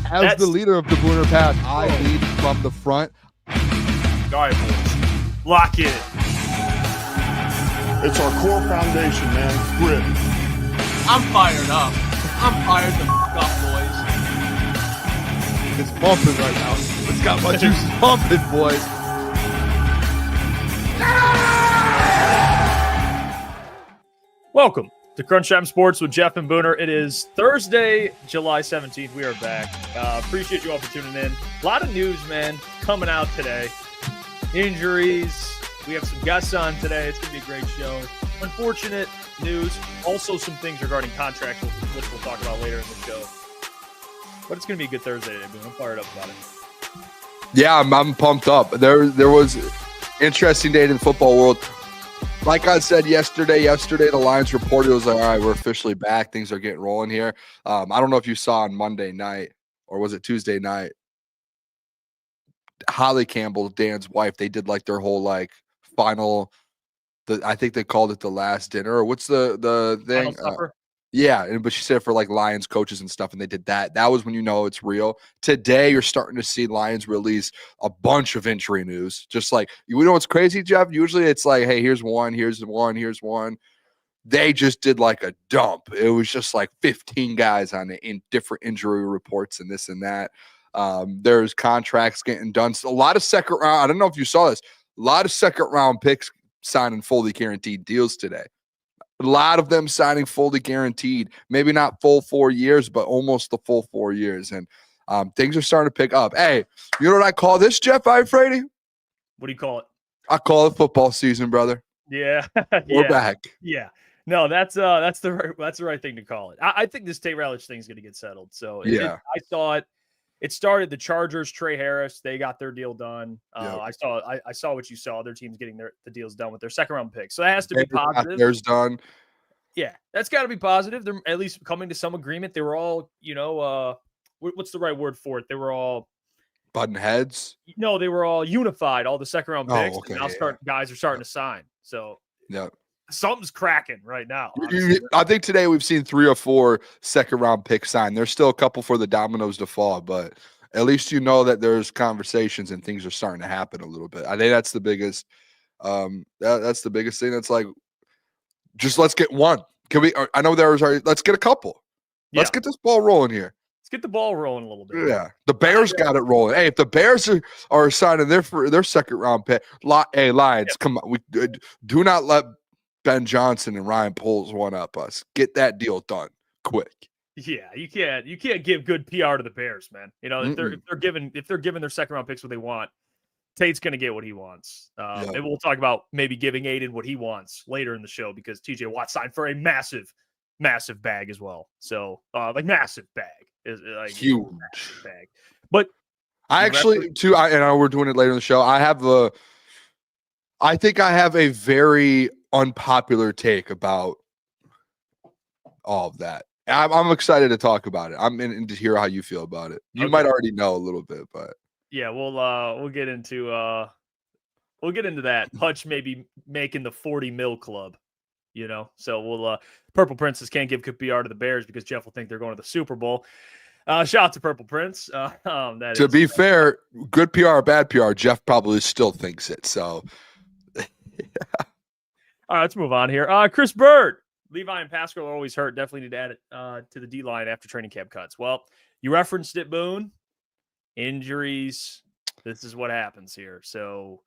As the leader of the Booner Pack, I lead from the front. All right, boys. Lock in. It's our core foundation, man. Grit. I'm fired up. I'm fired the fuck up, boys. It's pumping right now. It's got my juices pumping, boys. Welcome to Crunch Time Sports with Jeff and Booner. It is Thursday, July 17th. We are back. Appreciate you all for tuning in. A lot of news, man, coming out today. Injuries. We have some guests on today. It's going to be a great show. Unfortunate news. Also some things regarding contracts, which we'll talk about later in the show. But it's going to be a good Thursday today, Booner. I'm fired up about it. Yeah, I'm pumped up. There was interesting day in the football world. Like I said yesterday, the Lions reported, it was like, all right, we're officially back. Things are getting rolling here. I don't know if you saw on Monday night, or was it Tuesday night, Holly Campbell, Dan's wife, they did like their whole like final, I think they called it the last dinner, or what's the thing? Final supper? Yeah, but she said for like Lions coaches and stuff, and they did that. That was when you know it's real. Today, you're starting to see Lions release a bunch of injury news. Just like, you know what's crazy, Jeff? Usually it's like, hey, here's one. They just did like a dump. It was just like 15 guys on it in different injury reports and this and that. There's contracts getting done. So a lot of second round. I don't know if you saw this. A lot of second round picks signing fully guaranteed deals today. A lot of them signing fully guaranteed, maybe not full 4 years, but almost the full 4 years. And things are starting to pick up. Hey, you know what I call this, Jeff Iafrate? What do you call it? I call it football season, brother. Yeah. We're back. Yeah. No, that's the right thing to call it. I think this Tate Ratledge thing is going to get settled. So I saw it. It started the Chargers, Trey Harris. They got their deal done. Yep. I saw what you saw. Other teams getting the deals done with their second round picks. So that has to be positive. Theirs done. Yeah, that's got to be positive. They're at least coming to some agreement. They were all, what's the right word for it? They were all button heads. No, they were all unified. All the second round picks. Okay, and now guys are starting to sign. So yeah. Something's cracking right now. I think today we've seen 3 or 4 second round picks signed. There's still a couple for the dominoes to fall, but at least you know that there's conversations and things are starting to happen a little bit. I think that's the biggest. That's the biggest thing. That's like, just let's get one. Can we? I know there was already. Let's get a couple. Yeah. Let's get this ball rolling here. Let's get the ball rolling a little bit. Yeah, the Bears got it rolling. Hey, if the Bears are signing their second round pick, hey Lions, come on, we do not let Ben Johnson and Ryan Poles one up us. Get that deal done quick. Yeah, you can't give good PR to the Bears, man. You know, if they're giving their second round picks what they want, Tate's going to get what he wants. And we'll talk about maybe giving Aidan what he wants later in the show because TJ Watt signed for a massive bag as well. So massive bag is like huge bag. But I actually too. I know we're doing it later in the show. I think I have a very unpopular take about all of that. I'm excited to talk about it. I'm in to hear how you feel about it. You might already know a little bit, but yeah, we'll get into that. Hutch maybe making the 40 mil club, So we'll Purple Princess can't give good PR to the Bears because Jeff will think they're going to the Super Bowl. Shout out to Purple Prince. To be fair, good PR, bad PR, Jeff probably still thinks it. So all right, let's move on here. Chris Bird, Levi and Pascal are always hurt. Definitely need to add it to the D line after training camp cuts. Well, you referenced it, Boone. Injuries. This is what happens here. So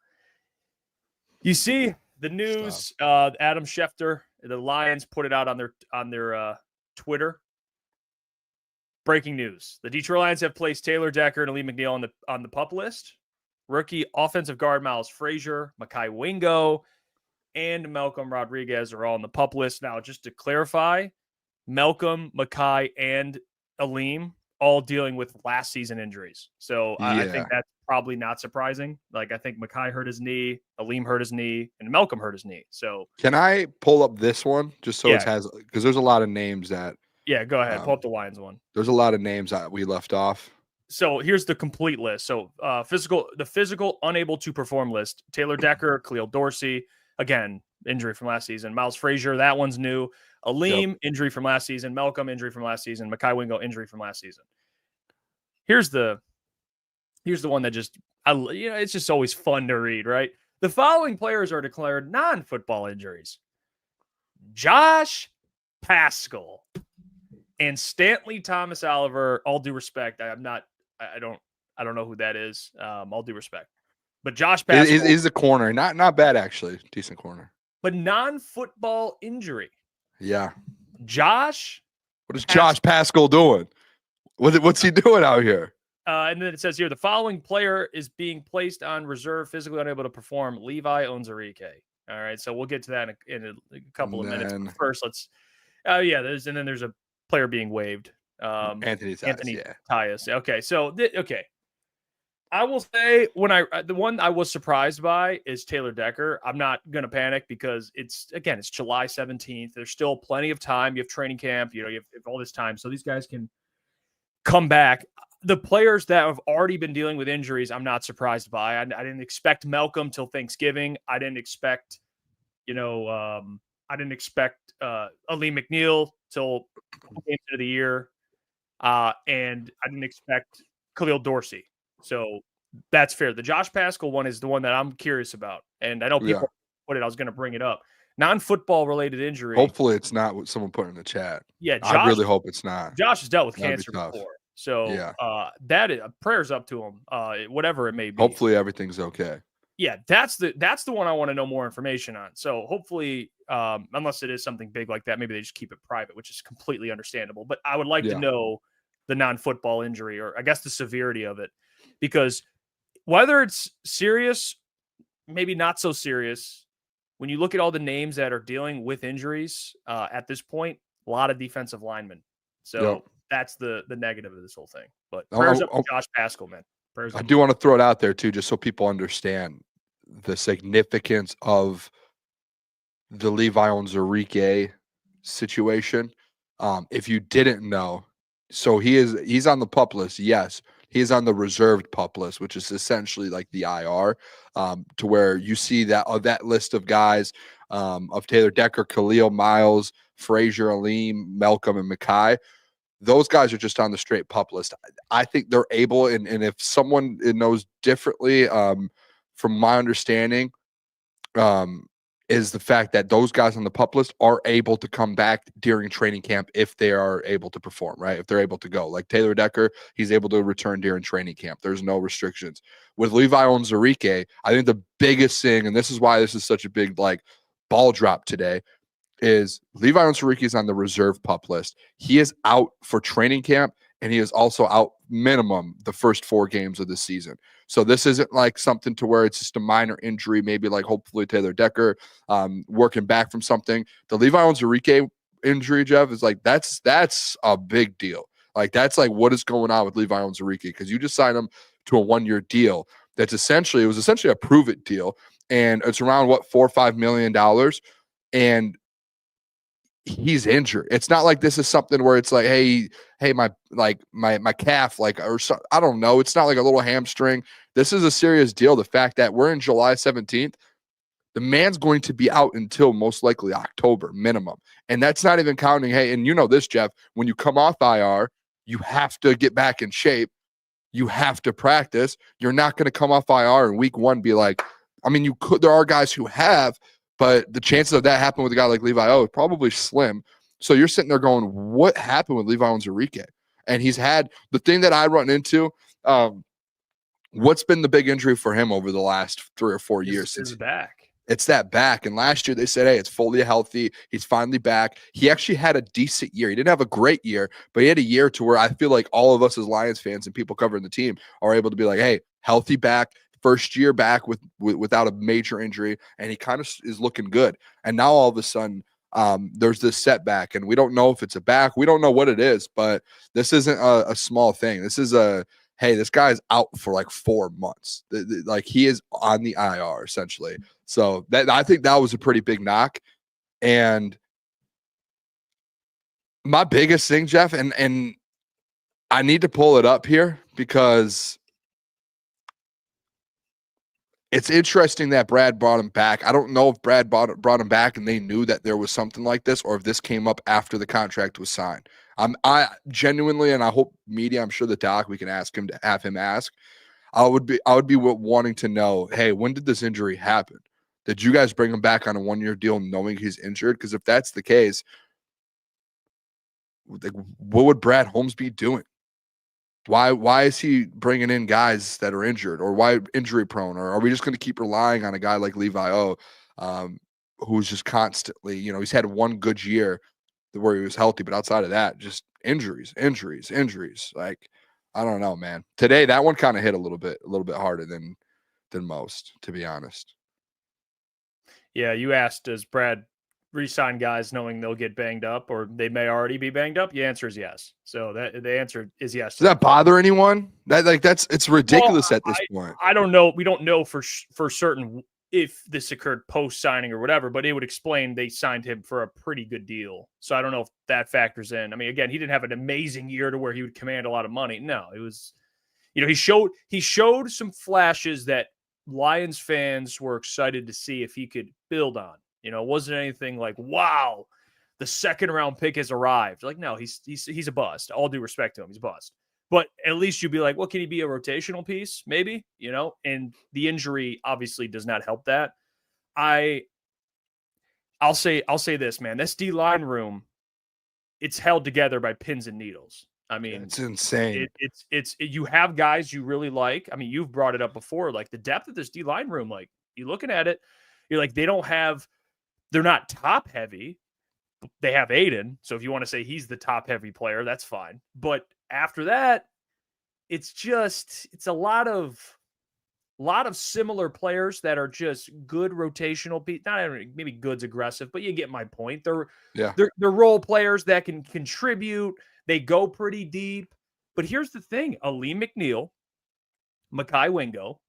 you see the news. Adam Schefter, the Lions put it out on their Twitter. Breaking news: the Detroit Lions have placed Taylor Decker and Ali McNeil on the PUP list. Rookie offensive guard Miles Frazier, Makai Wingo, and Malcolm Rodriguez are all on the PUP list. Now, just to clarify, Malcolm, Makai, and Aleem all dealing with last season injuries. So I think that's probably not surprising. Like, I think Makai hurt his knee, Aleem hurt his knee, and Malcolm hurt his knee. So can I pull up this one just so it has, because there's a lot of names that. Yeah, go ahead. Pull up the Lions one. There's a lot of names that we left off. So here's the complete list. So the physical unable to perform list: Taylor Decker, Khalil Dorsey, again, injury from last season. Miles Frazier, that one's new. Aleem, injury from last season. Malcolm, injury from last season. Makai Wingo, injury from last season. Here's the one that just it's just always fun to read, right? The following players are declared non-football injuries: Josh Paschal and Stanley Thomas Oliver. All due respect, I don't know who that is. All due respect, but Josh Paschal is a corner, not bad actually, decent corner, but non-football injury. Yeah. Josh. What is Josh Paschal doing? What's he doing out here? And then it says here, the following player is being placed on reserve, physically unable to perform: Levi O. All right, so we'll get to that in a couple of minutes. But first, let's. There's a player being waived. Anthony Tyus. Okay, so I will say the one I was surprised by is Taylor Decker. I'm not going to panic because it's July 17th. There's still plenty of time. You have training camp. You have all this time, so these guys can come back. The players that have already been dealing with injuries, I'm not surprised by. I didn't expect Malcolm till Thanksgiving. I didn't expect, Ali McNeil till the end of the year. And I didn't expect Khalil Dorsey. So that's fair. The Josh Paschal one is the one that I'm curious about. And I know people put it, I was going to bring it up. Non-football related injury. Hopefully it's not what someone put in the chat. Yeah, I really hope it's not. Josh has dealt with cancer before. So that is prayers up to him, whatever it may be. Hopefully everything's okay. Yeah, that's the one I want to know more information on. So hopefully, unless it is something big like that, maybe they just keep it private, which is completely understandable. But I would like to know the non-football injury, or I guess the severity of it, because whether it's serious, maybe not so serious, when you look at all the names that are dealing with injuries at this point, a lot of defensive linemen. So that's the negative of this whole thing. But prayers up to Josh Paschal, man. I do want to throw it out there too, just so people understand the significance of the Levi Onwuzurike situation. If you didn't know, so he's on the PUP list. Yes, he's on the reserved PUP list, which is essentially like the IR, to where you see that list of guys of Taylor Decker, Khalil, Miles, Frazier, Aleem, Malcolm, and Mackay. Those guys are just on the straight PUP list. I think they're able, and if someone knows differently, from my understanding, is the fact that those guys on the PUP list are able to come back during training camp if they are able to perform, right? If they're able to go. Like Taylor Decker, he's able to return during training camp. There's no restrictions. With Levi Onwuzurike, I think the biggest thing, and this is why this is such a big ball drop today, is Levi Onwuzurike is on the reserve PUP list. He is out for training camp, and he is also out minimum the first 4 games of the season. So this isn't like something to where it's just a minor injury, maybe like hopefully Taylor Decker working back from something. The Levi Onwuzurike injury, Jeff, is that's a big deal. That's what is going on with Levi Onwuzurike, because you just signed him to a 1-year deal. It was essentially a prove it deal, and it's around $4 or $5 million, and he's injured. It's not like this is something where it's like, hey, my calf, or so, I don't know. It's not like a little hamstring. This is a serious deal. The fact that we're in July 17th, the man's going to be out until most likely October minimum. And that's not even counting, hey, and you know this, Jeff, when you come off IR, you have to get back in shape. You have to practice. You're not going to come off IR in week 1 be like, you could, there are guys who have, but the chances of that happening with a guy like Levi O is probably slim. So you're sitting there going, what happened with Levi Onwuzurike? And he's had the thing that I run into. What's been the big injury for him over the last 3 or 4 years? It's back. It's that back. And last year they said, hey, it's fully healthy. He's finally back. He actually had a decent year. He didn't have a great year, but he had a year to where I feel like all of us as Lions fans and people covering the team are able to be like, hey, healthy back. First year back without a major injury, and he kind of is looking good. And now all of a sudden, there's this setback, and we don't know if it's a back. We don't know what it is, but this isn't a small thing. This is hey, this guy's out for 4 months. He is on the IR essentially. So I think that was a pretty big knock. And my biggest thing, Jeff, and I need to pull it up here because it's interesting that Brad brought him back. I don't know if Brad brought him back and they knew that there was something like this, or if this came up after the contract was signed. I genuinely, and I hope media, I'm sure the doc, we can ask him to have him ask. I would be wanting to know, hey, when did this injury happen? Did you guys bring him back on a 1-year deal knowing he's injured? Because if that's the case, like, what would Brad Holmes be doing? Why is he bringing in guys that are injured, or why injury prone? Or are we just going to keep relying on a guy like Levi O, who's just constantly, he's had one good year where he was healthy, but outside of that, just injuries. Like, I don't know, man. Today, that one kind of hit a little bit harder than most, to be honest. Yeah, you asked, does Brad re-sign guys knowing they'll get banged up or they may already be banged up? The answer is yes. So the answer is yes. Does that bother anyone? It's ridiculous at this point. I don't know. We don't know for certain if this occurred post-signing or whatever, but it would explain they signed him for a pretty good deal. So I don't know if that factors in. I mean, again, he didn't have an amazing year to where he would command a lot of money. No, it was, he showed some flashes that Lions fans were excited to see if he could build on. It wasn't anything like, wow, the second round pick has arrived. Like, no, he's a bust. All due respect to him, he's a bust. But at least you'd be like, well, can he be a rotational piece? Maybe, and the injury obviously does not help that. I'll say this, man. This D-line room, it's held together by pins and needles. I mean, it's insane. It's you have guys you really like. I mean, you've brought it up before, like the depth of this D-line room, like you're looking at it, you're like, they're not top heavy. They have Aidan. So if you want to say he's the top heavy player, that's fine. But after that, it's a lot of similar players that are just good rotational pieces. Not maybe good's aggressive, but you get my point. They're role players that can contribute. They go pretty deep. But here's the thing. Ali McNeil, Mekhi Wingo,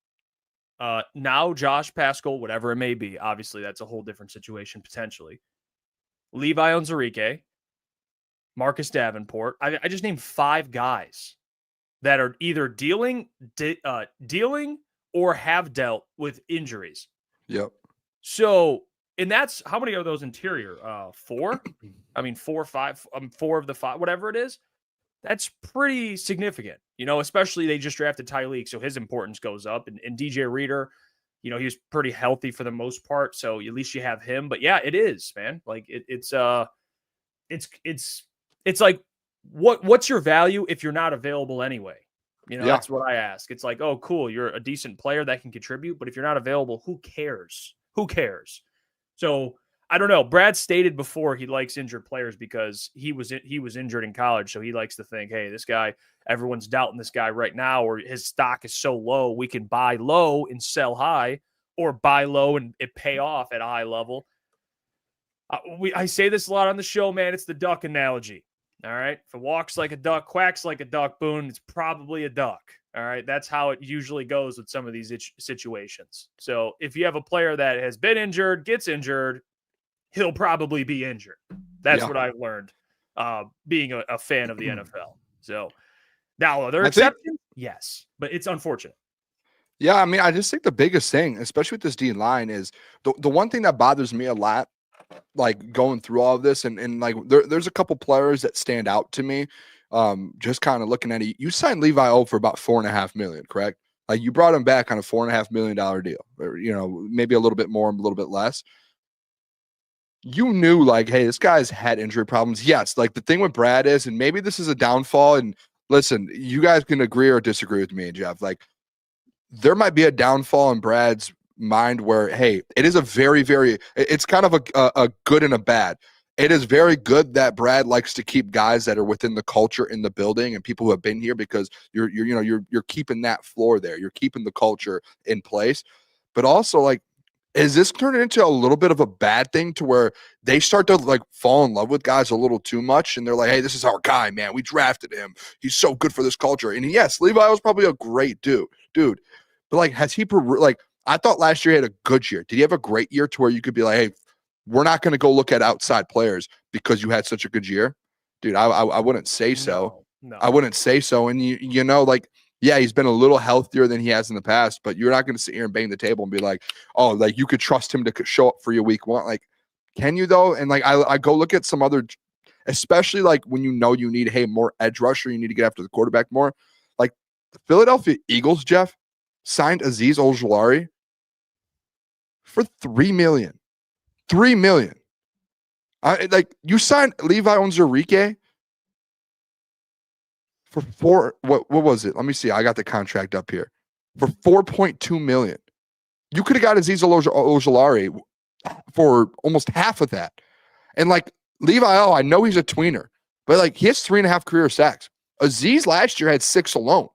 now Josh Paschal, whatever it may be. Obviously, that's a whole different situation potentially. Levi Onwuzurike, Marcus Davenport. I just named 5 guys that are either dealing or have dealt with injuries. Yep. So, and that's how many are those interior? 4? I mean, 4 or 5. 4 of the 5, whatever it is. That's pretty significant, especially they just drafted Tyleek, so his importance goes up. And DJ Reader, he was pretty healthy for the most part, so at least you have him. But yeah, it is, man. Like it's like what's your value if you're not available anyway? That's what I ask. It's like, oh, cool, you're a decent player that can contribute, but if you're not available, who cares? Who cares? So I don't know. Brad stated before he likes injured players because he was injured in college. So he likes to think, hey, this guy, everyone's doubting this guy right now, or his stock is so low, we can buy low and sell high, or buy low and it pay off at a high level. I say this a lot on the show, man. It's the duck analogy. All right. If it walks like a duck, quacks like a duck, Boone, it's probably a duck. All right. That's how it usually goes with some of these situations. So if you have a player that has been injured, gets injured, he'll probably be injured. That's what I've learned being a fan of the NFL. So now are there exceptions? Yes, but it's unfortunate. Yeah, I mean, I just think the biggest thing, especially with this D line, is the one thing that bothers me a lot, like going through all of this, and like there's a couple players that stand out to me. Just kind of looking at it, you signed Levi O for about $4.5 million, correct? Like you brought him back on a $4.5 million deal, or maybe a little bit more, a little bit less. You knew, like, hey, this guy's had injury problems. Yes, like the thing with Brad is, and maybe this is a downfall, and listen, you guys can agree or disagree with me, Jeff. Like, there might be a downfall in Brad's mind where, hey, it is a very, very, it's kind of a good and a bad. It is very good that Brad likes to keep guys that are within the culture in the building and people who have been here, because you're keeping that floor there. You're keeping the culture in place. But also, like, is this turning into a little bit of a bad thing to where they start to like fall in love with guys a little too much, and they're like, hey, this is our guy, man. We drafted him. He's so good for this culture. And yes, Levi was probably a great dude. But like, has he I thought last year he had a good year. Did he have a great year to where you could be like, hey, we're not going to go look at outside players because you had such a good year? Dude, I wouldn't say so. No. I wouldn't say so. And like, yeah, he's been a little healthier than he has in the past, but you're not going to sit here and bang the table and be like, oh, like you could trust him to show up for you week 1. Like, can you though? And like, I go look at some other, especially like when you know you need, hey, more edge rusher, you need to get after the quarterback more. Like the Philadelphia Eagles, Jeff, signed Azeez Ojulari for $3 million. $3 million. Like you signed Levi Onwuzurike for what was it? Let me see. I got the contract up here for $4.2 million. You could have got Azeez Ojulari for almost half of that. And like Levi O, I know he's a tweener, but like he has 3.5 career sacks. Azeez last year had 6 alone.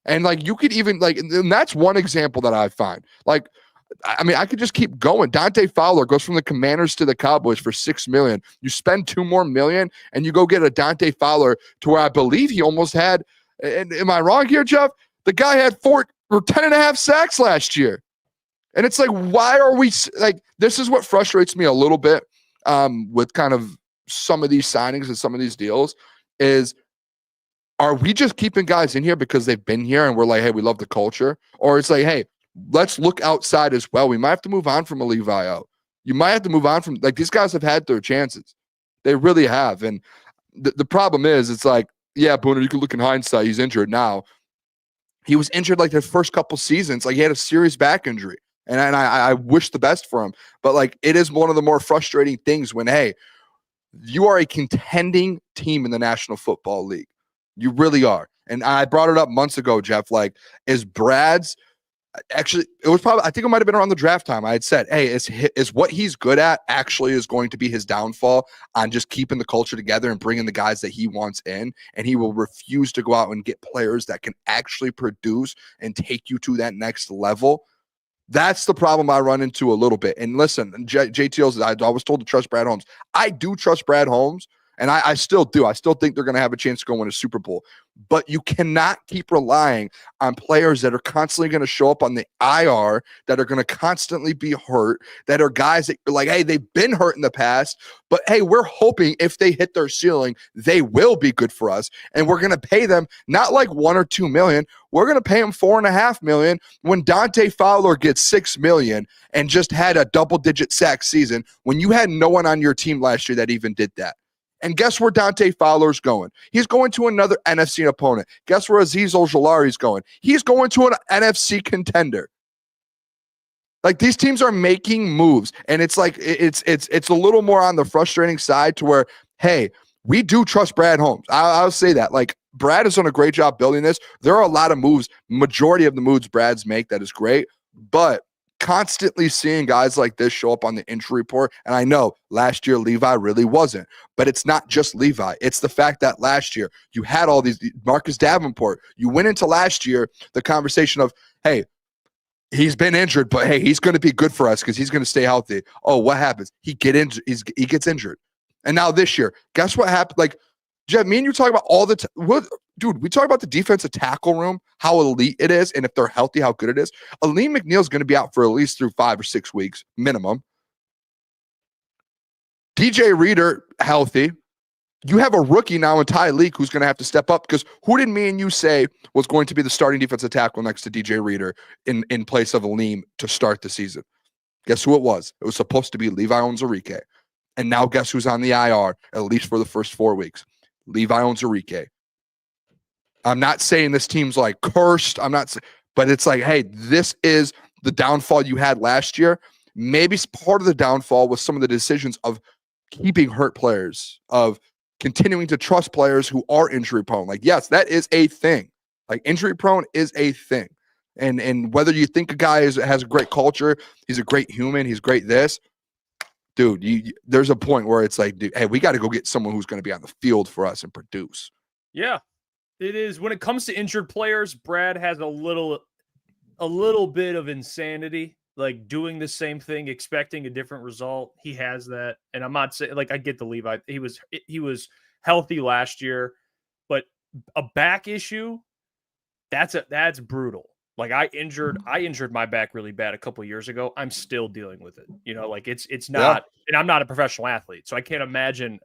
And like you could even like, and that's one example that I find. Like, I mean, I could just keep going. Dante Fowler goes from the Commanders to the Cowboys for $6 million. You spend $2 more million and you go get a Dante Fowler to where I believe he almost had, and am I wrong here, Jeff? The guy had 10.5 sacks last year. And it's like, why are we like, this is what frustrates me a little bit with kind of some of these signings and some of these deals is, are we just keeping guys in here because they've been here and we're like, hey, we love the culture? Or it's like, hey, let's look outside as well. We might have to move on from a Levi O. You might have to move on from, like, these guys have had their chances. They really have. And the problem is, it's like, yeah, Booner, you can look in hindsight. He's injured now. He was injured like the first couple seasons. Like he had a serious back injury. And I wish the best for him. But like, it is one of the more frustrating things when, hey, you are a contending team in the National Football League. You really are. And I brought it up months ago, Jeff, like, is Brad's, actually, it was probably, I think it might have been around the draft time. I had said, hey, is what he's good at actually is going to be his downfall on just keeping the culture together and bringing the guys that he wants in. And he will refuse to go out and get players that can actually produce and take you to that next level. That's the problem I run into a little bit. And listen, JTL's, I was told to trust Brad Holmes. I do trust Brad Holmes. And I still do. I still think they're going to have a chance to go win a Super Bowl. But you cannot keep relying on players that are constantly going to show up on the IR, that are going to constantly be hurt, that are guys that are like, hey, they've been hurt in the past, but hey, we're hoping if they hit their ceiling, they will be good for us. And we're going to pay them not like $1 or $2 million. We're going to pay them $4.5 million when Dante Fowler gets $6 million and just had a double-digit sack season when you had no one on your team last year that even did that. And guess where Dante Fowler's going? He's going to another NFC opponent. Guess where Azeez Ojulari's going? He's going to an NFC contender. Like, these teams are making moves, and it's like it's a little more on the frustrating side to where, hey, we do trust Brad Holmes. I'll say that. Like, Brad has done a great job building this. There are a lot of moves, majority of the moves Brad's make that is great, but constantly seeing guys like this show up on the injury report. And I know last year Levi really wasn't, but it's not just Levi. It's the fact that last year you had all these, Marcus Davenport, you went into last year, the conversation of, hey, he's been injured, but hey, he's going to be good for us because he's going to stay healthy. Oh, what happens? He gets injured. And now this year, guess what happened? Like, Jeff, me and you talk about all the dude, we talk about the defensive tackle room, how elite it is, and if they're healthy, how good it is. Aleem McNeil's going to be out for at least through 5 or 6 weeks minimum. DJ Reader, healthy. You have a rookie now in Ty Leak who's going to have to step up, because who did me and you say was going to be the starting defensive tackle next to DJ Reader in place of Aleem to start the season? Guess who it was? It was supposed to be Levi Onwuzurike. And now guess who's on the IR, at least for the first 4 weeks? Levi Onwuzurike. I'm not saying this team's like cursed. But it's like, hey, this is the downfall you had last year. Maybe part of the downfall was some of the decisions of keeping hurt players, of continuing to trust players who are injury prone. Like, yes, that is a thing. Like, injury prone is a thing. And whether you think a guy has a great culture, he's a great human, he's great this, dude, there's a point where it's like, dude, hey, we got to go get someone who's going to be on the field for us and produce. Yeah, it is. When it comes to injured players, Brad has a little bit of insanity, like doing the same thing, expecting a different result. He has that. And I'm not saying, like, I get the Levi. He was healthy last year, but a back issue, that's brutal. Like, I injured my back really bad a couple of years ago. I'm still dealing with it. You know, like it's not, and I'm not a professional athlete, so I can't imagine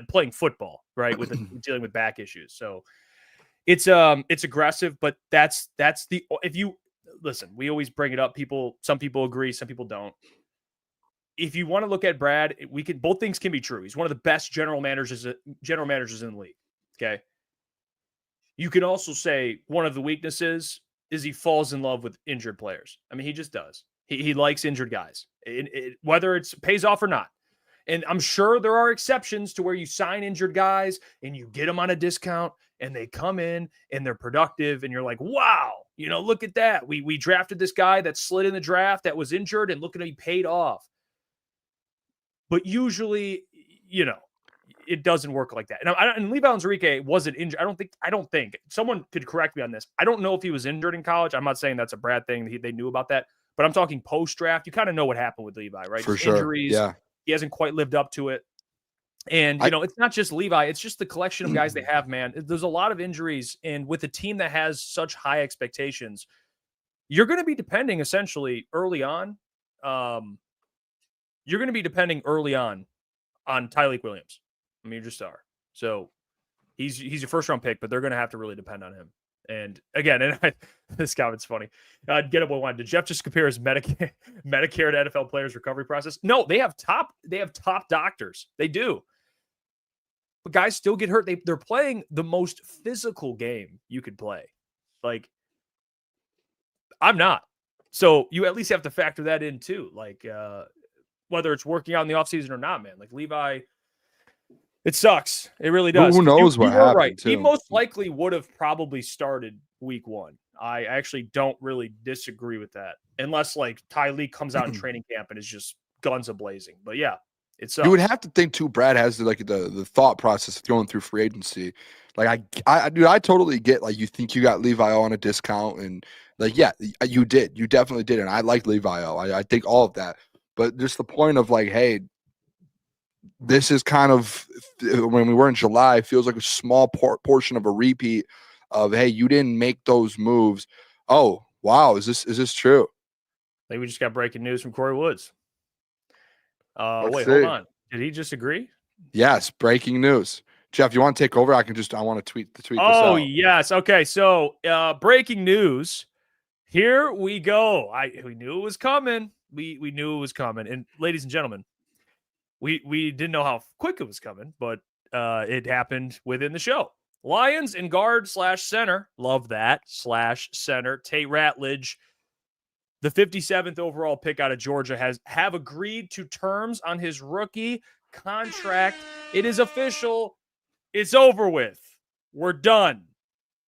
playing football, right, with dealing with back issues. So it's aggressive, but that's the, if you listen, we always bring it up. Some people agree, some people don't. if you want to look at Brad, both things can be true. He's one of the best general managers in the league. Okay. You can also say one of the weaknesses is he falls in love with injured players. I mean, he just does. He likes injured guys, whether it pays off or not. And I'm sure there are exceptions to where you sign injured guys and you get them on a discount and they come in and they're productive and you're like, wow, look at that. We drafted this guy that slid in the draft that was injured and look at him, he paid off. But usually, it doesn't work like that. And Levi Onwuzurike wasn't injured. I don't think someone could correct me on this. I don't know if he was injured in college. I'm not saying that's a Brad thing. They knew about that, but I'm talking post-draft. You kind of know what happened with Levi, right? For sure. Injuries. Yeah. He hasn't quite lived up to it. And, it's not just Levi. It's just the collection of guys they have, man. There's a lot of injuries. And with a team that has such high expectations, you're going to be depending essentially early on. You're going to be depending early on Tyreek Williams. I mean, you just are. So he's your first-round pick, but they're going to have to really depend on him. And again, this comment's funny. Get up what one. Did Jeff just compare his Medicare to NFL players' recovery process? No, they have top doctors. They do. But guys still get hurt. They're playing the most physical game you could play. Like, I'm not. So you at least have to factor that in too. Like, whether it's working out in the offseason or not, man. Like Levi, it sucks. It really does. Who knows what happened? Right. He most likely would have probably started week 1. I actually don't really disagree with that, unless like Tyreek comes out in training camp and is just guns a-blazing. But yeah, it sucks. You would have to think too. Brad has the thought process of going through free agency. Like I totally get like you think you got Levi O on a discount and like yeah, you did. You definitely did, and I like Levi O. I think all of that. But just the point of like, hey, this is kind of when we were in July, feels like a small portion of a repeat of, hey, you didn't make those moves. Oh, wow. Is this true? I think we just got breaking news from Kory Woods. Hold on. Did he just agree? Yes. Breaking news. Jeff, you want to take over? I want to tweet this out. Oh, yes. Okay. So breaking news. Here we go. We knew it was coming. We knew it was coming. And ladies and gentlemen, we didn't know how quick it was coming, but it happened within the show. Lions and guard /center. Love that. /center. Tate Ratledge, the 57th overall pick out of Georgia, have agreed to terms on his rookie contract. It is official. It's over with. We're done.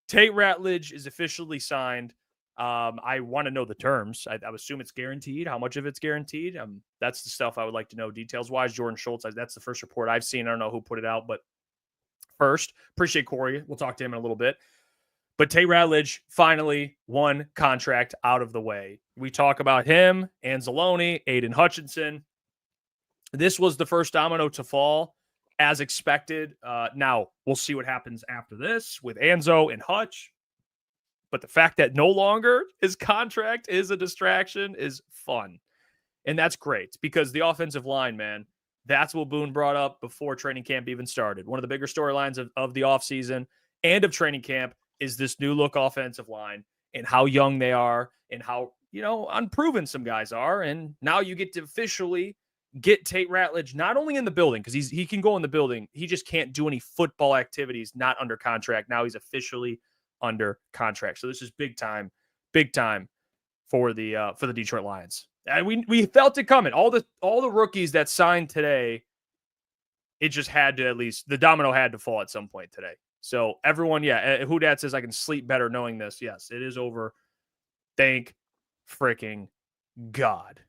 Tate Ratledge is officially signed. I want to know the terms. I assume it's guaranteed. How much of it's guaranteed? That's the stuff I would like to know details-wise. Jordan Schultz, that's the first report I've seen. I don't know who put it out, but first, appreciate Kory. We'll talk to him in a little bit. But Tate Ratledge, finally, one contract out of the way. We talk about him, Anzalone, Aidan Hutchinson. This was the first domino to fall, as expected. Now, we'll see what happens after this with Anzo and Hutch. But the fact that no longer his contract is a distraction is fun. And that's great because the offensive line, man, that's what Boone brought up before training camp even started. One of the bigger storylines of the offseason and of training camp is this new look offensive line and how young they are and how, unproven some guys are. And now you get to officially get Tate Ratledge not only in the building, because he can go in the building. He just can't do any football activities, not under contract. Now he's officially under contract. So this is big time for the Detroit Lions. And we felt it coming. All the rookies that signed today, it just had to, at least the domino had to fall at some point today. So everyone, Who Dat says I can sleep better knowing this. Yes, it is over. Thank freaking God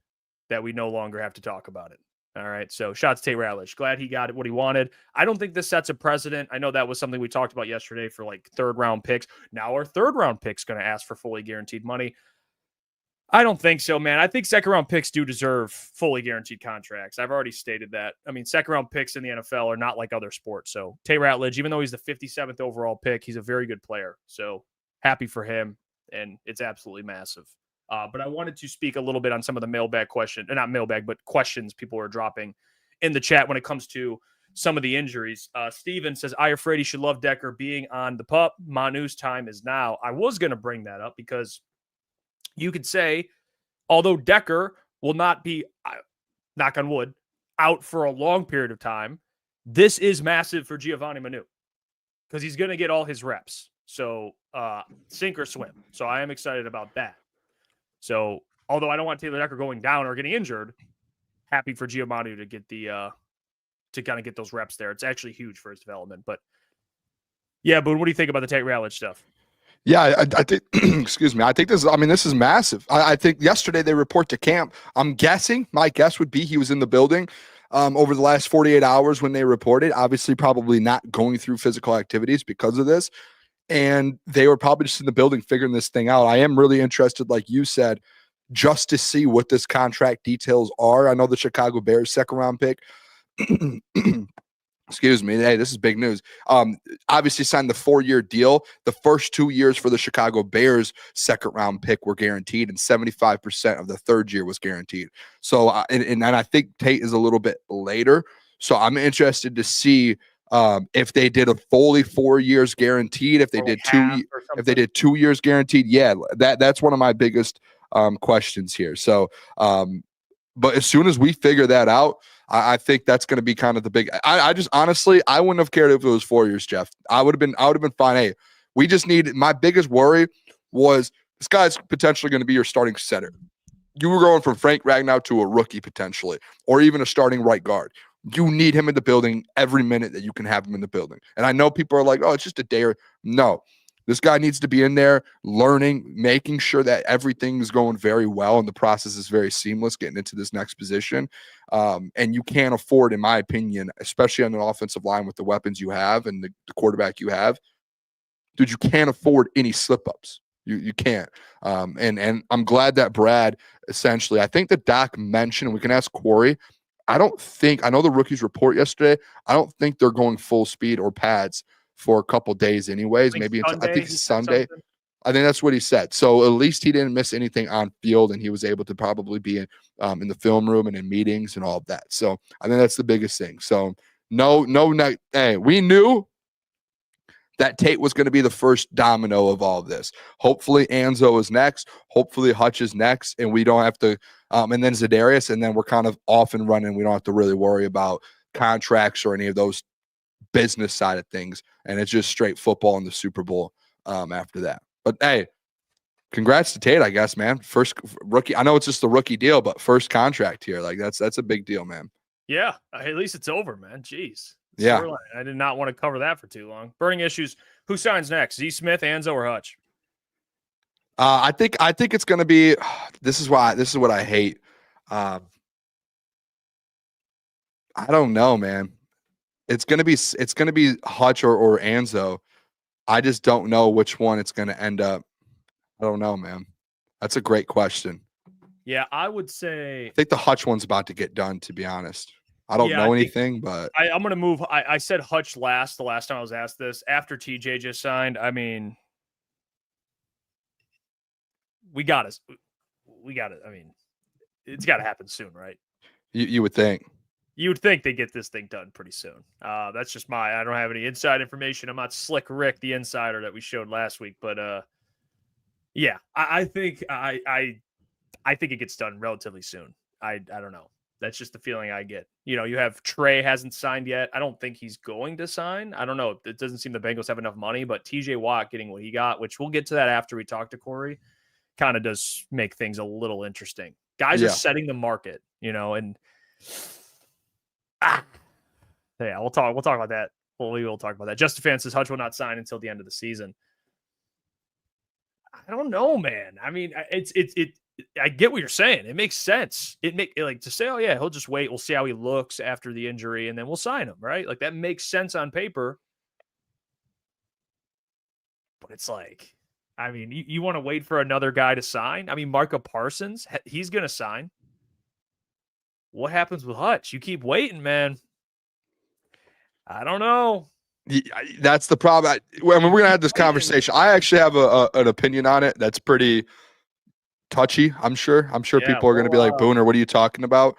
that we no longer have to talk about it. All right. So shout out to Tate Ratledge. Glad he got what he wanted. I don't think this sets a precedent. I know that was something we talked about yesterday for like 3rd round picks. Now our 3rd round pick's going to ask for fully guaranteed money. I don't think so, man. I think 2nd round picks do deserve fully guaranteed contracts. I've already stated that. I mean, 2nd round picks in the NFL are not like other sports. So Tate Ratledge, even though he's the 57th overall pick, he's a very good player. So happy for him. And it's absolutely massive. But I wanted to speak a little bit on some of the mailbag questions people are dropping in the chat when it comes to some of the injuries. Steven says, Iafrate should love Decker being on the pup. Manu's time is now. I was going to bring that up because you could say, although Decker will not be knock on wood, out for a long period of time, this is massive for Giovanni Manu because he's going to get all his reps. So sink or swim. So I am excited about that. So although I don't want Taylor Decker going down or getting injured, happy for Giovanni to get to kind of get those reps there. It's actually huge for his development. But yeah, but what do you think about the Tate Ratledge stuff? Yeah, I think, excuse me. I think this is massive. I think yesterday they report to camp. I'm guessing, my guess would be he was in the building over the last 48 hours when they reported, obviously probably not going through physical activities because of this. And they were probably just in the building figuring this thing out. I am really interested, like you said, just to see what this contract details are. I know the Chicago Bears second round pick. Excuse me. Hey, this is big news. Obviously signed the 4-year deal. The first 2 years for the Chicago Bears second round pick were guaranteed, and 75% of the third year was guaranteed. So, and I think Tate is a little bit later. So I'm interested to see if they did a fully 4 years guaranteed, if they did 2 years guaranteed. Yeah, that's one of my biggest questions here. So, but as soon as we figure that out, I think that's going to be kind of the big. I just honestly, I wouldn't have cared if it was 4 years, Jeff. I would have been fine. Hey, we just need. My biggest worry was this guy's potentially going to be your starting center. You were going from Frank Ragnow to a rookie potentially, or even a starting right guard. You need him in the building every minute that you can have him in the building. And I know people are like, "Oh, it's just a day." No. This guy needs to be in there learning, making sure that everything is going very well and the process is very seamless getting into this next position. And you can't afford, in my opinion, especially on an offensive line with the weapons you have and the quarterback you have, dude, you can't afford any slip-ups. You can't. And I'm glad that Brad essentially, I think that Doc mentioned, and we can ask Kory, I know the rookies report yesterday, I don't think they're going full speed or pads for a couple days anyways. Maybe I think Sunday. I think that's what he said. So at least he didn't miss anything on field, and he was able to probably be in the film room and in meetings and all of that. So I think that's the biggest thing. So hey, we knew that Tate was going to be the first domino of all of this. Hopefully Anzo is next. Hopefully Hutch is next, and we don't have to and then Za'Darius, and then we're kind of off and running. We don't have to really worry about contracts or any of those business side of things, and it's just straight football in the Super Bowl after that. But hey, congrats to Tate, I guess, man. First rookie. I know it's just the rookie deal, but first contract here. Like that's a big deal, man. Yeah, at least it's over, man. Jeez. Yeah. I did not want to cover that for too long. Burning issues. Who signs next? Z Smith, Anzo, or Hutch? I think it's going to be. This is what I hate. I don't know, man. It's gonna be Hutch or Anzo. I just don't know which one it's gonna end up. I don't know, man. That's a great question. Yeah, I would say. I think the Hutch one's about to get done. To be honest, I don't know anything, but I'm gonna move. I said Hutch last. The last time I was asked this, after TJ just signed. I mean, we got it. I mean, it's got to happen soon, right? You would think. You would think they get this thing done pretty soon. That's just I don't have any inside information. I'm not Slick Rick, the insider that we showed last week, but yeah, I think I think it gets done relatively soon. I don't know. That's just the feeling I get. You know, you have Trey hasn't signed yet. I don't think he's going to sign. I don't know. It doesn't seem the Bengals have enough money, but TJ Watt getting what he got, which we'll get to that after we talk to Kory, kind of does make things a little interesting. Guys are setting the market, you know, and yeah, we'll talk about that. We will talk about that. Justifan says Hutch will not sign until the end of the season. I don't know, man. I mean, I get what you're saying. It makes sense. Like to say, oh yeah, he'll just wait. We'll see how he looks after the injury, and then we'll sign him, right? Like that makes sense on paper. But it's like, I mean, you want to wait for another guy to sign? I mean, Marco Parsons, he's going to sign. What happens with Hutch? You keep waiting, man. I don't know. That's the problem. We're going to have this conversation. I actually have an opinion on it that's pretty touchy, I'm sure. People are going to be like, Booner, what are you talking about?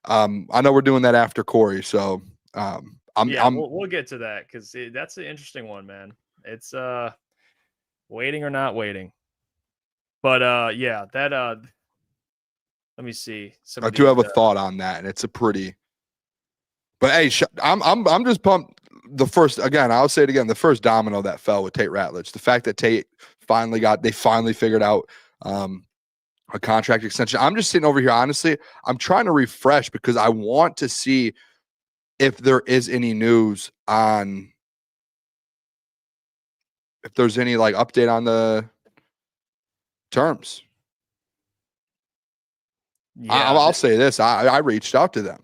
I know we're doing that after Kory, so we'll get to that because that's an interesting one, man. It's waiting or not waiting. But Let me see. I do have a thought on that, and it's a pretty. But hey, I'm just pumped. I'll say it again. The first domino that fell with Tate Ratledge, the fact that Tate they finally figured out a contract extension. I'm just sitting over here. Honestly, I'm trying to refresh because I want to see if there is any news on if there's any like update on the terms. Yeah, I'll say this. I reached out to them.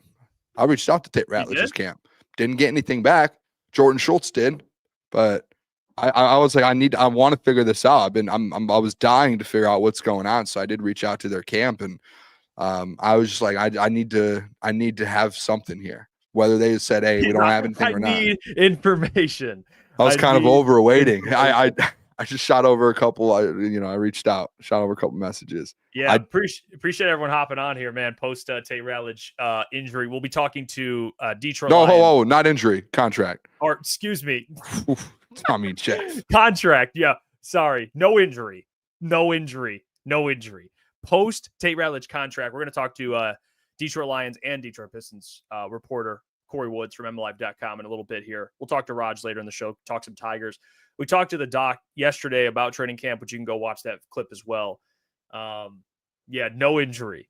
I reached out to Tate Ratledge's camp. Didn't get anything back. Jordan Schultz did, but I was like, I want to figure this out. I was dying to figure out what's going on. So I did reach out to their camp, and I was just like, I need to have something here. Whether they said, hey, we don't have anything or not. I need information. I was kind of over waiting. I just shot over a couple. I reached out, shot over a couple messages. Yeah, I appreciate everyone hopping on here, man. Post Tate Ratledge injury. We'll be talking to Detroit. No, not injury, contract. Or excuse me. I mean, check. Contract. Yeah, sorry. No injury. Post Tate Ratledge contract. We're going to talk to Detroit Lions and Detroit Pistons reporter Kory Woods from MLive.com in a little bit here. We'll talk to Raj later in the show, talk some Tigers. We talked to the doc yesterday about training camp, which you can go watch that clip as well. Yeah, no injury.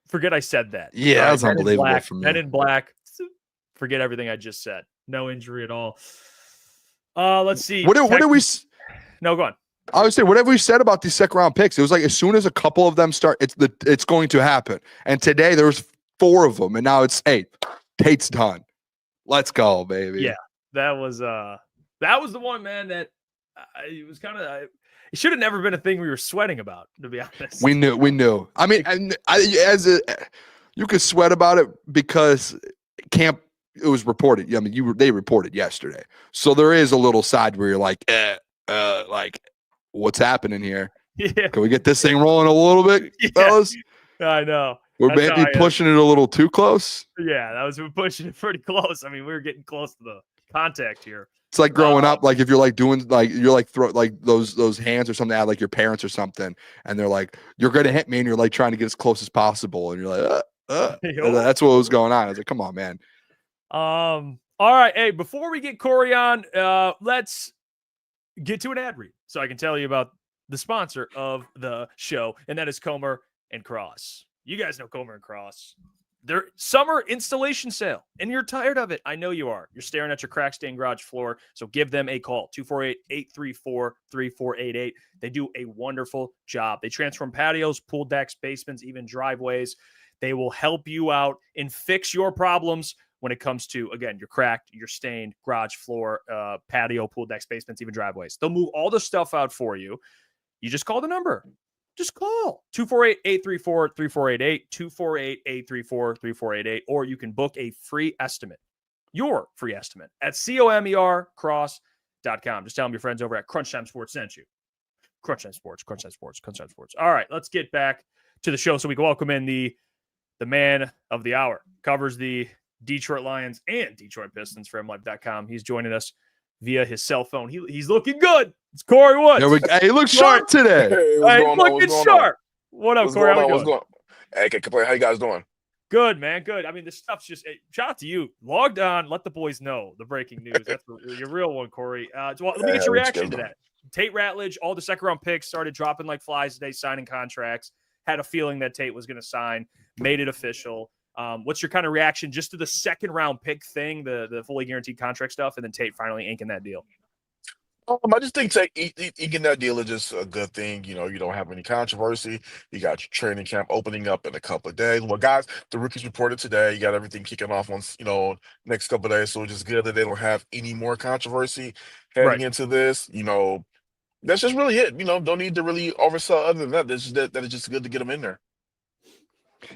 Forget I said that. Yeah, that's unbelievable for me. Men in Black. Forget everything I just said. No injury at all. Let's see. What did we? No, go on. I would say whatever we said about these second round picks. It was like as soon as a couple of them start, it's going to happen. And today there was 4 of them, and now it's 8. Tate's done. Let's go, baby. Yeah, that was the one, man. That it was kind of. It should have never been a thing we were sweating about, to be honest. We knew. I mean, you could sweat about it because camp. It was reported. I mean, they reported yesterday, so there is a little side where you're like, like, what's happening here? Yeah. Can we get this thing rolling a little bit, fellas? I know. We're maybe pushing it a little too close. Yeah, we're pushing it pretty close. I mean, we were getting close to the contact here. It's like growing up, like if you're like doing like you're like throw like those hands or something at like your parents or something, and they're like, "You're gonna hit me," and you're like trying to get as close as possible, and you're like, that's what was going on. I was like, "Come on, man." All right, hey, before we get Kory on, let's get to an ad read so I can tell you about the sponsor of the show, and that is Comer and Cross. You guys know Comer and Cross. Their summer installation sale, and you're tired of it. I know you are. You're staring at your crack-stained garage floor, so give them a call, 248-834-3488. They do a wonderful job. They transform patios, pool decks, basements, even driveways. They will help you out and fix your problems when it comes to, again, your cracked, your stained garage floor, patio, pool decks, basements, even driveways. They'll move all the stuff out for you. You just call the number. Just call 248-834-3488, 248-834-3488, or you can book a free estimate, your free estimate at comercross.com. Just tell them your friends over at Crunch Time Sports sent you. Crunch Time Sports. All right, let's get back to the show so we can welcome in the man of the hour. Covers the Detroit Lions and Detroit Pistons for MLive.com. He's joining us via his cell phone. He's looking good. It's Kory Woods. He looks sharp today. Hey, looking sharp. What up, Kory? What's going on? Hey, can't complain. How you guys doing? Good, man. Good. I mean, this stuff's just shout out to you. Logged on. Let the boys know the breaking news. That's your real one, Kory. Let me get your reaction to that. Tate Ratledge, all the second round picks started dropping like flies today, signing contracts. Had a feeling that Tate was going to sign. Made it official. What's your kind of reaction just to the second round pick thing, the fully guaranteed contract stuff, and then Tate finally inking that deal? I just think inking that deal is just a good thing. You know, you don't have any controversy. You got your training camp opening up in a couple of days. Well, guys, the rookies reported today. You got everything kicking off on, next couple of days. So it's just good that they don't have any more controversy heading into this. That's just really it. Don't need to really oversell other than that. That is just good to get them in there.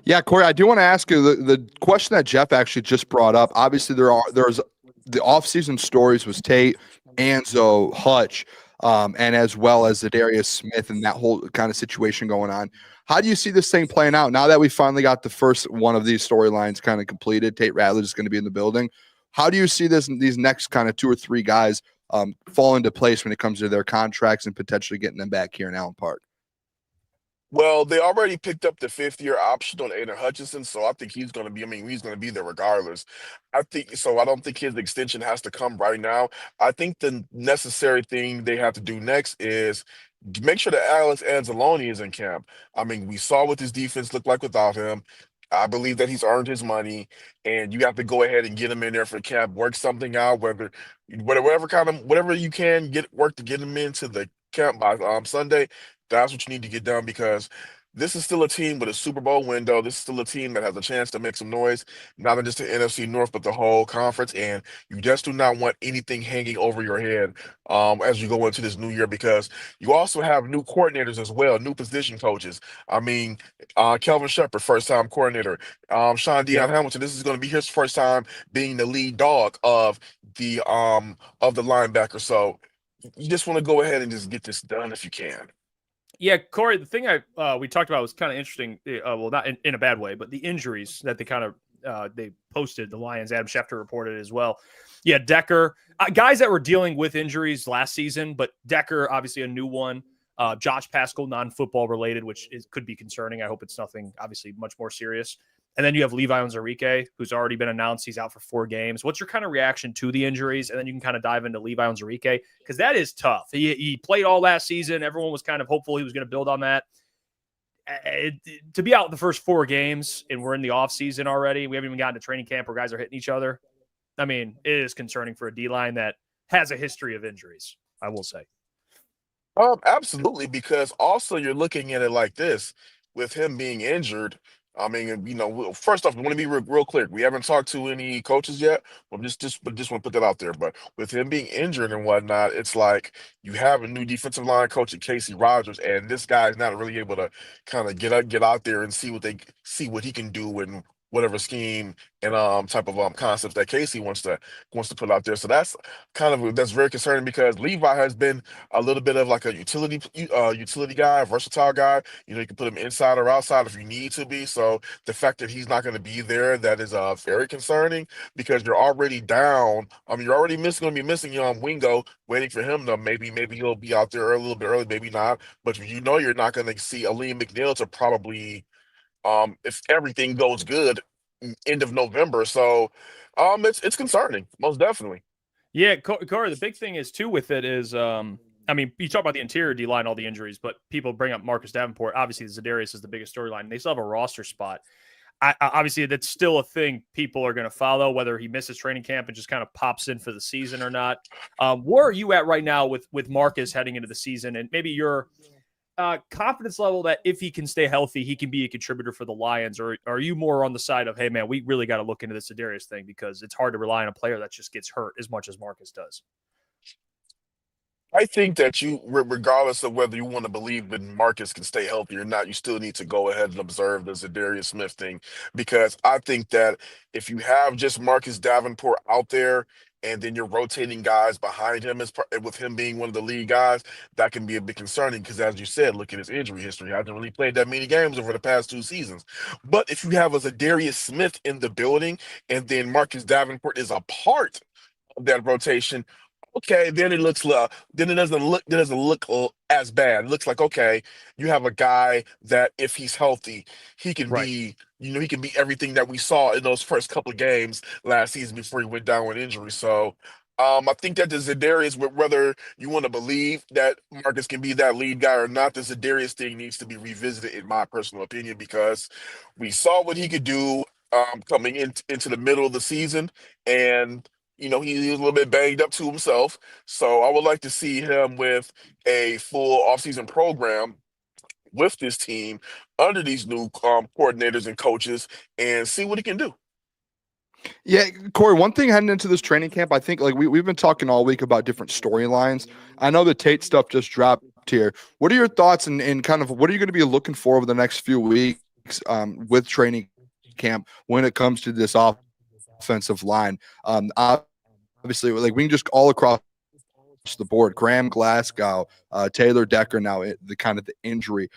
Yeah, Kory, I do want to ask you the question that Jeff actually just brought up. Obviously, there's the offseason stories was Tate, Anzo, Hutch, and as well as Zadarius Smith and that whole kind of situation going on. How do you see this thing playing out now that we finally got the first one of these storylines kind of completed? Tate Ratledge is going to be in the building. How do you see these next kind of 2 or 3 guys fall into place when it comes to their contracts and potentially getting them back here in Allen Park? Well, they already picked up the fifth-year option on Aidan Hutchinson, so I think he's going to be. I mean, he's going to be there regardless. I think so. I don't think his extension has to come right now. I think the necessary thing they have to do next is make sure that Alex Anzalone is in camp. I mean, we saw what his defense looked like without him. I believe that he's earned his money, and you have to go ahead and get him in there for camp. Work something out, whatever kind of whatever you can get work to get him into the camp by Sunday. That's what you need to get done because this is still a team with a Super Bowl window. This is still a team that has a chance to make some noise, not just the NFC North, but the whole conference. And you just do not want anything hanging over your head as you go into this new year because you also have new coordinators as well, new position coaches. I mean, Kelvin Shepard, first-time coordinator. Sean Deion Yep. Hamilton, this is going to be his first time being the lead dog of the linebacker. So you just want to go ahead and just get this done if you can. Yeah, Kory, the thing we talked about was kind of interesting. Well, not in a bad way, but the injuries that they posted. The Lions, Adam Schefter reported as well. Yeah, Decker, guys that were dealing with injuries last season, but Decker, obviously a new one. Josh Pascal, non-football related, which could be concerning. I hope it's nothing, obviously, much more serious. And then you have Levi O, who's already been announced. He's out for 4 games. What's your kind of reaction to the injuries? And then you can kind of dive into Levi O, because that is tough. He played all last season. Everyone was kind of hopeful he was going to build on that. To be out the first 4 games, and we're in the offseason already, we haven't even gotten to training camp where guys are hitting each other. I mean, it is concerning for a D-line that has a history of injuries, I will say. Absolutely, because also you're looking at it like this with him being injured. I mean, first off, I want to be real clear. We haven't talked to any coaches yet. Well, just want to put that out there. But with him being injured and whatnot, it's like you have a new defensive line coach in Casey Rogers, and this guy's not really able to kind of get out there and see what he can do in whatever scheme and type of concepts that Casey wants to put out there. So that's very concerning because Levi has been a little bit of like a utility guy, a versatile guy. You can put him inside or outside if you need to be. So the fact that he's not going to be there, that is very concerning because you're already down. You're already going to be missing Wingo, waiting for him to maybe he'll be out there a little bit early, maybe not. But you're not going to see Aleem McNeil to probably if everything goes good end of November. So it's concerning, most definitely. Yeah, Kory, the big thing is too with it is I mean, you talk about the interior D-line, all the injuries, but people bring up Marcus Davenport. Obviously, Zadarius is the biggest storyline. They still have a roster spot. Obviously, that's still a thing people are going to follow, whether he misses training camp and just kind of pops in for the season or not. Where are you at right now with Marcus heading into the season? And maybe your confidence level that if he can stay healthy, he can be a contributor for the Lions? Or are you more on the side of, hey, man, we really got to look into this Zadarius thing because it's hard to rely on a player that just gets hurt as much as Marcus does? I think that regardless of whether you want to believe that Marcus can stay healthy or not, you still need to go ahead and observe the Zadarius Smith thing because I think that if you have just Marcus Davenport out there and then you're rotating guys behind him with him being one of the lead guys, that can be a bit concerning because, as you said, look at his injury history. He hasn't really played that many games over the past 2 seasons. But if you have a Zadarius Smith in the building and then Marcus Davenport is a part of that rotation, okay, then it doesn't look as bad. It looks like, okay, you have a guy that if he's healthy, he can Right. he can be everything that we saw in those first couple of games last season before he went down with injury. So I think that the Zadarius, whether you want to believe that Marcus can be that lead guy or not, the Zadarius thing needs to be revisited, in my personal opinion, because we saw what he could do coming into the middle of the season, and he was a little bit banged up to himself. So I would like to see him with a full offseason program with this team under these new coordinators and coaches and see what he can do. Yeah, Kory, one thing heading into this training camp, I think like we've been talking all week about different storylines. I know the Tate stuff just dropped here. What are your thoughts and kind of what are you going to be looking for over the next few weeks with training camp when it comes to this offensive line? Obviously, like we can just all across the board, Graham Glasgow, Taylor Decker, now the injury.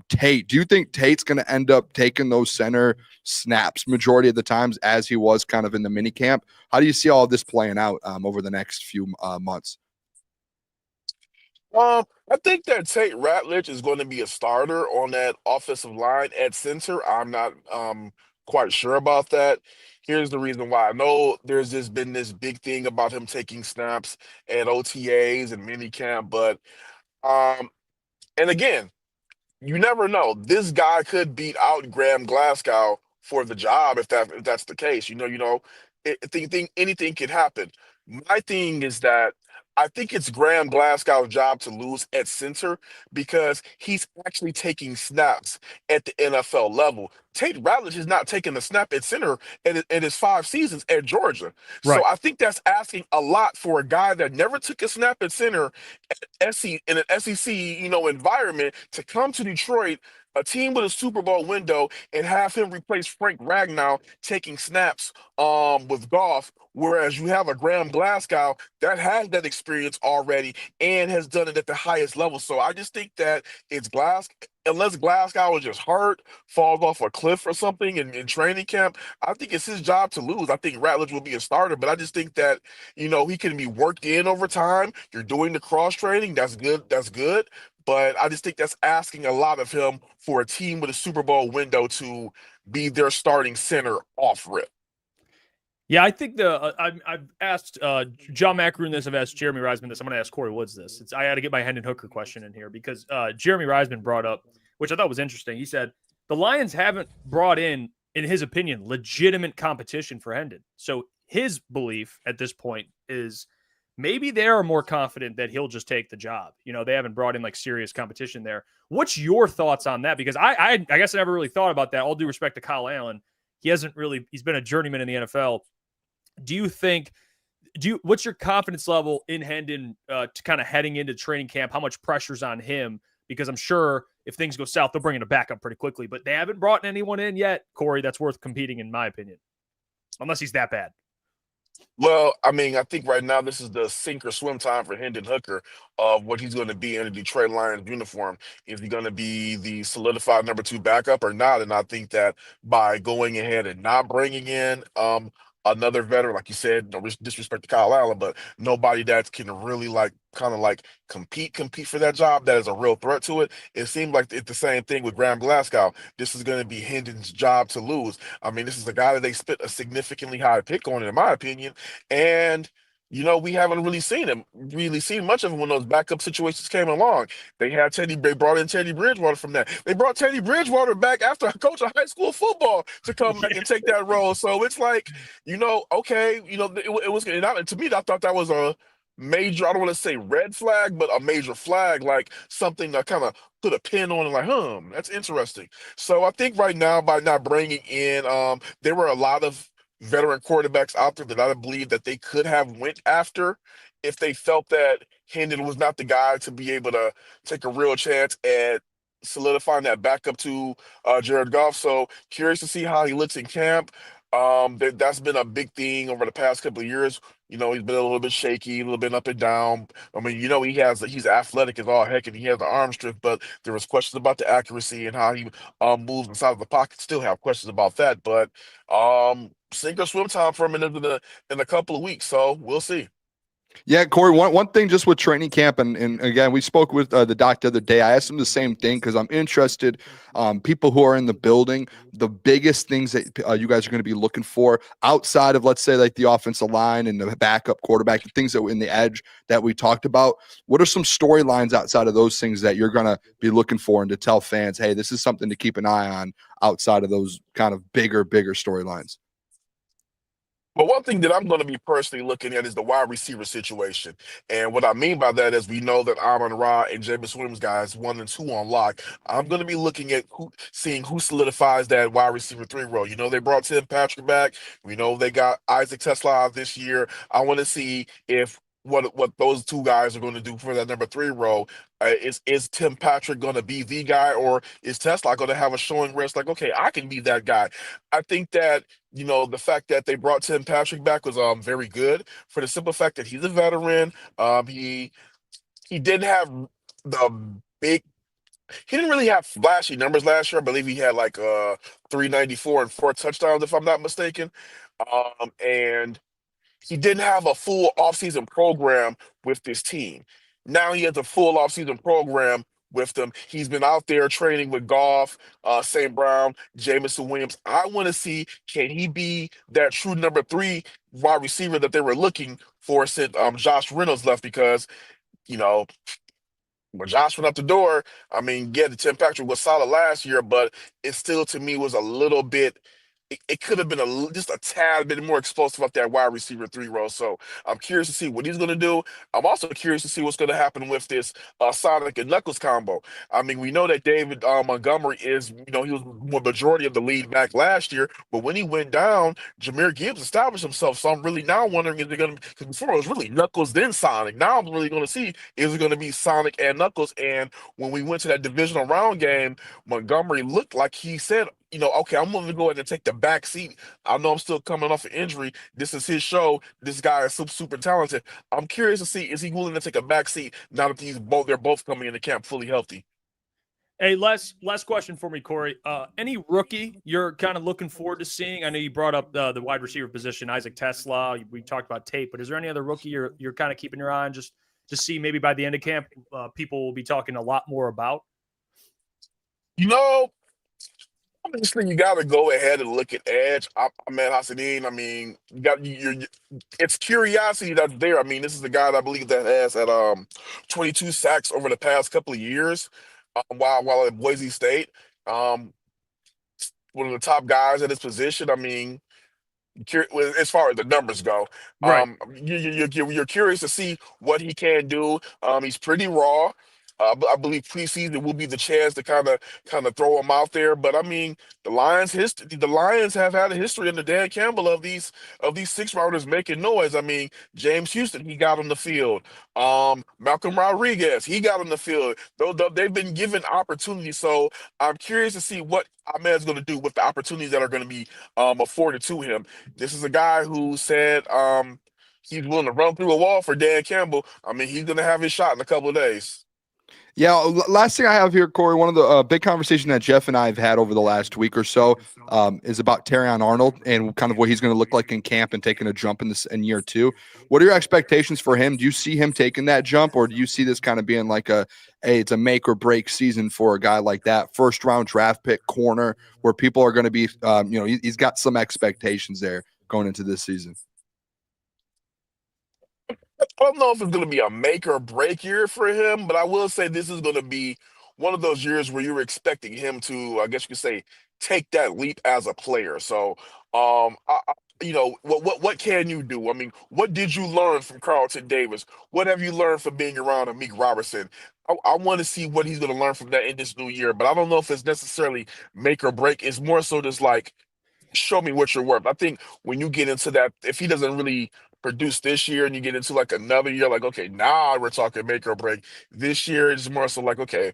Tate, do you think Tate's going to end up taking those center snaps majority of the times as he was kind of in the mini camp? How do you see all this playing out over the next few months? I think that Tate Ratledge is going to be a starter on that offensive line at center. I'm not quite sure about that. Here's the reason why. I know there's just been this big thing about him taking snaps at OTAs and minicamp, but um, and again, you never know. This guy could beat out Graham Glasgow for the job if that's the case. Anything could happen. My thing is that I think it's Graham Glasgow's job to lose at center because he's actually taking snaps at the NFL level. Tate Ratledge is not taking a snap at center in his 5 seasons at Georgia. So Right. I think that's asking a lot for a guy that never took a snap at center in an SEC, environment to come to Detroit, a team with a Super Bowl window, and have him replace Frank Ragnow taking snaps with Goff, whereas you have a Graham Glasgow that has that experience already and has done it at the highest level. So I just think that it's unless Glasgow is just hurt, falls off a cliff or something in training camp, I think it's his job to lose. I think Ratledge will be a starter, but I just think that, he can be worked in over time. You're doing the cross training. That's good. That's good. But I just think that's asking a lot of him for a team with a Super Bowl window to be their starting center off rip. Yeah, I think I've asked John Macaroon this. I've asked Jeremy Reisman this. I'm going to ask Kory Woods this. I had to get my Hendon Hooker question in here because Jeremy Reisman brought up, which I thought was interesting. He said the Lions haven't brought in his opinion, legitimate competition for Hendon. So his belief at this point is maybe they are more confident that he'll just take the job. They haven't brought in like serious competition there. What's your thoughts on that? Because I guess I never really thought about that. All due respect to Kyle Allen, he's been a journeyman in the NFL. What's your confidence level in Hendon to kind of heading into training camp? How much pressure's on him? Because I'm sure if things go south, they'll bring in a backup pretty quickly, but they haven't brought anyone in yet, Kory, that's worth competing in my opinion, unless he's that bad. Well, I mean, I think right now this is the sink or swim time for Hendon Hooker of what he's going to be in a Detroit Lions uniform. Is he going to be the solidified number 2 backup or not? And I think that by going ahead and not bringing in another veteran, like you said, no disrespect to Kyle Allen, but nobody that can really compete for that job that is a real threat to it. It seems like it's the same thing with Graham Glasgow. This is going to be Hendon's job to lose. I mean, this is a guy that they spent a significantly high pick on, in my opinion, and we haven't really seen much of him when those backup situations came along. They brought in Teddy Bridgewater from that. They brought Teddy Bridgewater back after a coach of high school football to come back and take that role. So it's like, okay, it was, and to me, I thought that was a major, I don't want to say red flag, but a major flag, like something that kind of put a pin on and like, that's interesting. So I think right now by not bringing in, there were a lot of veteran quarterbacks out there that I believe that they could have went after if they felt that Hendon was not the guy to be able to take a real chance at solidifying that backup to Jared Goff. So curious to see how he looks in camp. That's been a big thing over the past couple of years. He's been a little bit shaky, a little bit up and down. I mean, he's athletic as all heck, and he has the arm strength, but there was questions about the accuracy and how he moves inside of the pocket. Still have questions about that, but sink or swim time for him in a couple of weeks. So we'll see. Yeah, Kory, one thing just with training camp, and again, we spoke with the doc the other day. I asked him the same thing because I'm interested. People who are in the building, the biggest things that you guys are going to be looking for outside of, let's say, like the offensive line and the backup quarterback, the things that were in the edge that we talked about. What are some storylines outside of those things that you're going to be looking for and to tell fans, hey, this is something to keep an eye on outside of those kind of bigger storylines? But one thing that I'm going to be personally looking at is the wide receiver situation. And what I mean by that is we know that Amon-Ra and Jameis Williams guys 1 and 2 on lock. I'm going to be looking at seeing who solidifies that wide receiver 3 role. They brought Tim Patrick back. We know they got Isaac Tesla this year. I want to see if what those 2 guys are going to do for that number 3 role. Is Tim Patrick going to be the guy, or is Tesla going to have a showing where it's like, okay, I can be that guy? I think that, the fact that they brought Tim Patrick back was very good for the simple fact that he's a veteran. He didn't have the big he didn't really have flashy numbers last year. I believe he had like 394 and 4 touchdowns, if I'm not mistaken. And he didn't have a full offseason program with this team. Now he has a full offseason program with them. He's been out there training with Goff, St. Brown, Jamison Williams. I want to see, can he be that true number 3 wide receiver that they were looking for since Josh Reynolds left? Because, you know, when Josh went out the door, I mean, yeah, the Tim Patrick was solid last year, but it still, to me, was a little bit. It could have been just a tad bit more explosive up that wide receiver 3 role. So I'm curious to see what he's going to do. I'm also curious to see what's going to happen with this Sonic and Knuckles combo. I mean, we know that David Montgomery is, he was the majority of the lead back last year, but when he went down, Jahmyr Gibbs established himself. So I'm really now wondering if they're going to, because before it was really Knuckles then Sonic. Now I'm really going to see, is it going to be Sonic and Knuckles? And when we went to that divisional round game, Montgomery looked like he said, okay, I'm willing to go ahead and take the back seat. I know I'm still coming off an injury. This is his show. This guy is super, super talented. I'm curious to see, is he willing to take a back seat now that they're both coming into camp fully healthy? Hey, last question for me, Kory. Any rookie you're kind of looking forward to seeing? I know you brought up the wide receiver position, Isaac Tesla. We talked about Tate, but is there any other rookie you're kind of keeping your eye on just to see maybe by the end of camp people will be talking a lot more about? Obviously, you got to go ahead and look at edge. Man, Hassanin, I mean, it's curiosity that's there. I mean, this is the guy that I believe that has had 22 sacks over the past couple of years while at Boise State. One of the top guys at his position. I mean, as far as the numbers go, Right. you're curious to see what he can do. He's pretty raw. I believe preseason will be the chance to kind of throw him out there. But I mean, the Lions have had a history under Dan Campbell of these 6-rounders making noise. I mean, James Houston, he got on the field. Malcolm Rodriguez, he got on the field. They've been given opportunities. So I'm curious to see what Ahmed's going to do with the opportunities that are going to be afforded to him. This is a guy who said he's willing to run through a wall for Dan Campbell. I mean, he's going to have his shot in a couple of days. Yeah, last thing I have here, Kory, one of the big conversation that Jeff and I have had over the last week or so is about Terrion Arnold and kind of what he's going to look like in camp and taking a jump in year 2. What are your expectations for him? Do you see him taking that jump, or do you see this kind of being like it's a make or break season for a guy like that, first round draft pick corner, where people are going to be, he's got some expectations there going into this season? I don't know if it's going to be a make or break year for him, but I will say this is going to be one of those years where you're expecting him to, I guess you could say, take that leap as a player. So, what can you do? I mean, what did you learn from Carlton Davis? What have you learned from being around Amik Robertson? I want to see what he's going to learn from that in this new year, but I don't know if it's necessarily make or break. It's more so just like, show me what you're worth. I think when you get into that, if he doesn't really produce this year and you get into like another year, like, okay, now we're talking make or break. This year it's more so like, okay,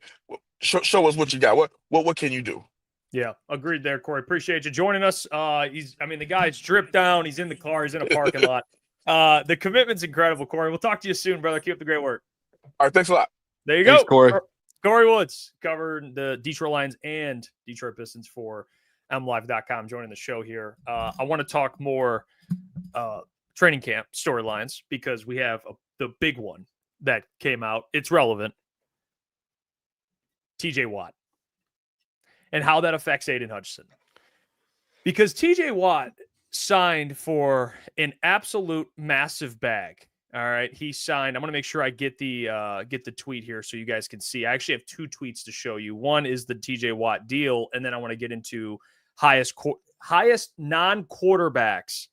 show us what you got. What can you do? Yeah, agreed there, Kory. Appreciate you joining us. The guy's dripped down. He's in the car. He's in a parking lot. The commitment's incredible, Kory. We'll talk to you soon, brother. Keep up the great work. All right, thanks a lot. There you Thanks, go. Kory. Kory Woods covered the Detroit Lions and Detroit Pistons for MLive.com, joining the show here. I want to talk more training camp storylines because we have the big one that came out. It's relevant. TJ Watt and how that affects Aidan Hutchinson. Because TJ Watt signed for an absolute massive bag. All right. He signed. I'm going to make sure I get the tweet here so you guys can see. I actually have 2 tweets to show you. One is the TJ Watt deal, and then I want to get into highest non-quarterbacks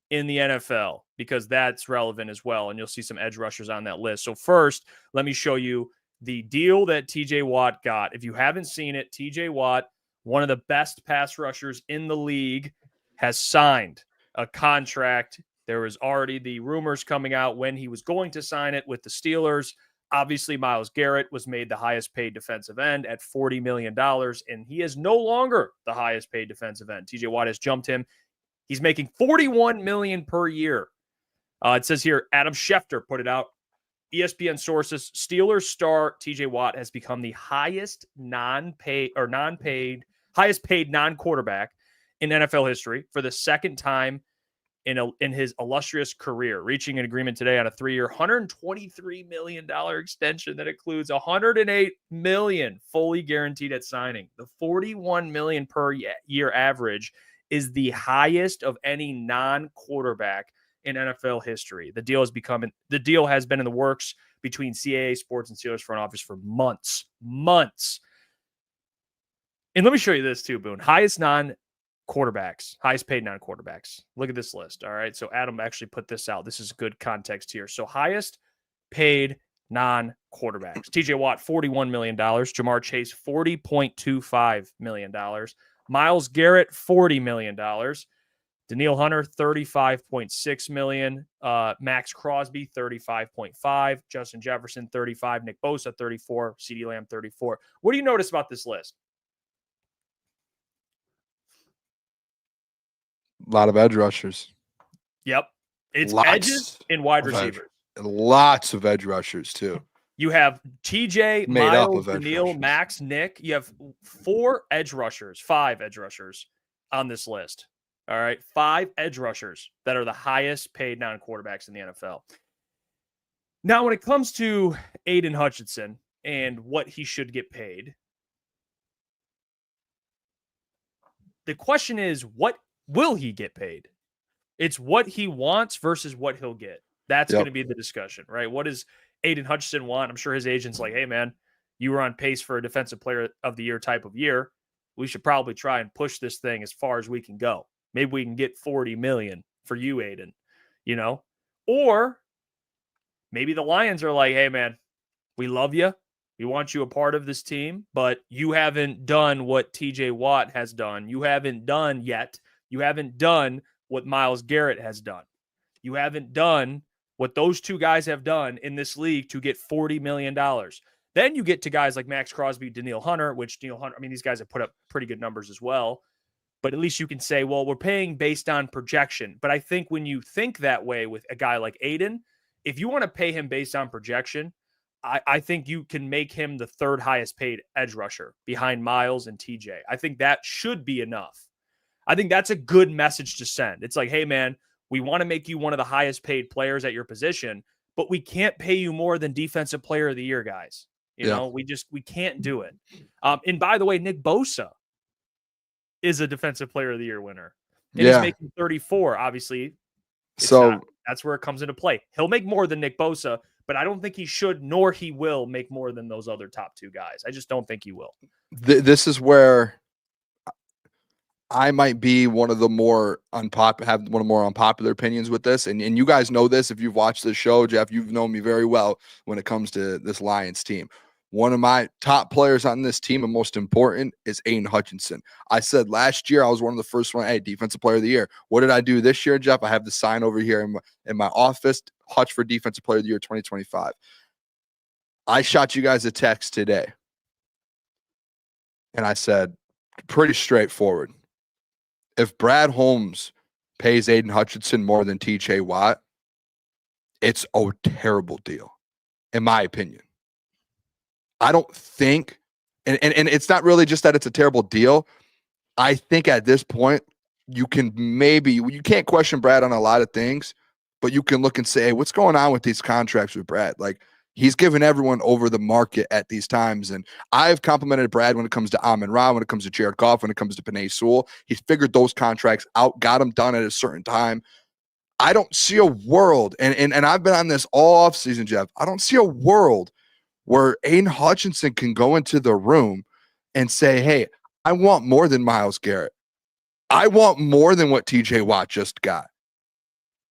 in the NFL because that's relevant as well. And you'll see some edge rushers on that list. So first, let me show you the deal that TJ Watt got. If you haven't seen it, TJ Watt, one of the best pass rushers in the league, has signed a contract. There was already the rumors coming out when he was going to sign it with the Steelers. Obviously, Myles Garrett was made the highest paid defensive end at $40 million, and he is no longer the highest paid defensive end. TJ Watt has jumped him. He's making $41 million per year. It says here, Adam Schefter put it out. ESPN sources, Steelers star TJ Watt has become the highest highest paid non-quarterback in NFL history for the second time in his illustrious career, reaching an agreement today on a 3-year, $123 million extension that includes $108 million fully guaranteed at signing. The $41 million per year average is the highest of any non-quarterback in NFL history. The deal has been in the works between CAA Sports and Steelers front office for months. And let me show you this too, Boone. Highest paid non-quarterbacks. Look at this list. All right. So Adam actually put this out. This is good context here. So highest paid non-quarterbacks. TJ Watt, $41 million. Jamar Chase, $40.25 million. Miles Garrett, $40 million. Daniil Hunter, $35.6 million. Max Crosby, $35.5. Justin Jefferson, $35. Nick Bosa, $34. CeeDee Lamb, $34. What do you notice about this list? A lot of edge rushers. Yep. It's edges and wide receivers. Lots of edge rushers, too. You have TJ, Made Miles, up of Daniil, rushers. Max, Nick. You have 5 edge rushers on this list. All right. 5 edge rushers that are the highest paid non-quarterbacks in the NFL. Now, when it comes to Aidan Hutchinson and what he should get paid, the question is, what will he get paid? It's what he wants versus what he'll get. That's going to be the discussion, right? What does Aidan Hutchinson want? I'm sure his agent's like, hey, man, you were on pace for a defensive player of the year type of year. We should probably try and push this thing as far as we can go. Maybe we can get $40 million for you, Aidan, or maybe the Lions are like, hey, man, we love you. We want you a part of this team, but you haven't done what TJ Watt has done. You haven't done what Myles Garrett has done. You haven't done what those two guys have done in this league to get $40 million. Then you get to guys like Max Crosby, Daniil Hunter, these guys have put up pretty good numbers as well. But at least you can say, well, we're paying based on projection. But I think when you think that way with a guy like Aidan, if you want to pay him based on projection, I think you can make him the 3rd highest paid edge rusher behind Miles and TJ. I think that should be enough. I think that's a good message to send. It's like, hey, man, we want to make you one of the highest paid players at your position, but we can't pay you more than defensive player of the year, guys. We can't do it. And by the way, Nick Bosa is a defensive player of the year winner. And he's making 34, obviously. That's where it comes into play. He'll make more than Nick Bosa, but I don't think he should, nor he will make more than those other top 2 guys. I just don't think he will. This is where I might be one of the more unpopular opinions with this. And you guys know this. If you've watched this show, Jeff, you've known me very well when it comes to this Lions team. One of my top players on this team and most important is Aidan Hutchinson. I said last year I was one of the first one, hey, defensive player of the year. What did I do this year, Jeff? I have the sign over here in my office, Hutch for defensive player of the year 2025. I shot you guys a text today. And I said, pretty straightforward. If Brad Holmes pays Aidan Hutchinson more than TJ Watt, it's a terrible deal, in my opinion. I don't think, and it's not really just that it's a terrible deal. I think at this point, you can't question Brad on a lot of things, but you can look and say, hey, what's going on with these contracts with Brad? Like, he's given everyone over the market at these times. And I've complimented Brad when it comes to Amon-Ra, when it comes to Jared Goff, when it comes to Penei Sewell. He's figured those contracts out, got them done at a certain time. I don't see a world, and I've been on this all offseason, Jeff. I don't see a world where Aidan Hutchinson can go into the room and say, hey, I want more than Myles Garrett. I want more than what TJ Watt just got.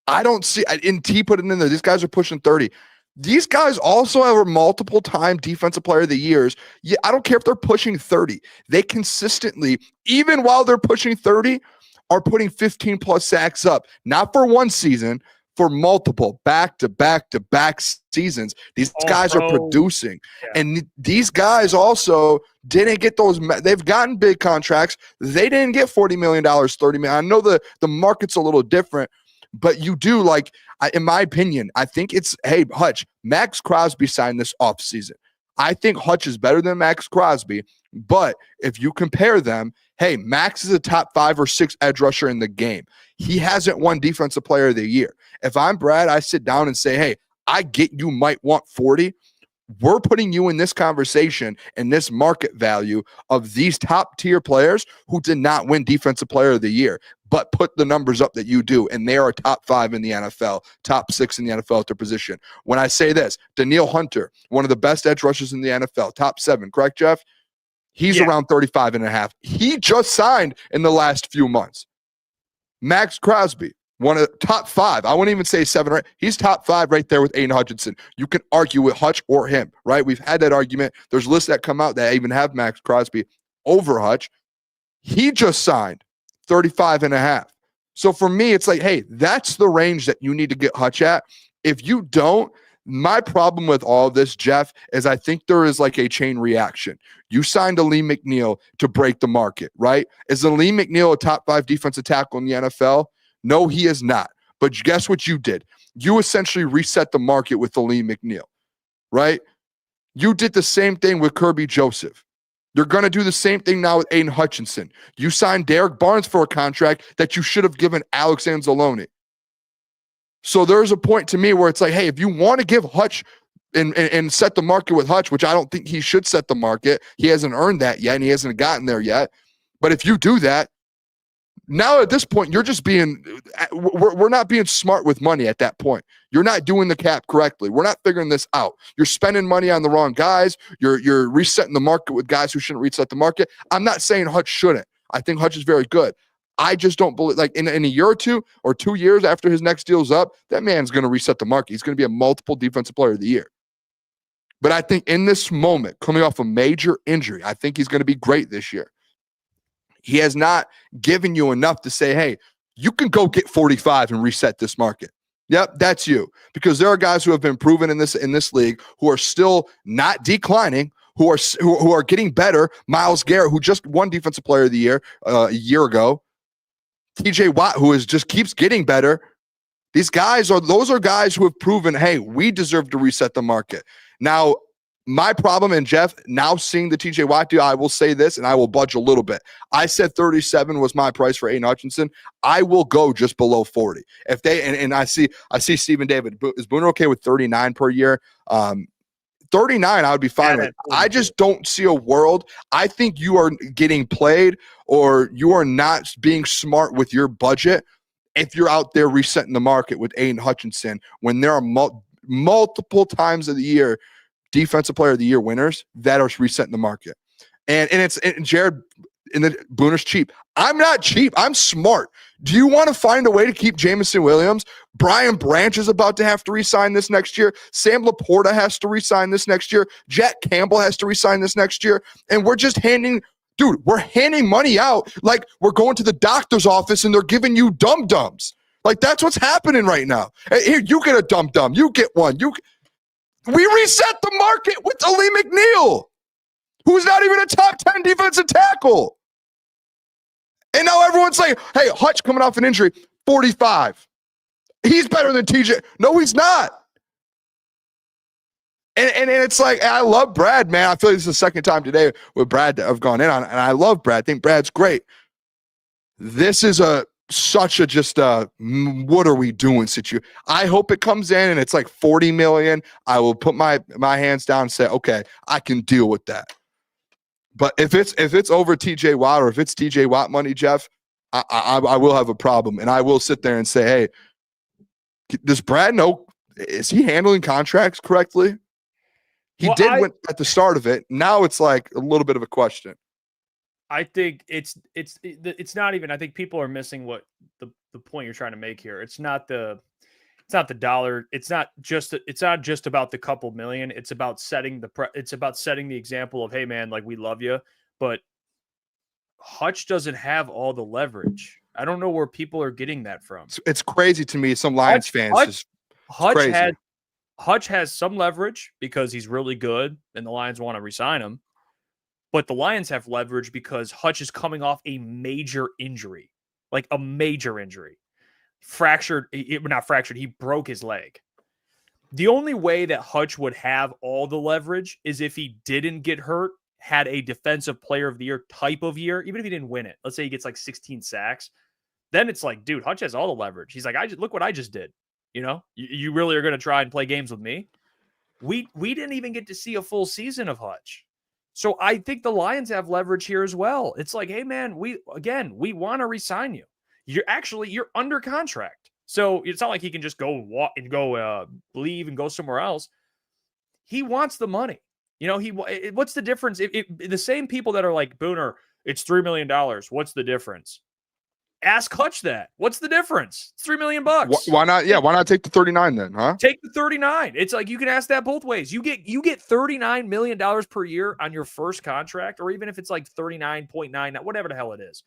I don't see, and T put it in there, these guys are pushing 30. These guys also have multiple-time defensive player of the years. Yeah, I don't care if they're pushing 30. They consistently, even while they're pushing 30, are putting 15-plus sacks up. Not for one season, for multiple back-to-back-to-back seasons. These guys are producing. Yeah. And these guys also didn't get those. They've gotten big contracts. They didn't get $40 million, $30 million. I know the market's a little different, but you do, like, in my opinion, I think it's, hey, Hutch, Max Crosby signed this offseason. I think Hutch is better than Max Crosby. But if you compare them, hey, Max is a top 5 or 6 edge rusher in the game. He hasn't won Defensive Player of the Year. If I'm Brad, I sit down and say, hey, I get you might want 40. We're putting you in this conversation and this market value of these top tier players who did not win Defensive Player of the Year, but put the numbers up that you do. And they are top 5 in the NFL, top 6 in the NFL at their position. When I say this, Danielle Hunter, one of the best edge rushers in the NFL, top 7, correct, Jeff? He's around 35 and a half. He just signed in the last few months. Max Crosby, one of the top 5. I wouldn't even say 7 or 8. He's top 5 right there with Aidan Hutchinson. You can argue with Hutch or him, right? We've had that argument. There's lists that come out that even have Max Crosby over Hutch. He just signed 35 and a half. So for me, it's like, hey, that's the range that you need to get Hutch at. If you don't, my problem with all of this, Jeff, is I think there is like a chain reaction. You signed a Lee McNeil to break the market, right? Is a Lee McNeil a top 5 defensive tackle in the NFL? No, he is not. But guess what you did? You essentially reset the market with the Lee McNeil, right? You did the same thing with Kirby Joseph. You're going to do the same thing now with Aidan Hutchinson. You signed Derek Barnes for a contract that you should have given Alex Anzalone. So there's a point to me where it's like, hey, if you want to give Hutch and set the market with Hutch, which I don't think he should set the market. He hasn't earned that yet, and he hasn't gotten there yet. But if you do that, now at this point, you're just being we're not being smart with money at that point. You're not doing the cap correctly. We're not figuring this out. You're spending money on the wrong guys. You're resetting the market with guys who shouldn't reset the market. I'm not saying Hutch shouldn't. I think Hutch is very good. I just don't believe, like in a year or 2 or 2 years after his next deal's up, that man's going to reset the market. He's going to be a multiple Defensive Player of the Year. But I think in this moment, coming off a major injury, I think he's going to be great this year. He has not given you enough to say, hey, you can go get 45 and reset this market. Yep, that's you. Because there are guys who have been proven in this league who are still not declining, who are getting better. Myles Garrett, who just won Defensive Player of the Year a year ago. TJ Watt, who just keeps getting better. Those are guys who have proven, hey, we deserve to reset the market. Now, my problem, and Jeff, now seeing the TJ Watt deal, I will say this, and I will budge a little bit. I said 37 was my price for Aidan Hutchinson. I will go just below 40. If they and I see Stephen David. Is Booner okay with 39 per year? 39, I would be fine with. I just don't see a world. I think you are getting played, or you are not being smart with your budget if you're out there resetting the market with Aidan Hutchinson when there are multiple times of the year Defensive Player of the Year winners that are resetting the market. And Jared, and the Booner's cheap. I'm not cheap. I'm smart. Do you want to find a way to keep Jamison Williams? Brian Branch is about to have to re-sign this next year. Sam Laporta has to re-sign this next year. Jack Campbell has to re-sign this next year. And we're just handing money out like we're going to the doctor's office and they're giving you dum-dums. Like, that's what's happening right now. Hey, here, you get a dum-dum. You get one. We reset the market with Ali McNeil, who's not even a top 10 defensive tackle. And now everyone's like, hey, Hutch coming off an injury, 45. He's better than TJ. No, he's not. And it's like, I love Brad, man. I feel like this is the second time today with Brad that I've gone in on, and I love Brad. I think Brad's great. This is such a what are we doing situation. I hope it comes in and it's like 40 million. I will put my hands down and say, okay, I can deal with that. But if it's over TJ Watt, or if it's TJ Watt money, Jeff, I will have a problem. And I will sit there and say, hey, does Brad know, is he handling contracts correctly? He win at the start of it. Now it's like a little bit of a question. I think it's not even. I think people are missing what the point you're trying to make here. It's not the dollar. It's not just about the couple million. It's about setting the example of, hey man, like, we love you, but Hutch doesn't have all the leverage. I don't know where people are getting that from. It's crazy to me. Some Lions fans. Hutch has some leverage because he's really good and the Lions want to re-sign him. But the Lions have leverage because Hutch is coming off a major injury, like a major injury. Not fractured, he broke his leg. The only way that Hutch would have all the leverage is if he didn't get hurt, had a defensive player of the year type of year, even if he didn't win it, let's say he gets like 16 sacks, then it's like, dude, Hutch has all the leverage. He's like, look what I just did. You know, you really are going to try and play games with me. We didn't even get to see a full season of Hutch. So I think the Lions have leverage here as well. It's like, hey man, we want to re-sign you. You're under contract. So it's not like he can just go walk and go leave and go somewhere else. He wants the money. You know, what's the difference? The same people that are like, Booner, it's $3 million. What's the difference? Ask Hutch that. What's the difference? It's $3 million. Why not? Yeah, why not take the 39 then, huh? Take the 39. It's like you can ask that both ways. You get $39 million per year on your first contract, or even if it's like 39.9, whatever the hell it is.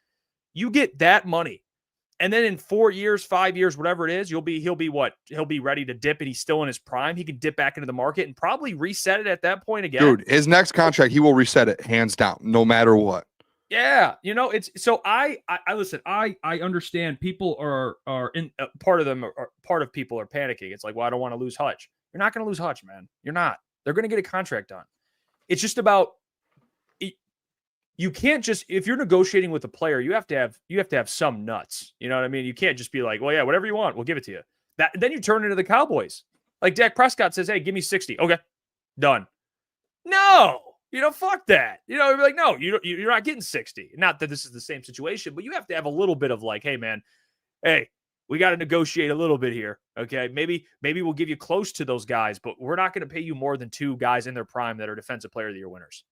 You get that money. And then in 4 years, 5 years, whatever it is, he'll be what? He'll be ready to dip, and he's still in his prime. He can dip back into the market and probably reset it at that point again. Dude, his next contract, he will reset it hands down, no matter what. Yeah, you know, it's so I listen. I understand people are in part of people are panicking. It's like, well, I don't want to lose Hutch. You're not going to lose Hutch, man. You're not. They're going to get a contract done. It's just about. You can't just, if you're negotiating with a player, you have to have some nuts. You know what I mean? You can't just be like, well, yeah, whatever you want, we'll give it to you. Then you turn into the Cowboys. Like Dak Prescott says, hey, give me 60. Okay, done. No, you know, fuck that. You know, you're like, no, you're not getting 60. Not that this is the same situation, but you have to have a little bit of like, hey, man, hey, we got to negotiate a little bit here. Okay, maybe we'll give you close to those guys, but we're not going to pay you more than 2 guys in their prime that are defensive player of the year winners.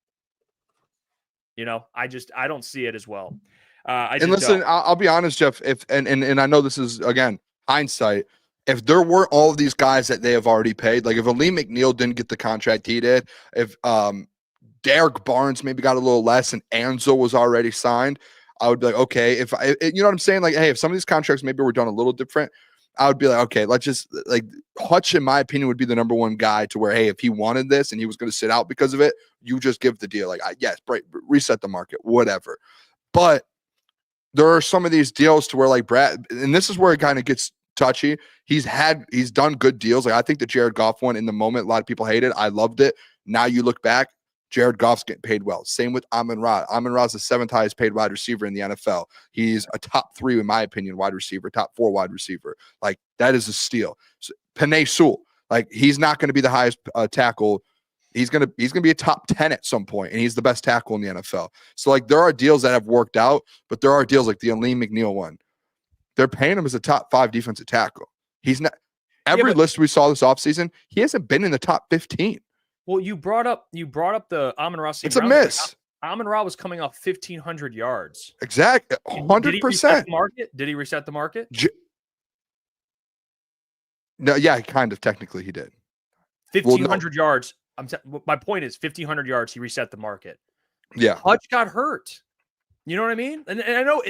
You know, I don't see it as well. And listen, I'll be honest, Jeff, and I know this is, again, hindsight. If there were all of these guys that they have already paid, like if Aleem McNeil didn't get the contract he did, if Derek Barnes maybe got a little less and Ansel was already signed, I would be like, okay, you know what I'm saying? Like, hey, if some of these contracts maybe were done a little different, I would be like, okay, let's just, like, Hutch, in my opinion, would be the number one guy to where, hey, if he wanted this and he was going to sit out because of it, you just give the deal. Like, yes, reset the market, whatever. But there are some of these deals to where, like, Brad, and this is where it kind of gets touchy. He's done good deals. Like, I think the Jared Goff one in the moment, a lot of people hated it. I loved it. Now you look back, Jared Goff's getting paid well. Same with Amon-Ra. Amon-Ra's the 7th highest paid wide receiver in the NFL. He's a top 3, in my opinion, wide receiver, top 4 wide receiver. Like, that is a steal. So, Penei Sewell, like, he's not going to be the highest tackle. He's going to be a top 10 at some point, and he's the best tackle in the NFL. So, like, there are deals that have worked out, but there are deals like the Aleem McNeil one. They're paying him as a top 5 defensive tackle. He's not. Every list we saw this offseason, he hasn't been in the top 15. Well, you brought up the Amon-Ra. It's a miss. Amon-Ra was coming off 1,500 yards. Exactly, 100%. Did he reset the market? No, yeah, kind of. Technically, he did. 1,500 yards. My point is, 1,500 yards. He reset the market. Yeah, Hutch got hurt. You know what I mean? And I know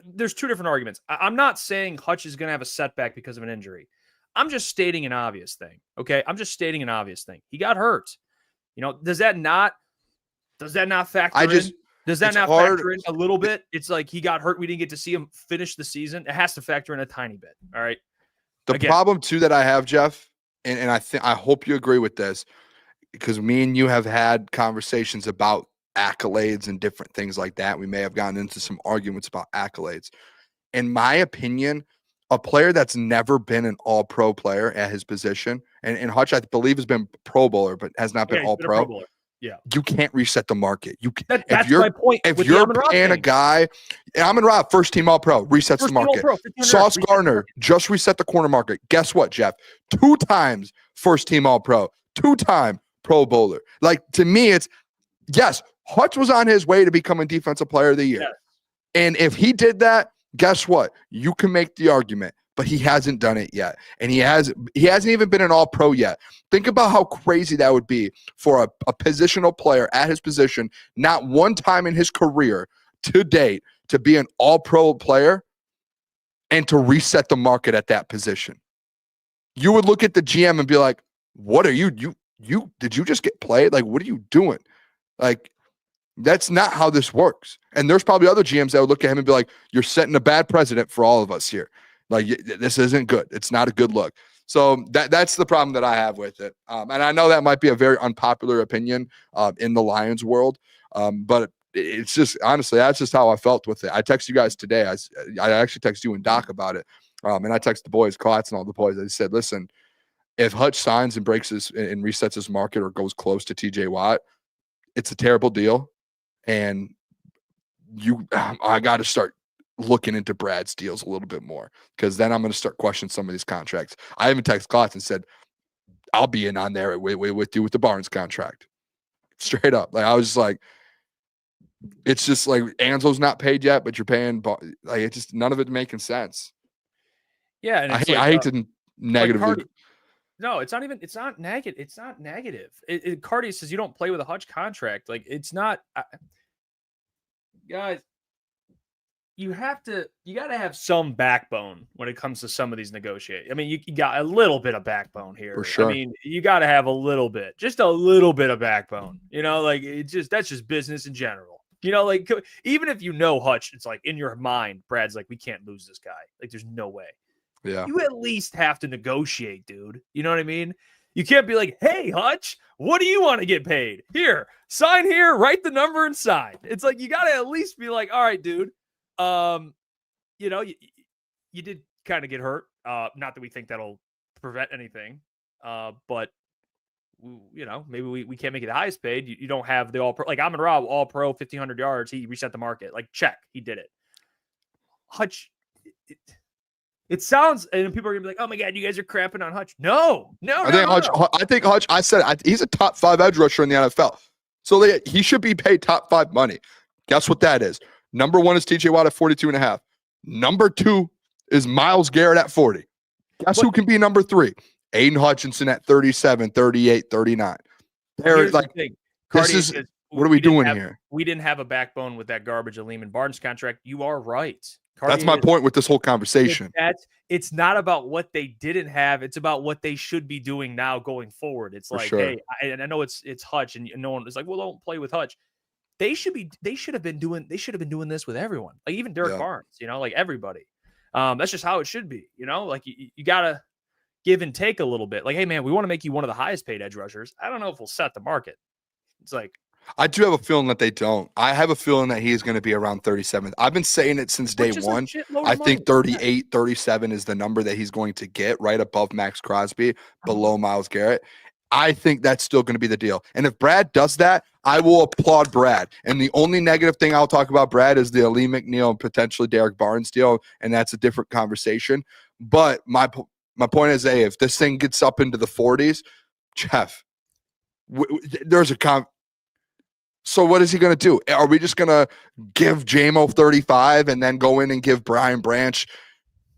there's 2 different arguments. I'm not saying Hutch is going to have a setback because of an injury. I'm just stating an obvious thing. Okay. I'm just stating an obvious thing. He got hurt. You know, does that not factor in? Does that not factor in a little bit? It's like he got hurt. We didn't get to see him finish the season. It has to factor in a tiny bit. All right. The problem too that I have, Jeff, and I hope you agree with this, because me and you have had conversations about accolades and different things like that. We may have gotten into some arguments about accolades. In my opinion, a player that's never been an all-pro player at his position, and Hutch, I believe, has been Pro Bowler, but has not been all-pro. Yeah, you can't reset the market. You can't. That's my point. If you're paying a guy, Amon-Ra, first-team All-Pro, resets the market. Sauce Gardner just reset the corner market. Guess what, Jeff? 2 times first-team All-Pro, 2-time Pro Bowler. Like, to me, it's, yes, Hutch was on his way to becoming Defensive Player of the Year. Yes. And if he did that, guess what? You can make the argument, but he hasn't done it yet. And he hasn't even been an all-pro yet. Think about how crazy that would be for a positional player at his position, not one time in his career to date, to be an all-pro player and to reset the market at that position. You would look at the GM and be like, what are you did you just get played? Like, what are you doing? Like, that's not how this works. And there's probably other GMs that would look at him and be like, you're setting a bad precedent for all of us here. Like, this isn't good. It's not a good look. So that's the problem that I have with it. And I know that might be a very unpopular opinion in the Lions world. But it's just, honestly, that's just how I felt with it. I texted you guys today. I actually texted you and Doc about it. And I texted the boys, Klotz and all the boys. I said, listen, if Hutch signs and breaks his and resets his market or goes close to TJ Watt, it's a terrible deal. And I got to start looking into Brad's deals a little bit more, because then I'm going to start questioning some of these contracts. I even texted Klotz and said, I'll be in on there with you with the Barnes contract. Straight up. Like, I was just like, it's just like Anzo's not paid yet, but you're paying, like, it just, none of it making sense. Yeah. And I hate to negatively. No, it's not negative. It's not negative. Cardi says you don't play with a Hutch contract. Like, it's not, guys, you got to have some backbone when it comes to some of these negotiations. I mean, you got a little bit of backbone here. For sure. I mean, you got to have just a little bit of backbone, like that's just business in general, like, even if Hutch, it's like in your mind, Brad's like, we can't lose this guy. Like, there's no way. Yeah. You at least have to negotiate, dude. You know what I mean? You can't be like, hey, Hutch, what do you want to get paid? Here, sign here, write the number and sign. It's like, you got to at least be like, all right, dude. You did kind of get hurt. Not that we think that'll prevent anything. But maybe we can't make it the highest paid. You don't have the all-pro. Like, Amon-Ra, all-pro, 1,500 yards. He reset the market. Like, check. He did it. Hutch... It sounds, and people are gonna be like, "Oh my God, you guys are crapping on Hutch." No. I think Hutch. I said he's a top 5 edge rusher in the NFL, so he should be paid top 5 money. Guess what that is? Number 1 is TJ Watt at 42.5. Number 2 is Myles Garrett at 40. Guess who can be number 3? Aidan Hutchinson at 37, 38, 39. They're like, this is what are we doing here? We didn't have a backbone with that garbage of Lehman Barnes contract. You are right. That's my point with this whole conversation. It's not about what they didn't have. It's about what they should be doing now going forward. It's like, hey, and I know it's Hutch, and no one is like, well, don't play with Hutch. They should have been doing this with everyone, like even Derek Barnes, like everybody. That's just how it should be, like you gotta give and take a little bit. Like, hey man, we want to make you one of the highest paid edge rushers. I don't know if we'll set the market. It's like, I do have a feeling that they don't. I have a feeling that he's going to be around 37. I've been saying it since day one. I think 38, 37 is the number that he's going to get, right above Max Crosby, below Myles Garrett. I think that's still going to be the deal. And if Brad does that, I will applaud Brad. And the only negative thing I'll talk about Brad is the Ali McNeil and potentially Derek Barnes deal, and that's a different conversation. But my point is, if this thing gets up into the 40s, Jeff, there's a So what is he going to do? Are we just going to give JMO 35 and then go in and give Brian Branch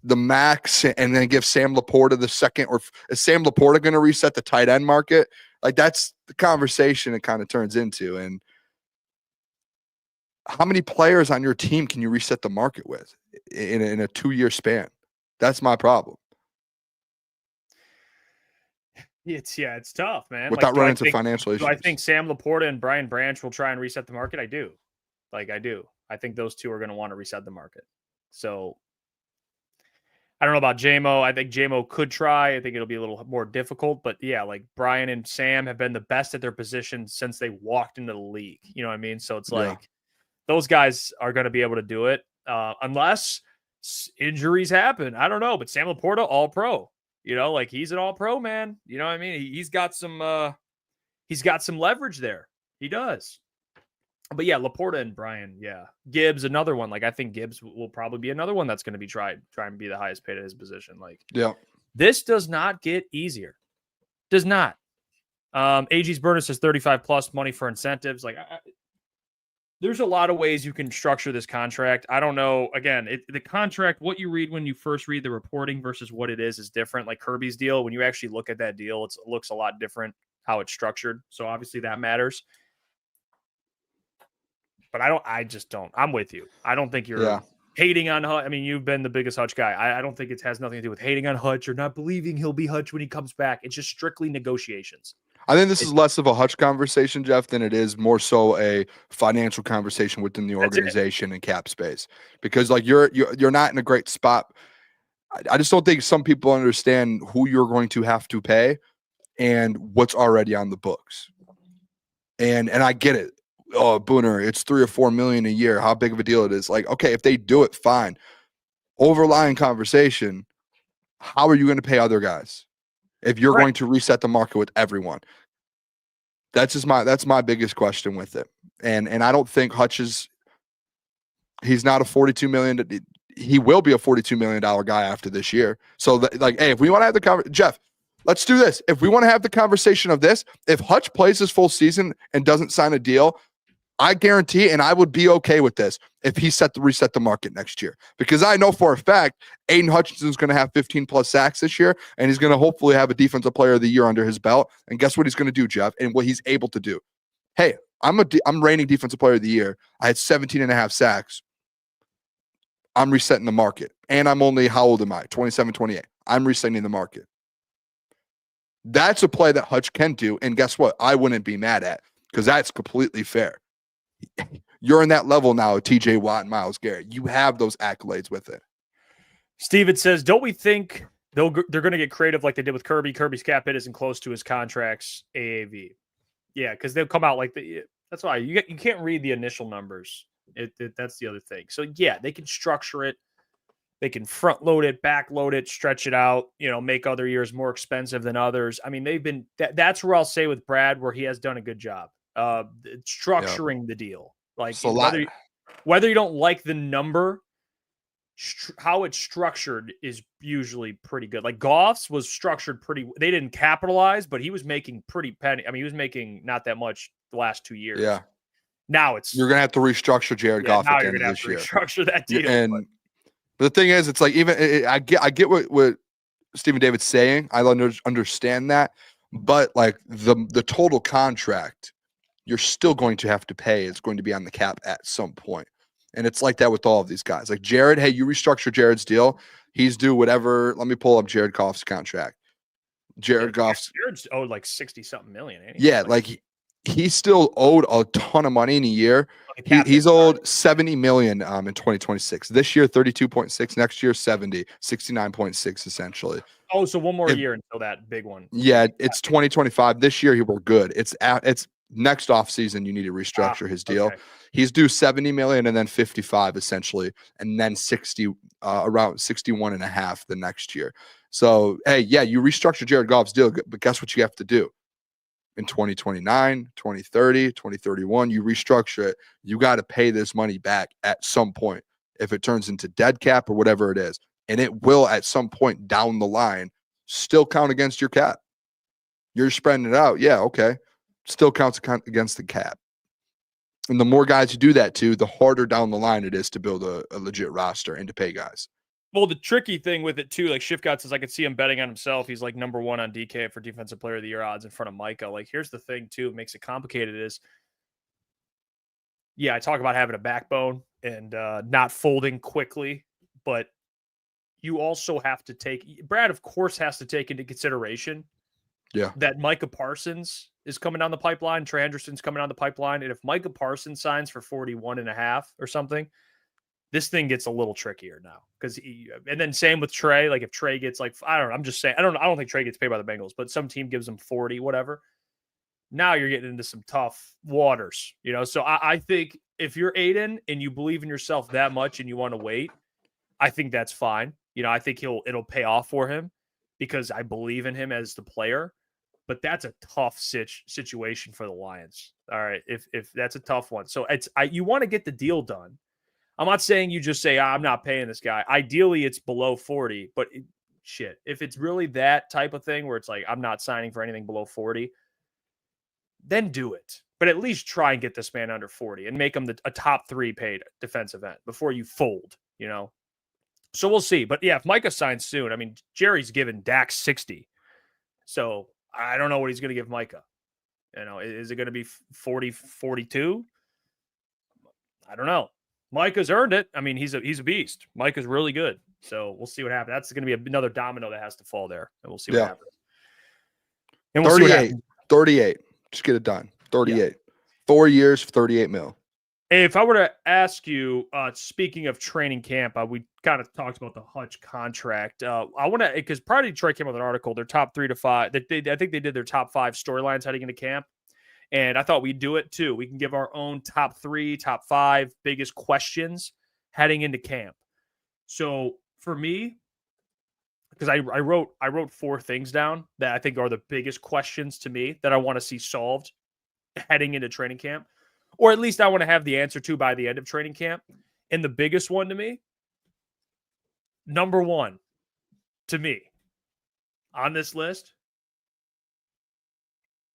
the max and then give Sam Laporta the second? Or is Sam Laporta going to reset the tight end market? Like, that's the conversation it kind of turns into. And how many players on your team can you reset the market with in a 2-year span? That's my problem. It's tough, man. Without running into financial issues. Do I think Sam Laporta and Brian Branch will try and reset the market? I do. I think those two are going to want to reset the market. So I don't know about JMO. I think JMO could try. I think it'll be a little more difficult. But yeah, like Brian and Sam have been the best at their position since they walked into the league. You know what I mean? So it's like those guys are going to be able to do it unless injuries happen. I don't know. But Sam Laporta, all pro. Like he's an all-pro, man. You know what I mean? He's got some leverage there. He does. But yeah, Laporta and Brian, yeah. Gibbs, another one. Like, I think Gibbs will probably be another one that's going to be try and be the highest paid at his position. Like, this does not get easier. Does not. AG's Burner says 35 plus money for incentives. Like, there's a lot of ways you can structure this contract. I don't know. Again, the contract, what you read when you first read the reporting versus what it is different. Like Kirby's deal, when you actually look at that deal, it looks a lot different how it's structured. So obviously that matters. But I just don't. I'm with you. I don't think you're hating on Hutch. I mean, you've been the biggest Hutch guy. I don't think it has nothing to do with hating on Hutch or not believing he'll be Hutch when he comes back. It's just strictly negotiations. I think this is less of a Hutch conversation, Jeff, than it is more so a financial conversation within the organization and cap space. Because like you're not in a great spot. I just don't think some people understand who you're going to have to pay and what's already on the books. And I get it. oh, Booner, it's $3 or $4 million a year. How big of a deal it is? Like, okay, if they do it, fine. Overlying conversation, how are you going to pay other guys if you're going to reset the market with everyone? That's my biggest question with it. And I don't think Hutch he's not a $42 million. He will be a $42 million guy after this year. So hey, if we want to have the conversation, Jeff, let's do this. If we want to have the conversation of this, if Hutch plays his full season and doesn't sign a deal, I guarantee, and I would be okay with this if he reset the market next year, because I know for a fact Aidan Hutchinson is going to have 15 plus sacks this year, and he's going to hopefully have a defensive player of the year under his belt. And guess what he's going to do, Jeff, and what he's able to do? Hey, I'm reigning defensive player of the year. I had 17 and a half sacks. I'm resetting the market. And I'm only, how old am I? 27, 28. I'm resetting the market. That's a play that Hutch can do. And guess what? I wouldn't be mad at, because that's completely fair. You're in that level now, TJ Watt and Myles Garrett. You have those accolades with it. Steven says, don't we think they're going to get creative like they did with Kirby? Kirby's cap hit isn't close to his contract's AAV. Yeah, because they'll come out like that's why you can't read the initial numbers. That's the other thing. So yeah, they can structure it. They can front load it, back load it, stretch it out, make other years more expensive than others. I mean, they've been, that's where I'll say with Brad, where he has done a good job structuring the deal. Like whether you don't like the number, how it's structured is usually pretty good. Like Goff's was structured they didn't capitalize, but he was making pretty penny. I mean, he was making not that much the last 2 years. Yeah. Now you're going to have to restructure Jared Goff now at the you're end gonna of have this to year. restructure that deal. And but the thing is, it's like, I get what Stephen David's saying. I understand that, but like the total contract, you're still going to have to pay. It's going to be on the cap at some point. And it's like that with all of these guys. Like Jared, hey, you restructure Jared's deal. He's due whatever. Let me pull up Jared Goff's contract. Jared's owed like 60-something million. Yeah, like he still owed a ton of money in a year. He's owed $70 million in 2026. This year, 32.6. Next year, 70, 69.6 essentially. Oh, so one more year until that big one. Yeah, it's 2025. This year, we're good. It's next offseason. You need to restructure his deal. Okay. He's due 70 million and then 55 essentially, and then 60, around 61 and a half the next year. So, hey, yeah, you restructure Jared Goff's deal, but guess what you have to do? In 2029, 2030, 2031, you restructure it. You got to pay this money back at some point if it turns into dead cap or whatever it is. And it will at some point down the line still count against your cap. You're spreading it out. Yeah, okay. Still counts against the cap. And the more guys you do that to, the harder down the line it is to build a legit roster and to pay guys. Well, the tricky thing with it too, like Shifgot says, I could see him betting on himself. He's like number one on DK for Defensive Player of the Year odds in front of Micah. Like, here's the thing too, it makes it complicated is, yeah, I talk about having a backbone and not folding quickly, but you also have to Brad, of course, has to take into consideration that Micah Parsons is coming down the pipeline, Trey Henderson's coming down the pipeline, and if Micah Parsons signs for 41.5 or something, this thing gets a little trickier now and then same with Trey. Like if Trey gets like, I don't know, I'm just saying, I don't think Trey gets paid by the Bengals, but some team gives him 40, whatever. Now you're getting into some tough waters, So I think if you're Aidan and you believe in yourself that much and you want to wait, I think that's fine. I think it'll pay off for him because I believe in him as the player. But that's a tough situation for the Lions. All right, if that's a tough one, so you want to get the deal done. I'm not saying you just say, I'm not paying this guy. Ideally, it's below 40, but if it's really that type of thing where it's like, I'm not signing for anything below 40, then do it. But at least try and get this man under 40 and make him a top 3 paid defensive end before you fold, So we'll see. But yeah, if Micah signs soon, I mean, Jerry's given Dak 60. So I don't know what he's going to give Micah. Is it going to be 40, 42? I don't know. Micah's earned it. I mean, he's a beast. Micah's really good. So we'll see what happens. That's going to be another domino that has to fall there. And we'll see what happens. And we'll 38. 38. Just get it done. 38. Yeah. 4 years, 38 mil. If I were to ask you, speaking of training camp, we kind of talked about the Hutch contract. I want to, because prior to Detroit came out with an article, their top 3 to 5, I think they did their top 5 storylines heading into camp. And I thought we'd do it too. We can give our own top 3, top 5 biggest questions heading into camp. So for me, because I wrote 4 things down that I think are the biggest questions to me that I want to see solved heading into training camp, or at least I want to have the answer to by the end of training camp. And the biggest one to me, number 1 to me on this list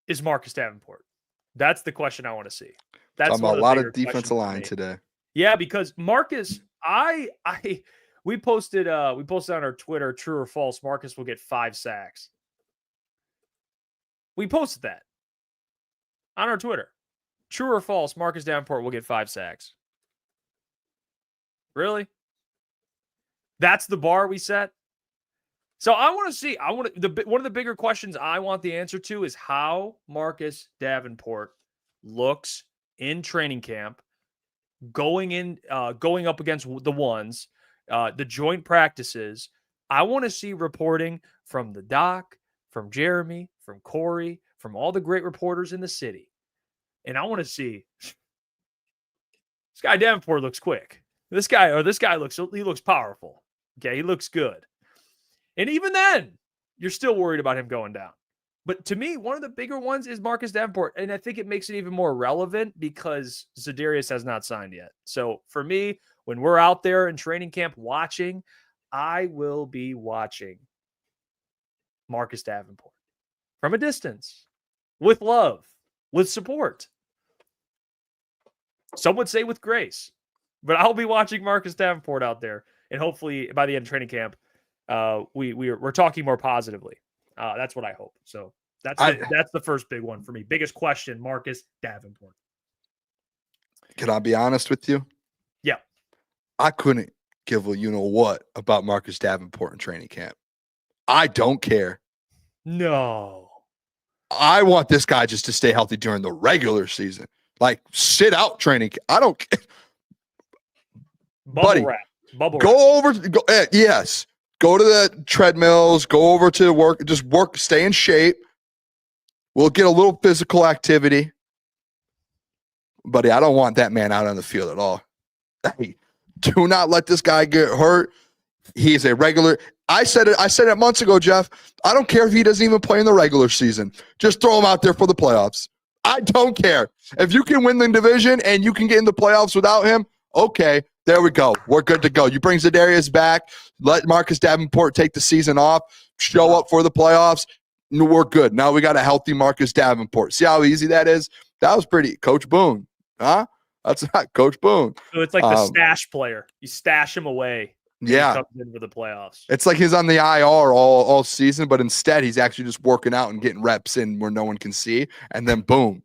is Marcus Davenport. That's the question I want to see. That's a lot of defensive line today. Yeah, because Marcus, we posted on our Twitter, true or false, Marcus will get 5 sacks. We posted that on our Twitter. True or false, Marcus Davenport will get 5 sacks. Really? That's the bar we set? So I want to see. One of the bigger questions I want the answer to is how Marcus Davenport looks in training camp, going up against the ones, the joint practices. I want to see reporting from the doc, from Jeremy, from Kory, from all the great reporters in the city, and I want to see this guy Davenport looks quick. This guy looks powerful. Okay, he looks good. And even then, you're still worried about him going down. But to me, one of the bigger ones is Marcus Davenport. And I think it makes it even more relevant because Za'Darius has not signed yet. So for me, when we're out there in training camp watching, I will be watching Marcus Davenport from a distance, with love, with support. Some would say with grace. But I'll be watching Marcus Davenport out there. And hopefully by the end of training camp, we're talking more positively. That's what I hope. So that's the first big one for me. Biggest question, Marcus Davenport. Can I be honest with you? Yeah. I couldn't give a what about Marcus Davenport in training camp. I don't care. No. I want this guy just to stay healthy during the regular season. Like, sit out training camp. I don't care. Bubble wrap. Yes. Go to the treadmills, go over to work, just work, stay in shape. We'll get a little physical activity. Buddy, I don't want that man out on the field at all. Hey, do not let this guy get hurt. He is a regular. I said it months ago, Jeff. I don't care if he doesn't even play in the regular season. Just throw him out there for the playoffs. I don't care. If you can win the division and you can get in the playoffs without him, okay, there we go. We're good to go. You bring Za'Darius back. Let Marcus Davenport take the season off. Show up for the playoffs. We're good. Now we got a healthy Marcus Davenport. See how easy that is? That was pretty. Coach Boone. Huh? That's not Coach Boone. So it's like the stash player. You stash him away. Yeah. He comes in for the playoffs. It's like he's on the IR all season, but instead he's actually just working out and getting reps in where no one can see. And then boom.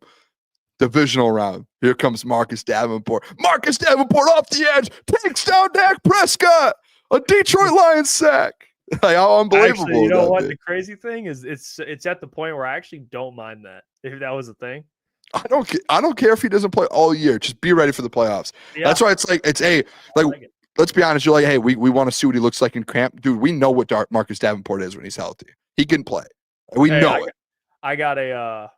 Divisional round. Here comes Marcus Davenport. Marcus Davenport off the edge. Takes down Dak Prescott. A Detroit Lions sack. Like, how unbelievable. Actually, you know what? The crazy thing is it's at the point where I actually don't mind that. If that was a thing. I don't care if he doesn't play all year. Just be ready for the playoffs. Yeah. That's why let's be honest. You're like, hey, we want to see what he looks like in camp. Dude, we know what Marcus Davenport is when he's healthy. He can play. We know it. I got a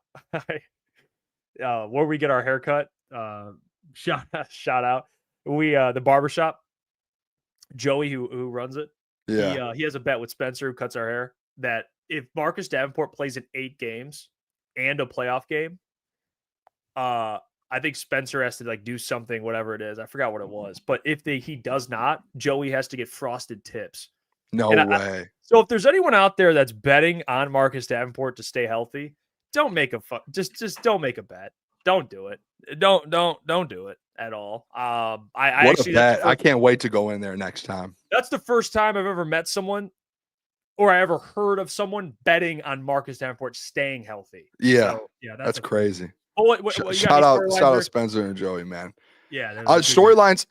where we get our haircut. Shout out. The barbershop. Joey, who runs it. Yeah. He has a bet with Spencer, who cuts our hair, that if Marcus Davenport plays in 8 games and a playoff game, I think Spencer has to do something, whatever it is. I forgot what it was. But if he does not, Joey has to get frosted tips. No way. So if there's anyone out there that's betting on Marcus Davenport to stay healthy, don't make just don't make a bet. Don't do it. Don't do it at all. I can't wait to go in there next time. That's the first time I've ever met someone or I ever heard of someone betting on Marcus Davenport staying healthy. Yeah. So, that's crazy. Oh, shout out Spencer and Joey, man. Yeah. Storylines.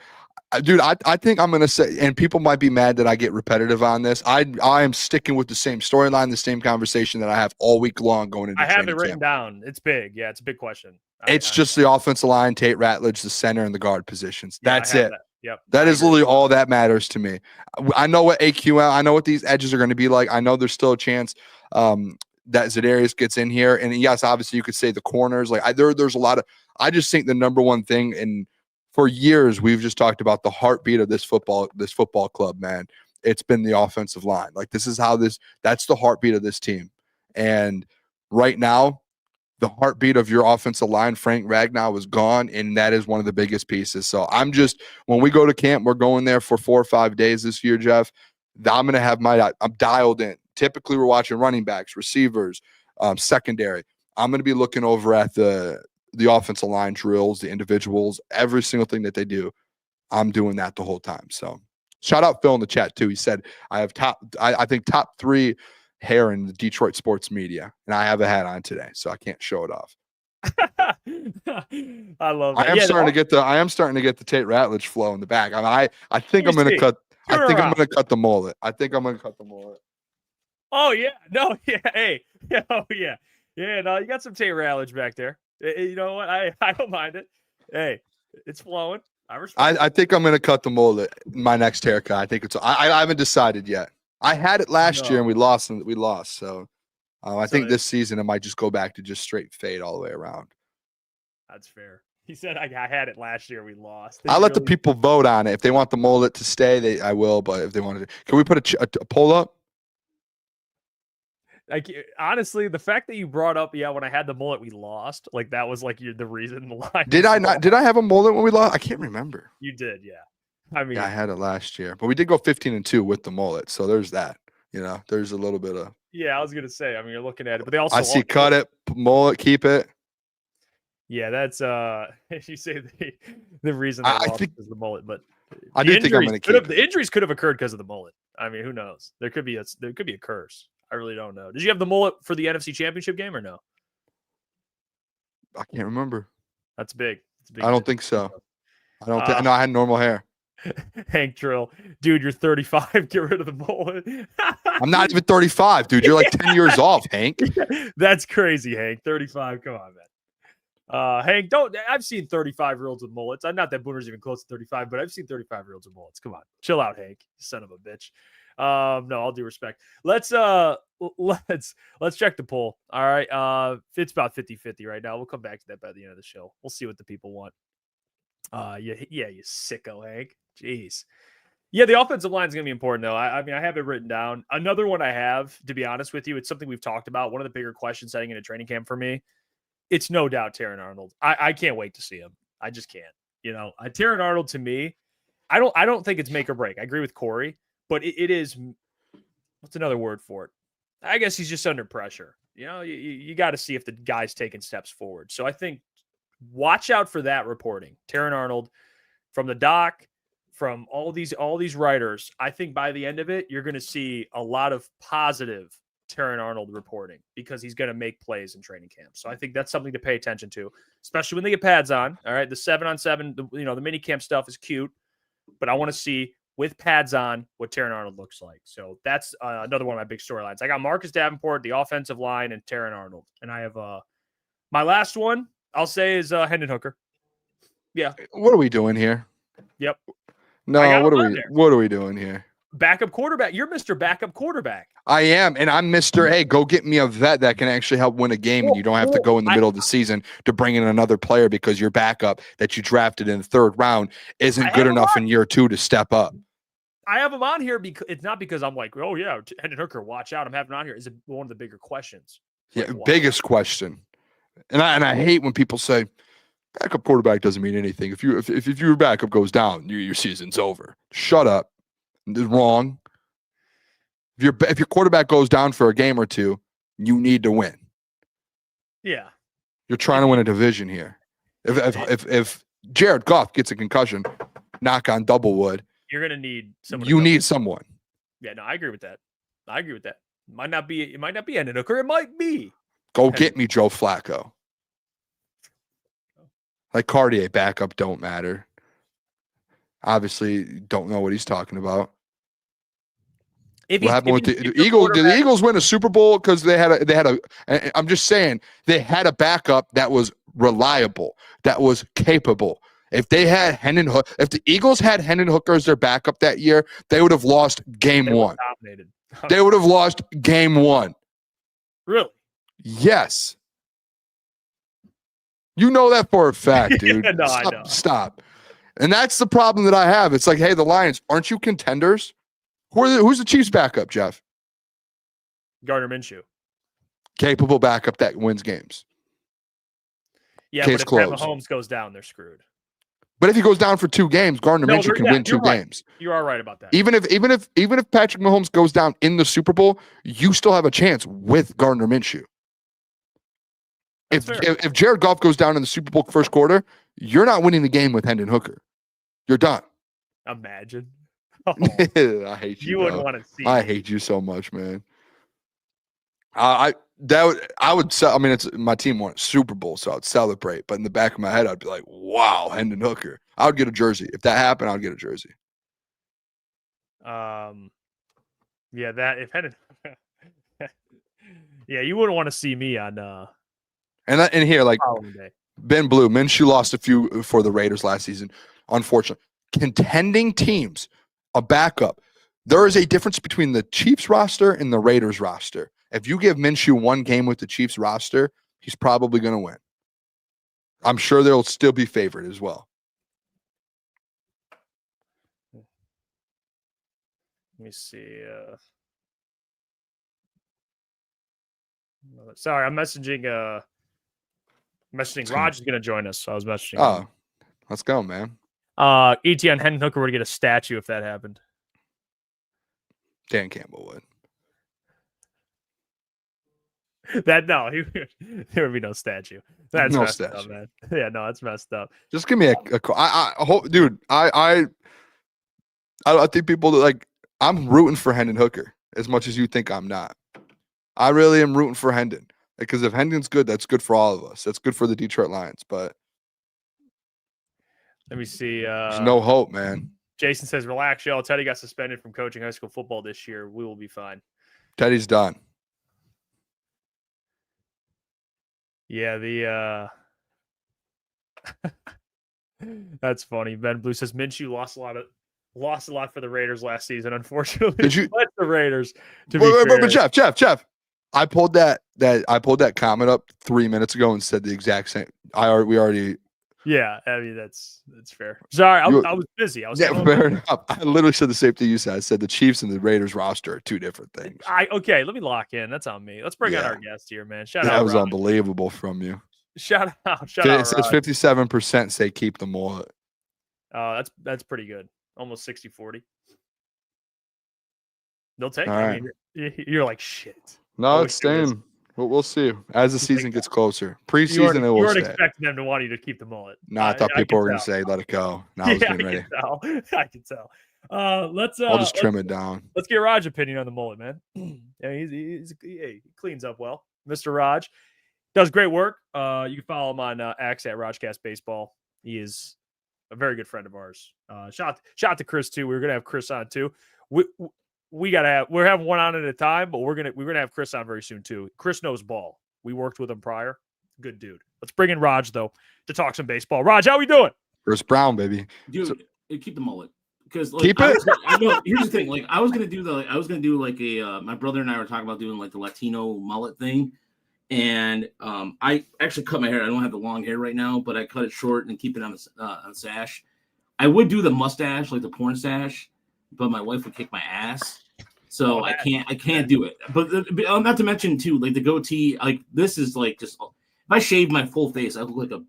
Dude, I think I'm going to say, and people might be mad that I get repetitive on this. I am sticking with the same storyline, the same conversation that I have all week long going into I have it written down. It's big. Yeah, it's a big question. It's just the offensive line, Tate, Ratledge, the center, and the guard positions. That's it. Yep. That is literally all that matters to me. I know what AQL, I know what these edges are going to be like. I know there's still a chance that Za'Darius gets in here. And yes, obviously you could say the corners. Like there's a lot of. I just think the number one thing, and for years we've just talked about the heartbeat of this football club, man. It's been the offensive line. Like that's the heartbeat of this team. And right now, the heartbeat of your offensive line, Frank Ragnow, is gone, and that is one of the biggest pieces. So when we go to camp, we're going there for 4 or 5 days this year, Jeff. I'm going to have I'm dialed in. Typically, we're watching running backs, receivers, secondary. I'm going to be looking over at the offensive line drills, the individuals, every single thing that they do. I'm doing that the whole time. So shout out Phil in the chat too. He said, I have I think top 3 hair in the Detroit sports media, and I have a hat on today, so I can't show it off. I love that. I am starting to get the Tate Ratledge flow in the back. I think I'm going to cut. I think I'm going to cut the mullet. Oh yeah, no, yeah, hey, oh yeah, no, you got some Tate Ratledge back there. You know what? I don't mind it. Hey, it's flowing. I think I'm going to cut the mullet. My next haircut. I think I haven't decided yet. I had it last year and we lost. So I think this season I might just go back to just straight fade all the way around. That's fair. He said I had it last year. We lost. I'll let the people vote on it. If they want the mullet to stay, I will. But if they want to, can we put a poll up? Like, honestly, the fact that you brought up, when I had the mullet, we lost. Like, that was like the reason the line. Did I not? Did I have a mullet when we lost? I can't remember. You did, yeah. I mean, I had it last year, but we did go 15-2 with the mullet. So there's that. There's a little bit of. Yeah, I was gonna say. I mean, you're looking at it, but they also. I see. Cut it, mullet, keep it. Yeah, that's if you say the reason I think is the mullet, but I do think I'm going to keep it. The injuries could have occurred because of the mullet. I mean, who knows? There could be a curse. I really don't know. Did you have the mullet for the NFC Championship game or no? I can't remember. That's big. I don't think so. I don't think. No, I had normal hair. Hank Drill, dude, you're 35. Get rid of the mullet. I'm not even 35, dude. You're like 10 years off, Hank. That's crazy, Hank. 35. Come on, man. Hank, I've seen 35-year-olds with mullets. I'm not that Booner's even close to 35, but I've seen 35-year-olds with mullets. Come on, chill out, Hank. Son of a bitch. No, all due respect. Let's check the poll. All right. It's about 50-50 right now. We'll come back to that by the end of the show. We'll see what the people want. You sicko, Hank. Jeez. Yeah, the offensive line is going to be important, though. I mean, I have it written down. Another one I have, to be honest with you, it's something we've talked about. One of the bigger questions heading into training camp for me, it's no doubt Terran Arnold. I can't wait to see him. I just can't. Terran Arnold, to me, I don't think it's make or break. I agree with Kory, but it is. What's another word for it? I guess he's just under pressure. You got to see if the guy's taking steps forward. So I think watch out for that reporting. Terran Arnold from the doc, from all these writers. I think by the end of it, you're going to see a lot of positive Terran Arnold reporting because he's going to make plays in training camp. So I think that's something to pay attention to, especially when they get pads on. All right, the 7-on-7, the mini camp stuff is cute, but I want to see with pads on what Terran Arnold looks like. So that's another one of my big storylines. I got Marcus Davenport, the offensive line, and Terran Arnold, and I have my last one. I'll say is Hendon Hooker. Yeah. What are we doing here? Yep. No, what are we doing here? Backup quarterback. You're Mr. Backup quarterback. I am, and I'm Mr. Hey, go get me a vet that can actually help win a game, and you don't have to go in the middle of the season to bring in another player because your backup that you drafted in the 3rd round isn't good enough in year 2 to step up. I have him on here because it's not because I'm like, oh yeah, Hendon Hooker, watch out. I'm having him on here. Is one of the bigger questions. Yeah, biggest question. And I hate when people say backup quarterback doesn't mean anything. If your backup goes down, your season's over. Shut up. It's wrong. If your quarterback goes down for a game or two, you need to win. Yeah. You're trying to win a division here. If Jared Goff gets a concussion, knock on double wood, you're gonna need someone. You need someone. Yeah, no, I agree with that. It might not be Hendon Hooker. It might be. Go get me Joe Flacco. Like Cartier backup don't matter. Obviously, don't know what he's talking about. What happened with the Eagles? Did the Eagles win a Super Bowl because they had a? I'm just saying they had a backup that was reliable, that was capable. If they had if the Eagles had Hendon Hooker as their backup that year, they would have lost game 1. They would have lost game 1. Really? Yes. You know that for a fact, dude. No, I know. Stop. And that's the problem that I have. It's like, hey, the Lions, aren't you contenders? Who's the Chiefs' backup, Jeff? Gardner Minshew. Capable backup that wins games. Yeah, Case but if closed. Mahomes goes down, they're screwed. But if he goes down for 2 games, Gardner Minshew can win 2 games. You are right about that. Even if Patrick Mahomes goes down in the Super Bowl, you still have a chance with Gardner Minshew. If Jared Goff goes down in the Super Bowl first quarter, you're not winning the game with Hendon Hooker. You're done. Imagine. Oh, I hate you. You wouldn't want to see. I hate you so much, man. I would sell. I mean, it's my team won a Super Bowl, so I'd celebrate. But in the back of my head, I'd be like, "Wow, Hendon Hooker." I would get a jersey if that happened. I'd get a jersey. Yeah, that if Hendon. Yeah, you wouldn't want to see me on. And here, like Ben Blue, Minshew lost a few for the Raiders last season. Unfortunately, contending teams, a backup. There is a difference between the Chiefs roster and the Raiders roster. If you give Minshew 1 game with the Chiefs roster, he's probably going to win. I'm sure they'll still be favored as well. Let me see. Sorry, I'm messaging. Raj is going to join us. So I was messaging. Oh, let's go, man. ETN Hendon Hooker would get a statue if that happened. Dan Campbell would. There would be no statue. That's no messed statue. up, man. Yeah, no, that's messed up. Just give me a call. I hope, dude. I think people like. I'm rooting for Hendon Hooker as much as you think I'm not. I really am rooting for Hendon because if Hendon's good, that's good for all of us. That's good for the Detroit Lions. But let me see. There's no hope, man. Jason says, "Relax, y'all. Teddy got suspended from coaching high school football this year. We will be fine." Teddy's done. Yeah, that's funny. Ben Blue says Minshew lost a lot for the Raiders last season. Unfortunately, Did you? But the Raiders. But Jeff, I pulled that comment up 3 minutes ago and said the exact same. We already. Yeah, I mean that's fair. Sorry, I was busy. Fair enough. I literally said the same thing you said. I said the Chiefs and the Raiders roster are 2 different things. Okay, let me lock in. That's on me. Let's bring out our guest here, man. Shout out. That was unbelievable from you. Shout out. It says 57% say keep the mullet. That's pretty good. Almost 60-40. They'll take it. All right. I mean, you're like shit. No, it's staying. We'll see as the season gets closer. Preseason, it will stay. You weren't expecting them to want you to keep the mullet. No, I thought people were going to say, let it go. Now I was getting ready. I can tell. I'll just trim it down. Let's get Raj's opinion on the mullet, man. Yeah, he cleans up well. Mr. Raj does great work. You can follow him on X at Rajcast Baseball. He is a very good friend of ours. Shout out to Chris too. We were gonna have Chris on too. We're having one on at a time, but we're gonna have Chris on very soon too. Chris knows ball. We worked with him prior. Good dude. Let's bring in Raj though to talk some baseball. Raj, how we doing? Chris Brown, baby. Dude, keep the mullet because keep it. I know. Here's the thing. Like I was gonna do like a. My brother and I were talking about doing like the Latino mullet thing, and I actually cut my hair. I don't have the long hair right now, but I cut it short and keep it on the sash. I would do the mustache, like the porn stash, but my wife would kick my ass. So I can't do it. But not to mention too, like the goatee, like this is like just if I shave my full face, I look like a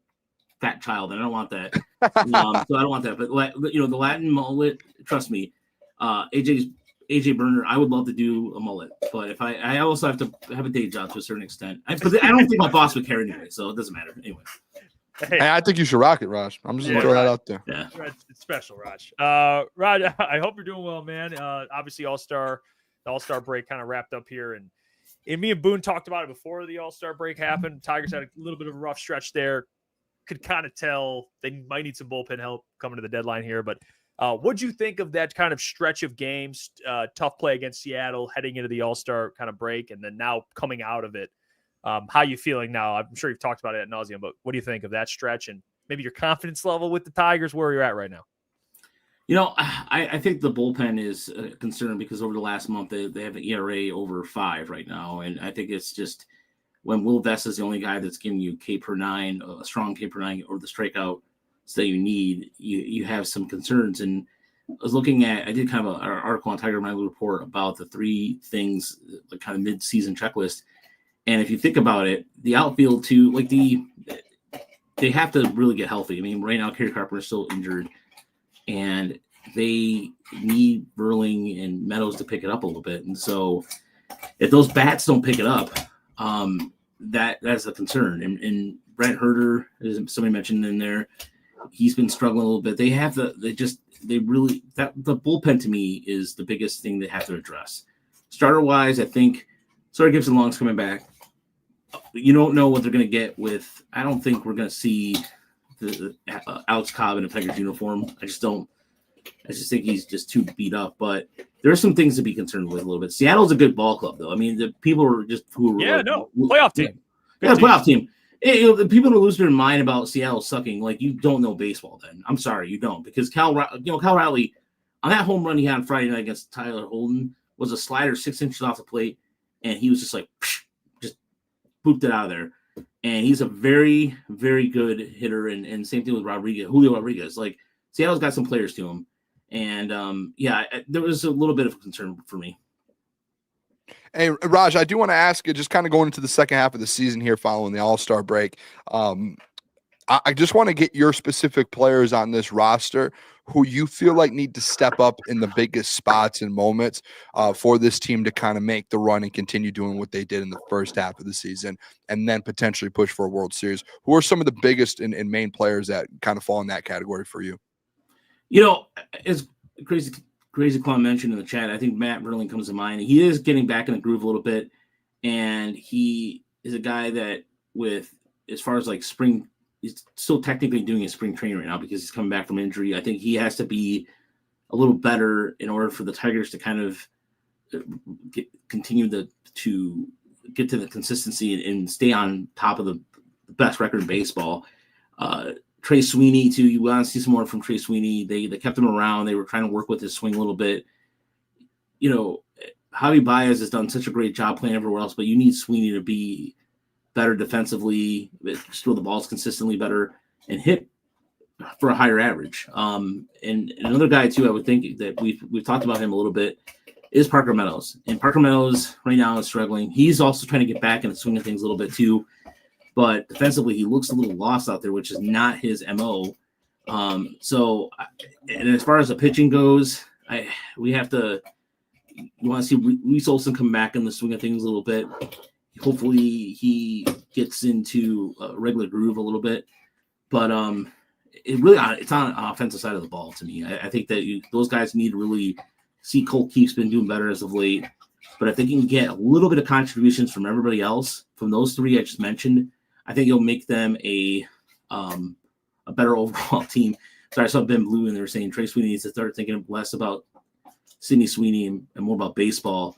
fat child, and I don't want that. So I don't want that. But the Latin mullet, trust me, AJ Burner, I would love to do a mullet, but if I also have to have a day job to a certain extent. But I don't think my boss would care anyway, so it doesn't matter anyway. Hey, I think you should rock it, Raj. I'm just gonna throw that out there. Yeah, it's special, Raj. Raj, I hope you're doing well, man. Obviously, the All-Star break kind of wrapped up here, and me and Boone talked about it before the All-Star break happened. Tigers had a little bit of a rough stretch there. Could kind of tell they might need some bullpen help coming to the deadline here, but what'd you think of that kind of stretch of games, tough play against Seattle, heading into the All-Star kind of break, and then now coming out of it? How you feeling now? I'm sure you've talked about it ad nauseum, but what do you think of that stretch and maybe your confidence level with the Tigers, where you're at right now? I think the bullpen is a concern because over the last month they have an ERA over 5 right now, and I think it's just when Will Vest is the only guy that's giving you K per 9, a strong K per 9, or the strikeout that you need, you have some concerns. And I was looking at, I did kind of an article on Tiger Mind report about the 3 things, the kind of mid-season checklist. And if you think about it, the outfield too, like they have to really get healthy. I mean, right now Kerry Carpenter is still injured, and they need Burling and Meadows to pick it up a little bit. And so if those bats don't pick it up, that's a concern. And Brent Herter, as somebody mentioned in there, he's been struggling a little bit. The bullpen to me is the biggest thing they have to address. Starter wise, I think Gibson Long's coming back. You don't know what they're going to get with. I don't think we're going to see the Alex Cobb in a Tigers uniform. I just think he's just too beat up. But there are some things to be concerned with a little bit. Seattle's a good ball club, though. I mean, the people are just playoff team. Yeah, playoff team. The people who lose their mind about Seattle sucking, like, you don't know baseball. Then I'm sorry, you don't, because Cal Raleigh on that home run he had on Friday night against Tyler Holden was a slider 6 inches off the plate, and he was just like just booped it out of there. And he's a very, very good hitter, and same thing with Julio Rodriguez. Like, Seattle's got some players to him, and there was a little bit of concern for me. Hey, Raj, I do want to ask you, just kind of going into the second half of the season here following the All-Star break. I just want to get your specific players on this roster who you feel like need to step up in the biggest spots and moments for this team to kind of make the run and continue doing what they did in the first half of the season and then potentially push for a World Series. Who are some of the biggest and main players that kind of fall in that category for you? It's Crazy Clown mentioned in the chat, I think Matt Burling comes to mind. He is getting back in the groove a little bit, and he is a guy that, with as far as like spring, he's still technically doing his spring training right now because he's coming back from injury. I think he has to be a little better in order for the Tigers to kind of continue to get to the consistency and stay on top of the best record in baseball. Trey Sweeney, too. You want to see some more from Trey Sweeney. They kept him around. They were trying to work with his swing a little bit. Javi Baez has done such a great job playing everywhere else, but you need Sweeney to be better defensively, throw the balls consistently better, and hit for a higher average. And another guy, too, I would think that we've talked about him a little bit, is Parker Meadows. And Parker Meadows right now is struggling. He's also trying to get back into swinging things a little bit, too. But defensively, he looks a little lost out there, which is not his MO. And as far as the pitching goes, you want to see Reese Olson come back in the swing of things a little bit. Hopefully, he gets into a regular groove a little bit. But it's on the offensive side of the ball to me. I think that those guys need to really see. Colt Keefe's been doing better as of late. But if they can get a little bit of contributions from everybody else, from those 3 I just mentioned, I think you'll make them a better overall team. Sorry, I saw Ben Blue and they were saying Trey Sweeney needs to start thinking less about Sidney Sweeney and more about baseball.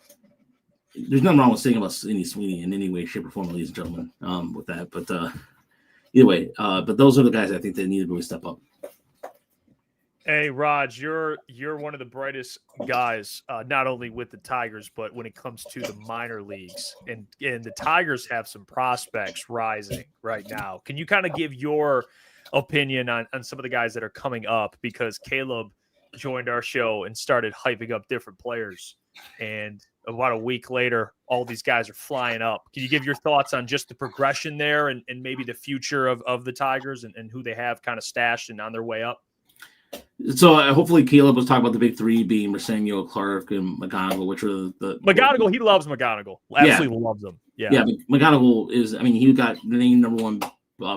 There's nothing wrong with saying about Sidney Sweeney in any way, shape, or form, ladies and gentlemen, with that. But either way, but those are the guys I think that need to really step up. Hey, Raj, you're one of the brightest guys, not only with the Tigers, but when it comes to the minor leagues. And the Tigers have some prospects rising right now. Can you kind of give your opinion on some of the guys that are coming up? Because Caleb joined our show and started hyping up different players. And about a week later, all these guys are flying up. Can you give your thoughts on just the progression there and maybe the future of the Tigers and who they have kind of stashed and on their way up? So hopefully Caleb was talking about the big 3 being Mersenio, Clark, and McGonigal, which are the McGonigal. He loves McGonigal. Absolutely loves him. Yeah. McGonigal he got the named number 1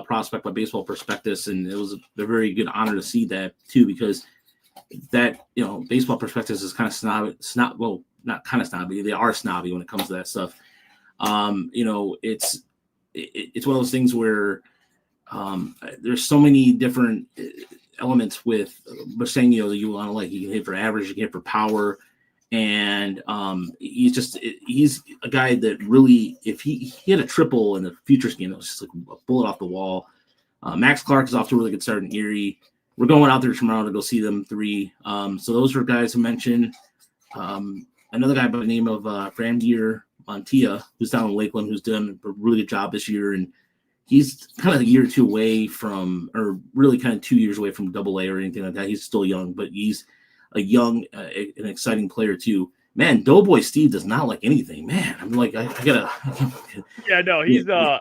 prospect by Baseball Prospectus, and it was a very good honor to see that too, because that Baseball Prospectus is kind of snobby. Not kind of snobby. They are snobby when it comes to that stuff. It's one of those things where there's so many different elements with Mersenio that you want to like. You can hit for average, you can hit for power, and he's a guy that really, if he hit a triple in the Futures game, it was just like a bullet off the wall. Max Clark is off to a really good start in Erie. we're going out there tomorrow to go see them 3. So those are guys I mentioned. Another guy by the name of Frandier Montia, who's down in Lakeland, who's done a really good job this year, and he's kind of a year or two away from, or really kind of 2 years away from AA or anything like that. He's still young, but he's a young, an exciting player too. Man, Doughboy Steve does not like anything. Man, I'm like, I gotta. Yeah, no, he's yeah.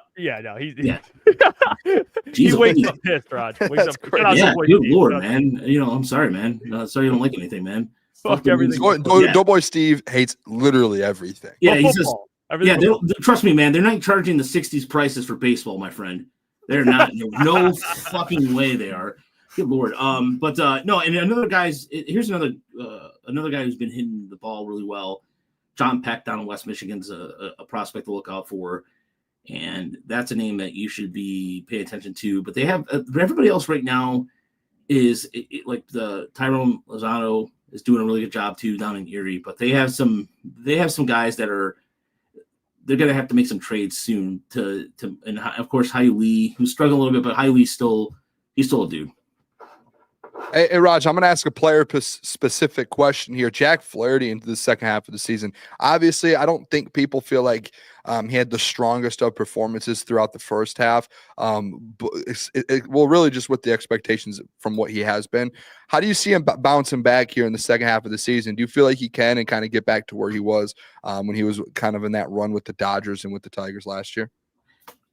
He wakes up pissed, Rod. Wakes up. Yeah, good Lord, man. I'm sorry, man. Sorry you don't like anything, man. Fuck everything. Doughboy Steve hates literally everything. Yeah, he's just. Yeah, trust me, man. They're not charging the '60s prices for baseball, my friend. They're not. No fucking way they are. Good Lord. No, and here's another guy who's been hitting the ball really well. John Peck down in West Michigan's a prospect to look out for, and that's a name that you should be paying attention to. But they have everybody else right now is like the Tyrone Lozano is doing a really good job too down in Erie. But they have some guys that are. They're going to have to make some trades soon and of course, Hyu Lee, who's struggling a little bit, but Hyu Lee's he's still a dude. Hey, Raj, I'm going to ask a player-specific question here. Jack Flaherty into the second half of the season. Obviously, I don't think people feel like he had the strongest of performances throughout the first half. Really just with the expectations from what he has been. How do you see him bouncing back here in the second half of the season? Do you feel like he can and kind of get back to where he was when he was kind of in that run with the Dodgers and with the Tigers last year?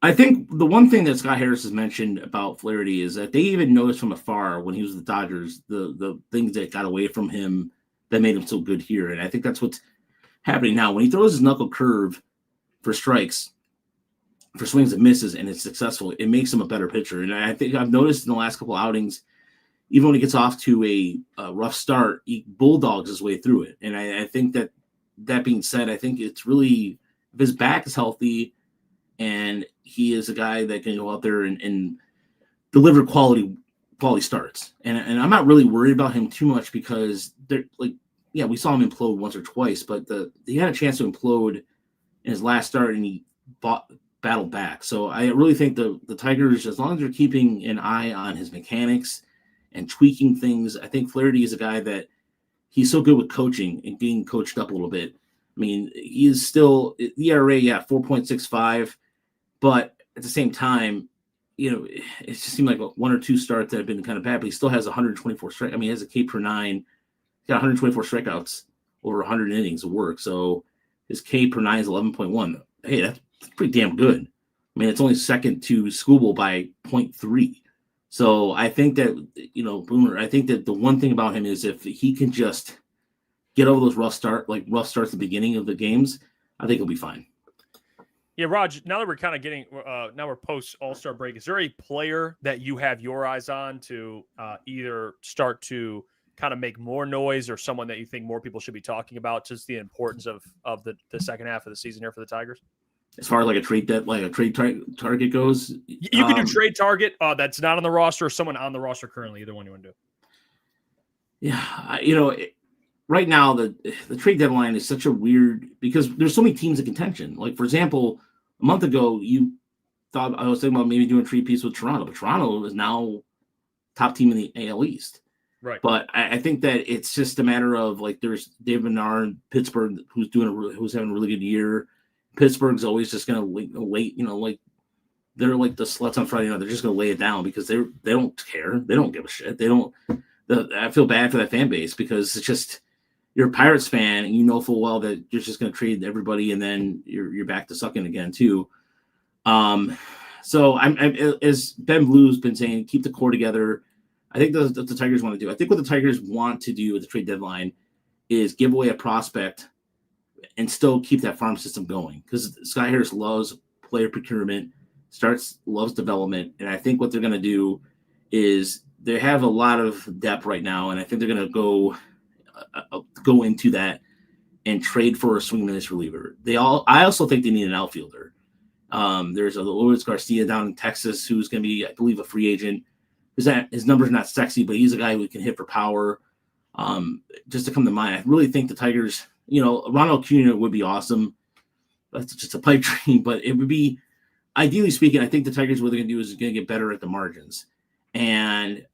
I think the one thing that Scott Harris has mentioned about Flaherty is that they even noticed from afar when he was with the Dodgers, the things that got away from him that made him so good here. And I think that's what's happening now. When he throws his knuckle curve for strikes, for swings and misses, and it's successful, it makes him a better pitcher. And I think I've noticed in the last couple outings, even when he gets off to a rough start, he bulldogs his way through it. And I think that being said, I think it's really, if his back is healthy, and he is a guy that can go out there and deliver quality starts. And I'm not really worried about him too much because we saw him implode once or twice, but he had a chance to implode in his last start and he battled back. So I really think the Tigers, as long as they're keeping an eye on his mechanics and tweaking things, I think Flaherty is a guy that he's so good with coaching and being coached up a little bit. I mean, he is still ERA, 4.65. But at the same time, it just seemed like one or two starts that have been kind of bad, but he still has 124 strikeouts. I mean, he has a K per 9. He's got 124 strikeouts over 100 innings of work. So his K per 9 is 11.1. Hey, that's pretty damn good. I mean, it's only second to Skubal by 0.3. So I think that, Boomer, I think that the one thing about him is if he can just get over those rough starts at the beginning of the games, I think he'll be fine. Yeah, Raj, now that we're kind of getting now we're post All-Star break, is there a player that you have your eyes on to either start to kind of make more noise or someone that you think more people should be talking about, just the importance of the second half of the season here for the Tigers? As far as like a trade target goes? You can do trade target that's not on the roster or someone on the roster currently, either one you want to do. Yeah, right now, the trade deadline is such a weird because there's so many teams in contention. Like, for example, a month ago, you thought I was thinking about maybe doing a trade piece with Toronto, but Toronto is now top team in the AL East. Right. But I think that it's just a matter of like there's David Menard, Pittsburgh, who's having a really good year. Pittsburgh's always just going to wait, like they're like the sluts on Friday night. They're just going to lay it down because they don't care. They don't give a shit. I feel bad for that fan base because it's just. You're a Pirates fan, and you know full well that you're just going to trade everybody, and then you're back to sucking again too. So I'm as Ben Blue's been saying, keep the core together. I think that's what the Tigers want to do. I think what the Tigers want to do at the trade deadline is give away a prospect and still keep that farm system going because Scott Harris loves player procurement, loves development, and I think what they're going to do is they have a lot of depth right now, and I think they're going to go into that and trade for a swing and miss reliever. I also think they need an outfielder. There's a Luis Garcia down in Texas who's going to be, I believe, a free agent. His number's not sexy, but he's a guy who can hit for power. Just to come to mind, I really think the Tigers, Ronald Acuna would be awesome. That's just a pipe dream, but it would be, ideally speaking, I think the Tigers, what they're going to do is going to get better at the margins. And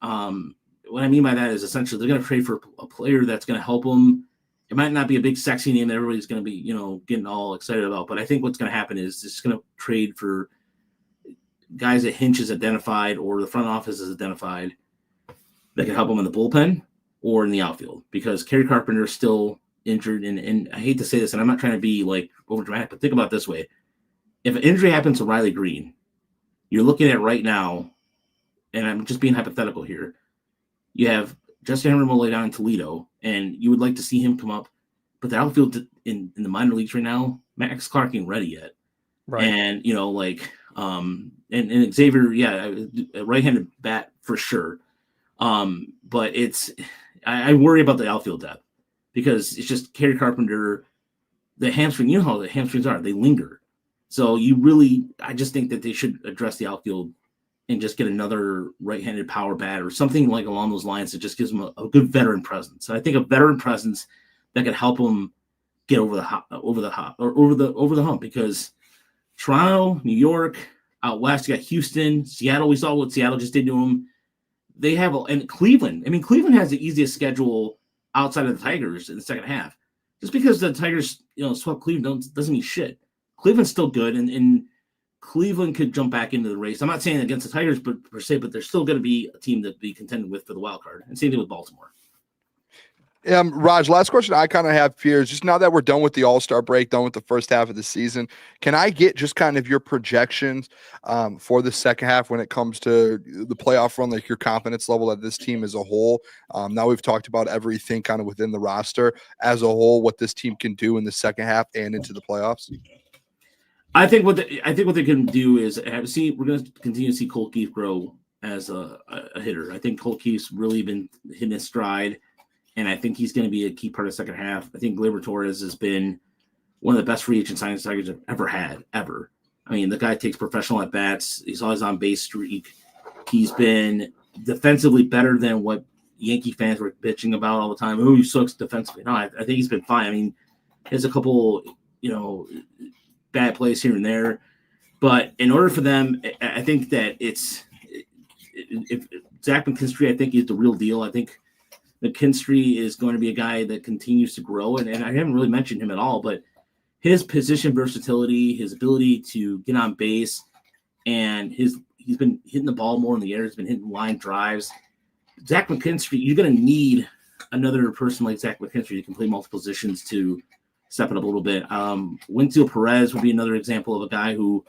what I mean by that is essentially they're going to trade for a player that's going to help them. It might not be a big sexy name that everybody's going to be, getting all excited about, but I think what's going to happen is it's going to trade for guys that Hinch has identified or the front office has identified that can help them in the bullpen or in the outfield, because Kerry Carpenter is still injured. And I hate to say this, and I'm not trying to be like over dramatic, but think about it this way. If an injury happens to Riley Green, you're looking at right now, and I'm just being hypothetical here, you have Justin Hermole down in Toledo, and you would like to see him come up, but the outfield in the minor leagues right now, Max Clark ain't ready yet. Right. And, and Xavier, a right-handed bat for sure. But I worry about the outfield depth because it's just Kerry Carpenter, the hamstring, you know how the hamstrings are, they linger. So I just think that they should address the outfield and just get another right-handed power bat or something like along those lines that just gives them a good veteran presence. So I think a veteran presence that could help them get over the hump, because Toronto, New York, out west, you got Houston, Seattle. We saw what Seattle just did to them. They have and Cleveland. I mean, Cleveland has the easiest schedule outside of the Tigers in the second half. Just because the Tigers, swept Cleveland doesn't mean shit. Cleveland's still good, and Cleveland could jump back into the race. I'm not saying against the Tigers, but per se, but they're still going to be a team to be contended with for the wild card. And same thing with Baltimore. Raj, last question I kind of have here is just now that we're done with the All-Star break, done with the first half of the season, can I get just kind of your projections for the second half when it comes to the playoff run, like your confidence level of this team as a whole? Now we've talked about everything kind of within the roster as a whole, what this team can do in the second half and into the playoffs. I think what they can do is we're going to continue to see Cole Keith grow as a hitter. I think Cole Keith's really been hitting his stride, and I think he's going to be a key part of the second half. I think Gleyber Torres has been one of the best free agent signings Tigers have ever had, ever. I mean, the guy takes professional at-bats. He's always on base streak. He's been defensively better than what Yankee fans were bitching about all the time. Oh, he sucks defensively. No, I think he's been fine. I mean, there's a couple, bad plays here and there. But in order for them, I think that if Zach McKinstry, I think, is the real deal. I think McKinstry is going to be a guy that continues to grow. And I haven't really mentioned him at all, but his position versatility, his ability to get on base, and he's been hitting the ball more in the air. He's been hitting line drives. Zach McKinstry, you're going to need another person like Zach McKinstry who can play multiple positions to step it up a little bit. Winfield Perez would be another example of a guy who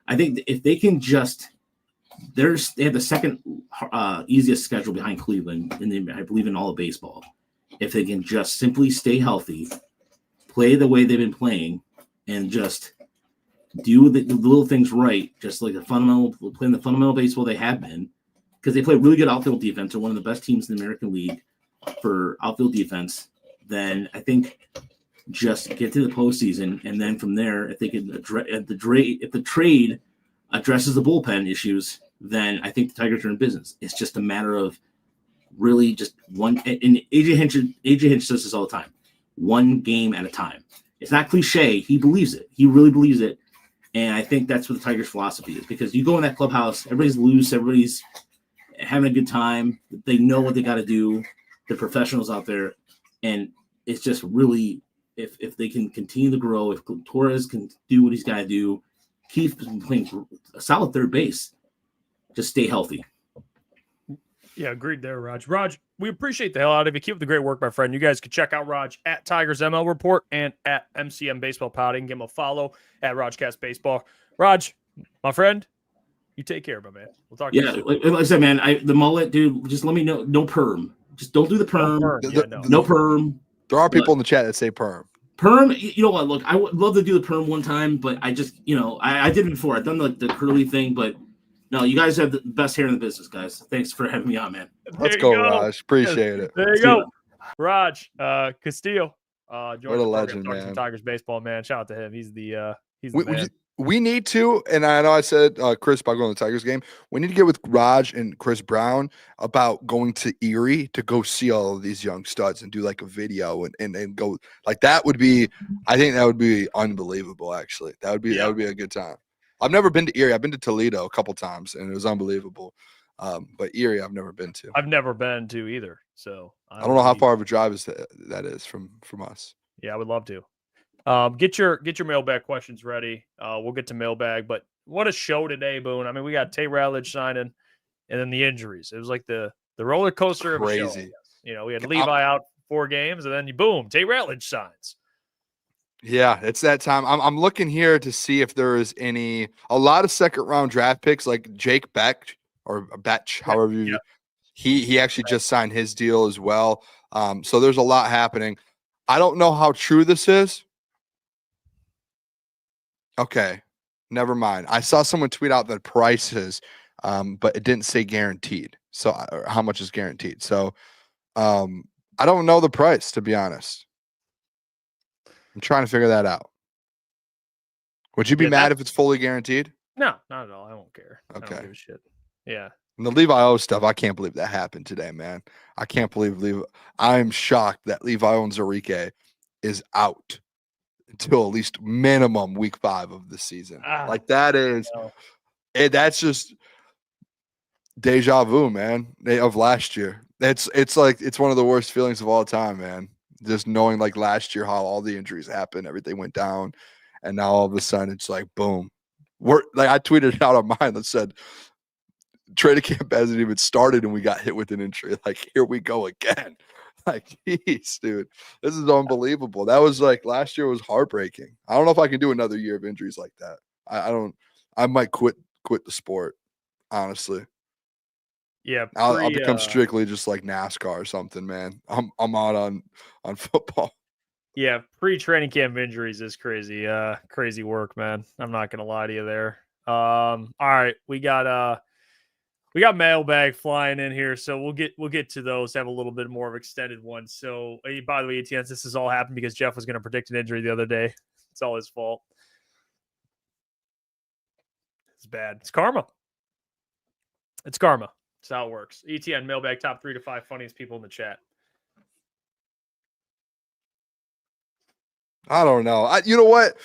I think if they can just they have the second easiest schedule behind Cleveland, and I believe in all of baseball. If they can just simply stay healthy, play the way they've been playing, and just do the little things right, just like playing the fundamental baseball they have been, because they play really good outfield defense. They're one of the best teams in the American League for outfield defense. Then I think just get to the postseason, and then from there, if they can if the trade addresses the bullpen issues, then I think the Tigers are in business. It's just a matter of really just one. And AJ Hinch says this all the time: one game at a time. It's not cliche. He believes it. He really believes it. And I think that's what the Tigers' philosophy is, because you go in that clubhouse, everybody's loose, everybody's having a good time. They know what they got to do. They're professionals out there, and it's just really. If they can continue to grow, if Torres can do what he's got to do, Keith has been playing a solid third base. Just stay healthy. Yeah, agreed there, Raj. Raj, we appreciate the hell out of you. Keep up the great work, my friend. You guys can check out Raj at Tigers ML Report and at MCM Baseball Pod. You can give him a follow at Rajcast Baseball. Raj, my friend, you take care, my man. We'll talk to you soon. Like I said, man, the mullet, dude, just let me know. No perm. Just don't do the perm. No perm. There are people in the chat that say perm. Perm, you know what? Look, I would love to do the perm one time, but I just, I did it before. I've done the curly thing, but no, you guys have the best hair in the business, guys. Thanks for having me on, man. Let's go, Raj. Appreciate it. There you go. Raj Castillo. What a legend, man. Tigers baseball, man. Shout out to him. He's the man. We need to, and I know I said Chris about going to the Tigers game. We need to get with Raj and Chris Brown about going to Erie to go see all of these young studs and do like a video and go like that would be. I think that would be unbelievable. Actually, that would be a good time. I've never been to Erie. I've been to Toledo a couple times, and it was unbelievable. But Erie, I've never been to. I've never been to either. So I don't know how far of a drive that is from us. Yeah, I would love to. Get your mailbag questions ready. We'll get to mailbag, but what a show today, Boone. I mean, we got Tate Ratledge signing, and then the injuries. It was like the roller coaster of a show. You know, we had Levi out 4 games, and then boom, Tate Ratledge signs. Yeah, it's that time. I'm looking here to see if there is a lot of second round draft picks like Jake Beck or Betch, however you. He actually just signed his deal as well. So there's a lot happening. I don't know how true this is. Okay, never mind. I saw someone tweet out the prices, but it didn't say guaranteed. So how much is guaranteed? So I don't know the price, to be honest. I'm trying to figure that out. Would you be mad if it's fully guaranteed? No, not at all. I won't care. Okay. I don't give a shit. Yeah. And the Levi O stuff, I can't believe that happened today, man. I can't believe I'm shocked that Levi Onwuzurike is out until at least minimum week 5 of the season. Like that is, that's just deja vu, man, of last year. It's like, it's one of the worst feelings of all time, man. Just knowing like last year how all the injuries happened, everything went down, and now all of a sudden it's like boom. I tweeted out on mine that said training camp hasn't even started and we got hit with an injury. Like, here we go again. Like, geez, dude, this is unbelievable. That was like last year was heartbreaking. I don't know if I can do another year of injuries like that. I might quit the sport, honestly. Yeah, I'll become strictly just like NASCAR or something, man. I'm out on football. Yeah, pre-training camp injuries is crazy. Crazy work, man. I'm not gonna lie to you there. All right, we got mailbag flying in here, so we'll get to those. Have a little bit more of extended ones. So, by the way, ATNs, this has all happened because Jeff was going to predict an injury the other day. It's all his fault. It's bad. It's karma. It's karma. That's how it works. ETN mailbag top 3 to 5 funniest people in the chat. I don't know. You know what?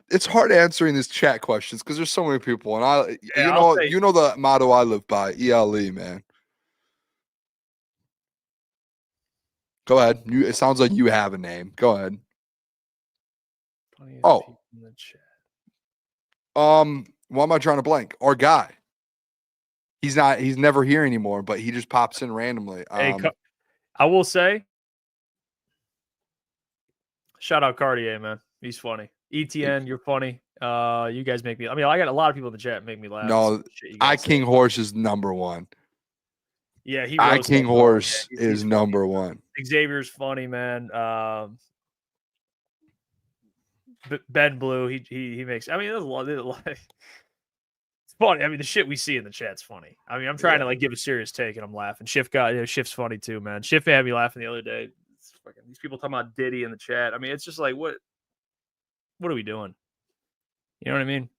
It's hard answering these chat questions because there's so many people, and you know the motto I live by, ELE, man. Go ahead. It sounds like you have a name. Go ahead. Oh. In the chat. Why am I drawing a blank? Our guy. He's never here anymore, but he just pops in randomly. I will say, shout out Cartier, man. He's funny. ETN, you're funny. You guys make me. I mean, I got a lot of people in the chat make me laugh. No, King Horse is number 1. Yeah, King Horse is number 1. Xavier's funny, man. Ben Blue, he makes. I mean, there's a lot. It's funny. I mean, the shit we see in the chat's funny. I mean, I'm trying to like give a serious take, and I'm laughing. Shift's funny too, man. Shift had me laughing the other day. These people talking about Diddy in the chat. I mean, it's just like what are we doing? You know what I mean?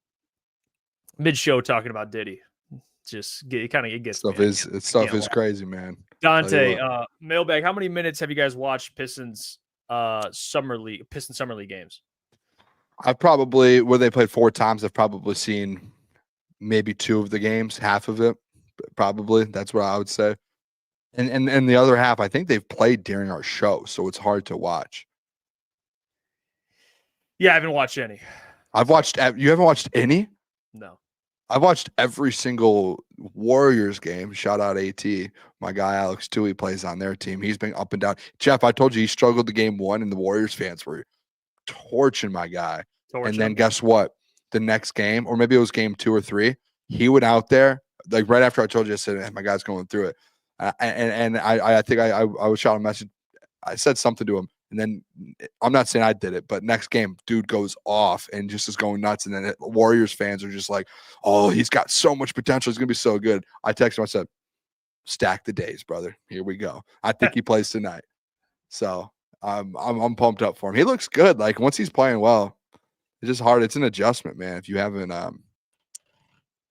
Mid-show talking about Diddy. Just it gets stuff is crazy, man. Dante, mailbag. How many minutes have you guys watched Pistons summer league games? I've probably where they played 4 times. I've probably seen maybe 2 of the games, half of it, probably. That's what I would say. And the other half, I think they've played during our show, so it's hard to watch. Yeah, I haven't watched any. You haven't watched any? No. I've watched every single Warriors game. Shout out AT. My guy Alex Tui plays on their team. He's been up and down. Jeff, I told you he struggled the game 1, and the Warriors fans were torching my guy. And then guess what? The next game, or maybe it was game 2 or 3, he went out there like right after I told you. I said, my guy's going through it. And I think I was shot a message. I said something to him, and then I'm not saying I did it, but next game, dude goes off and just is going nuts. And then Warriors fans are just like, "Oh, he's got so much potential. He's gonna be so good." I texted him. I said, "Stack the days, brother. Here we go. I think he plays tonight." So I'm pumped up for him. He looks good. Like once he's playing well, it's just hard. It's an adjustment, man. If you haven't,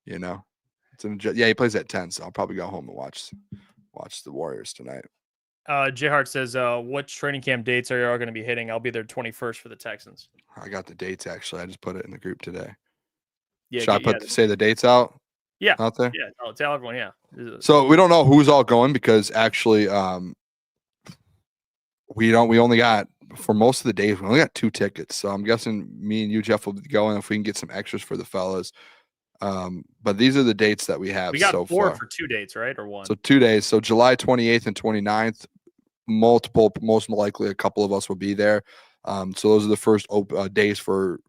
he plays at 10, so I'll probably go home and watch the Warriors tonight. J Hart says, what training camp dates are you all going to be hitting? I'll be there 21st for the Texans. I got the dates, actually. I just put it in the group today. Yeah, Should I say the dates out? Yeah. out there. Yeah. I'll tell everyone. Yeah. So we don't know who's all going because actually, we only got for most of the days we only got 2 tickets. So I'm guessing me and you, Jeff, will be going if we can get some extras for the fellas. But these are the dates that we have. We got so 4 far. for 2 dates, right, or 1? So 2 days. So July 28th and 29th. Most likely a couple of us will be there. So those are the first days for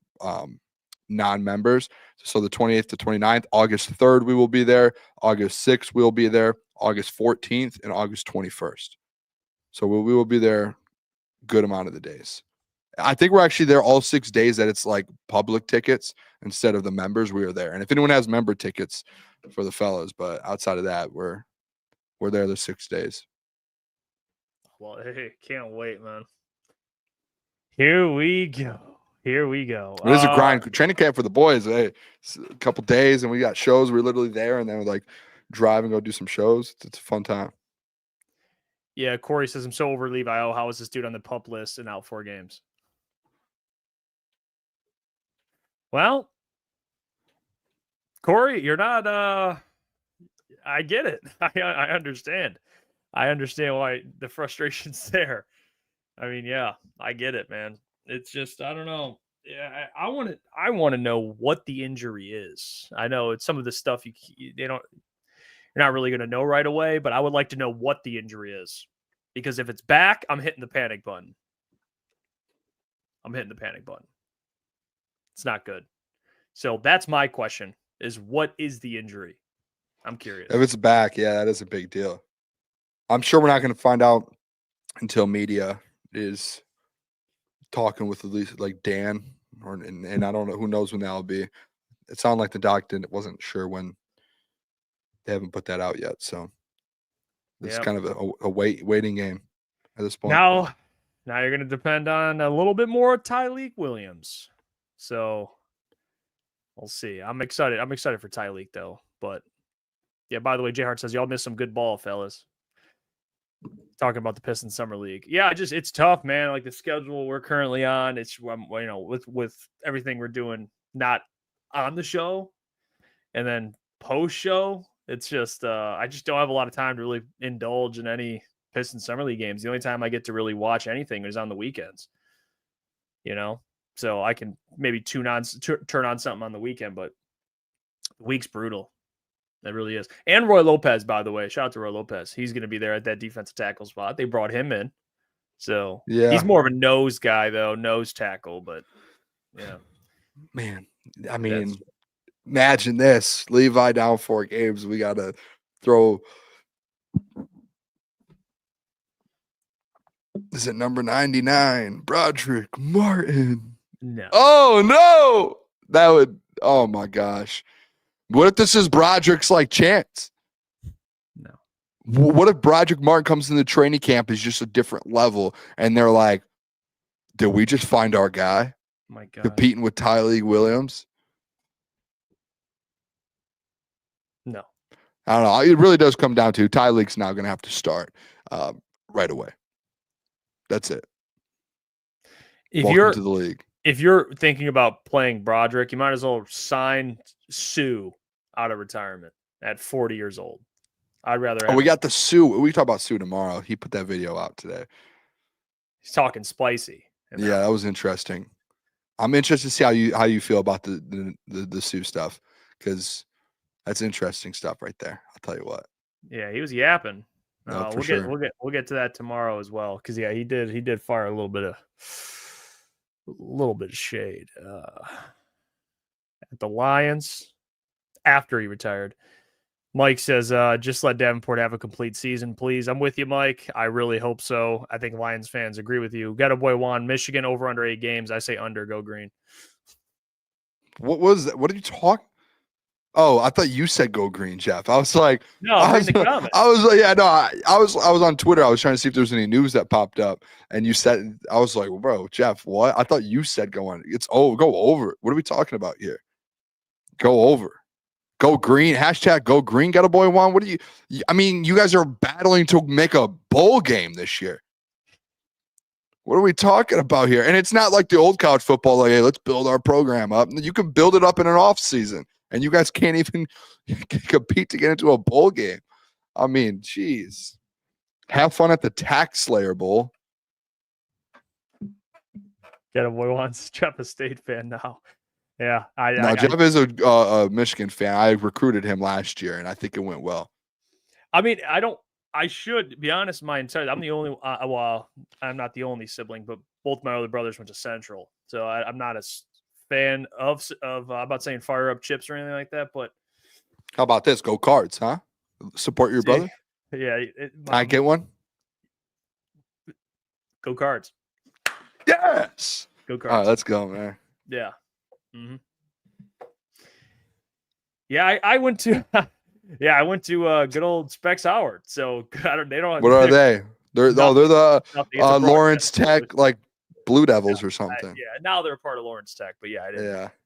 non-members. So the 28th to 29th, August 3rd, we will be there. August 6th, we'll be there. August 14th and August 21st. So we will be there good amount of the days. I think we're actually there all 6 days that it's like public tickets instead of the members. We are there. And if anyone has member tickets for the fellas, but outside of that, we're there the 6 days. Well, hey, can't wait, man. Here we go. Here we go. It is a grind. Training camp for the boys. Hey, it's a couple days, and we got shows. We're literally there, and then we like drive and go do some shows. It's a fun time. Yeah, Kory says, I'm so over Levi O. How is this dude on the pup list and out 4 games? Well, Kory, you're not I get it. I understand. I understand why the frustration's there. I mean, yeah, I get it, man. It's just, I don't know. Yeah, I want to know what the injury is. I know it's some of the stuff you're not really going to know right away, but I would like to know what the injury is, because if it's back, I'm hitting the panic button. It's not good. So that's my question: is what is the injury? I'm curious. If it's back, yeah, that is a big deal. I'm sure we're not going to find out until media is talking with at least like Dan, and I don't know, who knows when that'll be. It sounded like the doctor wasn't sure when. They haven't put that out yet, so it's kind of a waiting game at this point. Now you're going to depend on a little bit more Tyleek Williams. So we'll see. I'm excited. I'm excited for Tyleek though. But yeah, by the way, J Hart says y'all missed some good ball, fellas. Talking about the Pistons Summer League. Yeah, it's tough, man. Like the schedule we're currently on, it's with everything we're doing, not on the show, and then post show. It's just I just don't have a lot of time to really indulge in any Pistons Summer League games. The only time I get to really watch anything is on the weekends. So I can maybe turn on something on the weekend, but the week's brutal. It really is. And Roy Lopez, by the way, shout out to Roy Lopez. He's going to be there at that defensive tackle spot. They brought him in. So yeah, he's more of a nose guy though, nose tackle, but yeah. Man, I mean, imagine this. Levi down 4 games. We got to throw. Is it number 99? Broderick Martin. No. Oh, no. That would. Oh, my gosh. What if this is Broderick's like chance? No. What if Broderick Martin comes in the training camp is just a different level and they're like, did we just find our guy? My God. Competing with Tyleek Williams? No. I don't know. It really does come down to Tyleek's now going to have to start right away. That's it. Welcome to the league. If you're thinking about playing Broderick, you might as well sign Sue out of retirement at 40 years old. I'd rather. We got the Sue. We talk about Sue tomorrow. He put that video out today. He's talking spicy. Yeah, that was interesting. I'm interested to see how you feel about the Sue stuff, because that's interesting stuff right there. I'll tell you what. Yeah, he was yapping. No, we'll get to that tomorrow as well, because yeah, he did fire a little bit of shade at the Lions after he retired. Mike says, just let Davenport have a complete season, please. I'm with you, Mike. I really hope so. I think Lions fans agree with you. Got a boy Juan, Michigan over under 8 games. I say under, go green. What was that? What did you talk? Oh, I thought you said go green, Jeff. I was like, no, I was like, yeah, no, I was on Twitter. I was trying to see if there was any news that popped up, and you said, I was like, well, bro, Jeff, what? I thought you said go on. Go over. What are we talking about here? Go over. Go green. Hashtag go green. Got a boy Juan. What do you? I mean, you guys are battling to make a bowl game this year. What are we talking about here? And it's not like the old college football, like, hey, let's build our program up. You can build it up in an off season. and you guys can't even compete to get into a bowl game. I mean, geez. Have fun at the Tax Slayer Bowl. Get him. Boy wants Jeff a State fan now. Yeah. Jeff is a Michigan fan. I recruited him last year, and I think it went well. I mean, I should be honest. I'm the only. Well, I'm not the only sibling, but both my other brothers went to Central, so I'm not a fan of. I'm not saying fire up chips or anything like that. But how about this? Go Cards, huh? Support your brother. Yeah, I get one. Go Cards. Yes. Go Cards. All right, let's go, man. Yeah. Mm-hmm. Yeah, I went to. Yeah, I went to good old Specs Howard. So they don't. What are they? They're the Lawrence Tech like Blue Devils or something. Yeah, now they're a part of Lawrence Tech, but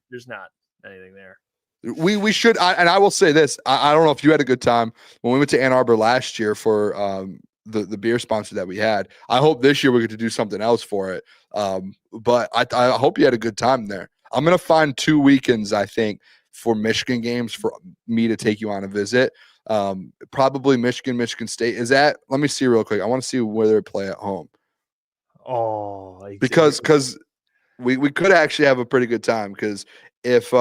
there's not anything there. We should, and I will say this. I don't know if you had a good time when we went to Ann Arbor last year for the beer sponsor that we had. I hope this year we get to do something else for it. But I hope you had a good time there. I'm gonna find 2 weekends, I think, for Michigan games for me to take you on a visit. Probably Michigan State. Is that? Let me see real quick. I want to see where they play at home. Oh, exactly. because we could actually have a pretty good time because if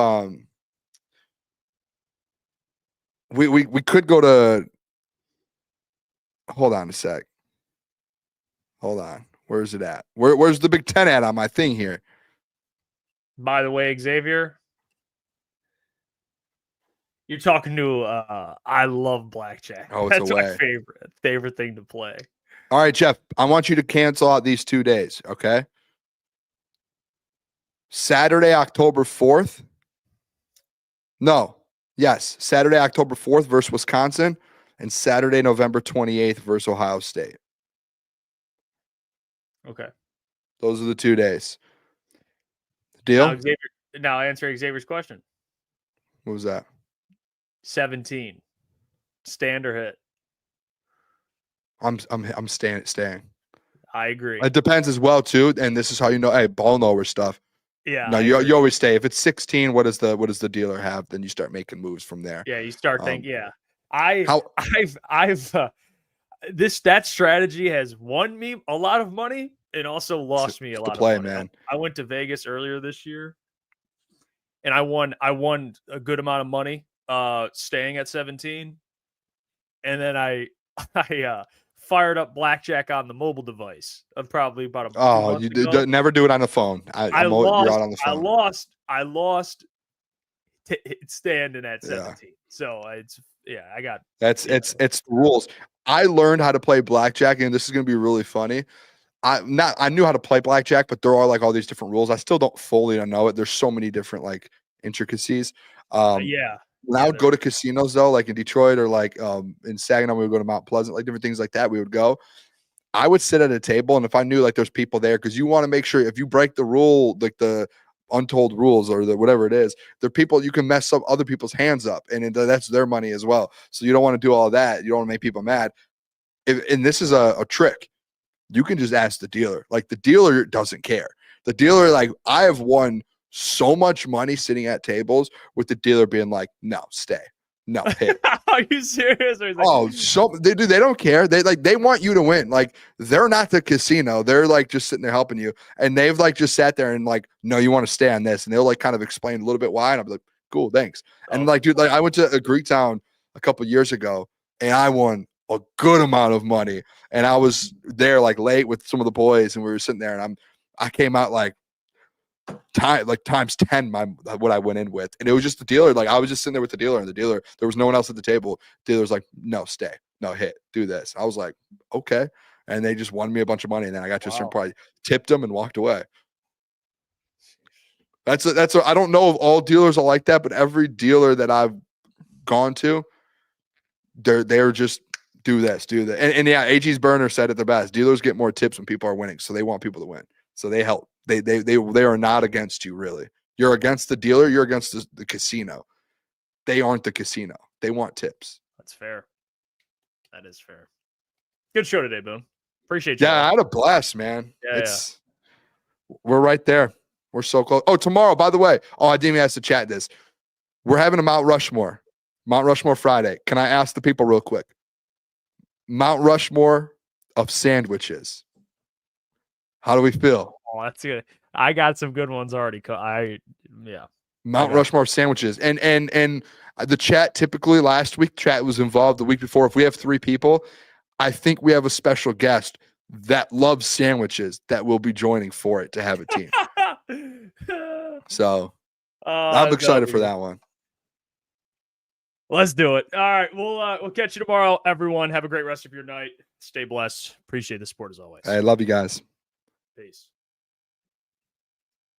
we could go to. Hold on a sec. Hold on. Where's it at? Where's the Big Ten at on my thing here? By the way, Xavier, you're talking to I love blackjack. Oh, it's That's away. my favorite thing to play. All right, Jeff, I want you to cancel out these 2 days, okay? Saturday, October 4th. No. Yes, Saturday, October 4th versus Wisconsin, and Saturday, November 28th versus Ohio State. Okay. Those are the 2 days. Deal? Now answer Xavier's question. What was that? 17. Stand or hit? I'm staying. I agree. It depends as well too, and this is how you know. Hey, ball knower stuff. Yeah. No, you always stay. If it's 16, what does the dealer have? Then you start making moves from there. Yeah, you start thinking. Yeah, that strategy has won me a lot of money and also lost me a lot of money. Man. I went to Vegas earlier this year, and I won a good amount of money staying at 17, and then I fired up blackjack on the mobile device of probably about a month ago. Never do it on the phone. You're out on the phone. I lost standing at 17. So I got it's the rules. I learned how to play blackjack, and this is going to be really funny. I knew how to play blackjack, but there are like all these different rules. I still don't fully know it. There's so many different like intricacies. When I would go to casinos though, like in Detroit or like in Saginaw, we would go to Mount Pleasant, like different things like that. We would go. I would sit at a table, and if I knew like there's people there, because you want to make sure if you break the rule, like the untold rules or the whatever it is, there are people you can mess up other people's hands up, and that's their money as well. So you don't want to do all that. You don't want to make people mad. And this is a trick. You can just ask the dealer. Like the dealer doesn't care. The dealer, like I have won so much money sitting at tables with the dealer being like, no, stay. No, hit. Are you serious? So they do. They don't care. They want you to win. Like they're not the casino. They're like just sitting there helping you. And they've like just sat there and like, no, you want to stay on this. And they'll like kind of explain a little bit why. And I'm like, cool, thanks. And like, dude, like I went to a Greektown a couple years ago and I won a good amount of money. And I was there like late with some of the boys and we were sitting there and I came out like times 10 what I went in with, and it was just the dealer. Like I was just sitting there with the dealer, and the dealer, there was no one else at the table. Dealer's like, no, stay, no, hit, do this. I was like, okay, and they just won me a bunch of money, and then I got to a certain point, tipped them, and walked away. I don't know if all dealers are like that, but every dealer that I've gone to, they're just do this, do that, and yeah, AG's Burner said it the best. Dealers get more tips when people are winning, so they want people to win, so they help. They are not against you, really. You're against the dealer. You're against the casino. They aren't the casino. They want tips. That's fair. That is fair. Good show today, Boone. Appreciate you. Yeah, I had a blast, man. We're right there. We're so close. Oh, tomorrow, by the way. Oh, I didn't even ask to chat this. We're having a Mount Rushmore Friday. Can I ask the people real quick? Mount Rushmore of sandwiches. How do we feel? Oh, that's good. I got some good ones already. Mount Rushmore sandwiches. And the chat, typically last week, chat was involved the week before. If we have 3 people, I think we have a special guest that loves sandwiches that will be joining for it to have a team. So I'm excited for that one. Let's do it. All right. We'll catch you tomorrow, everyone. Have a great rest of your night. Stay blessed. Appreciate the support as always. I love you guys. Peace.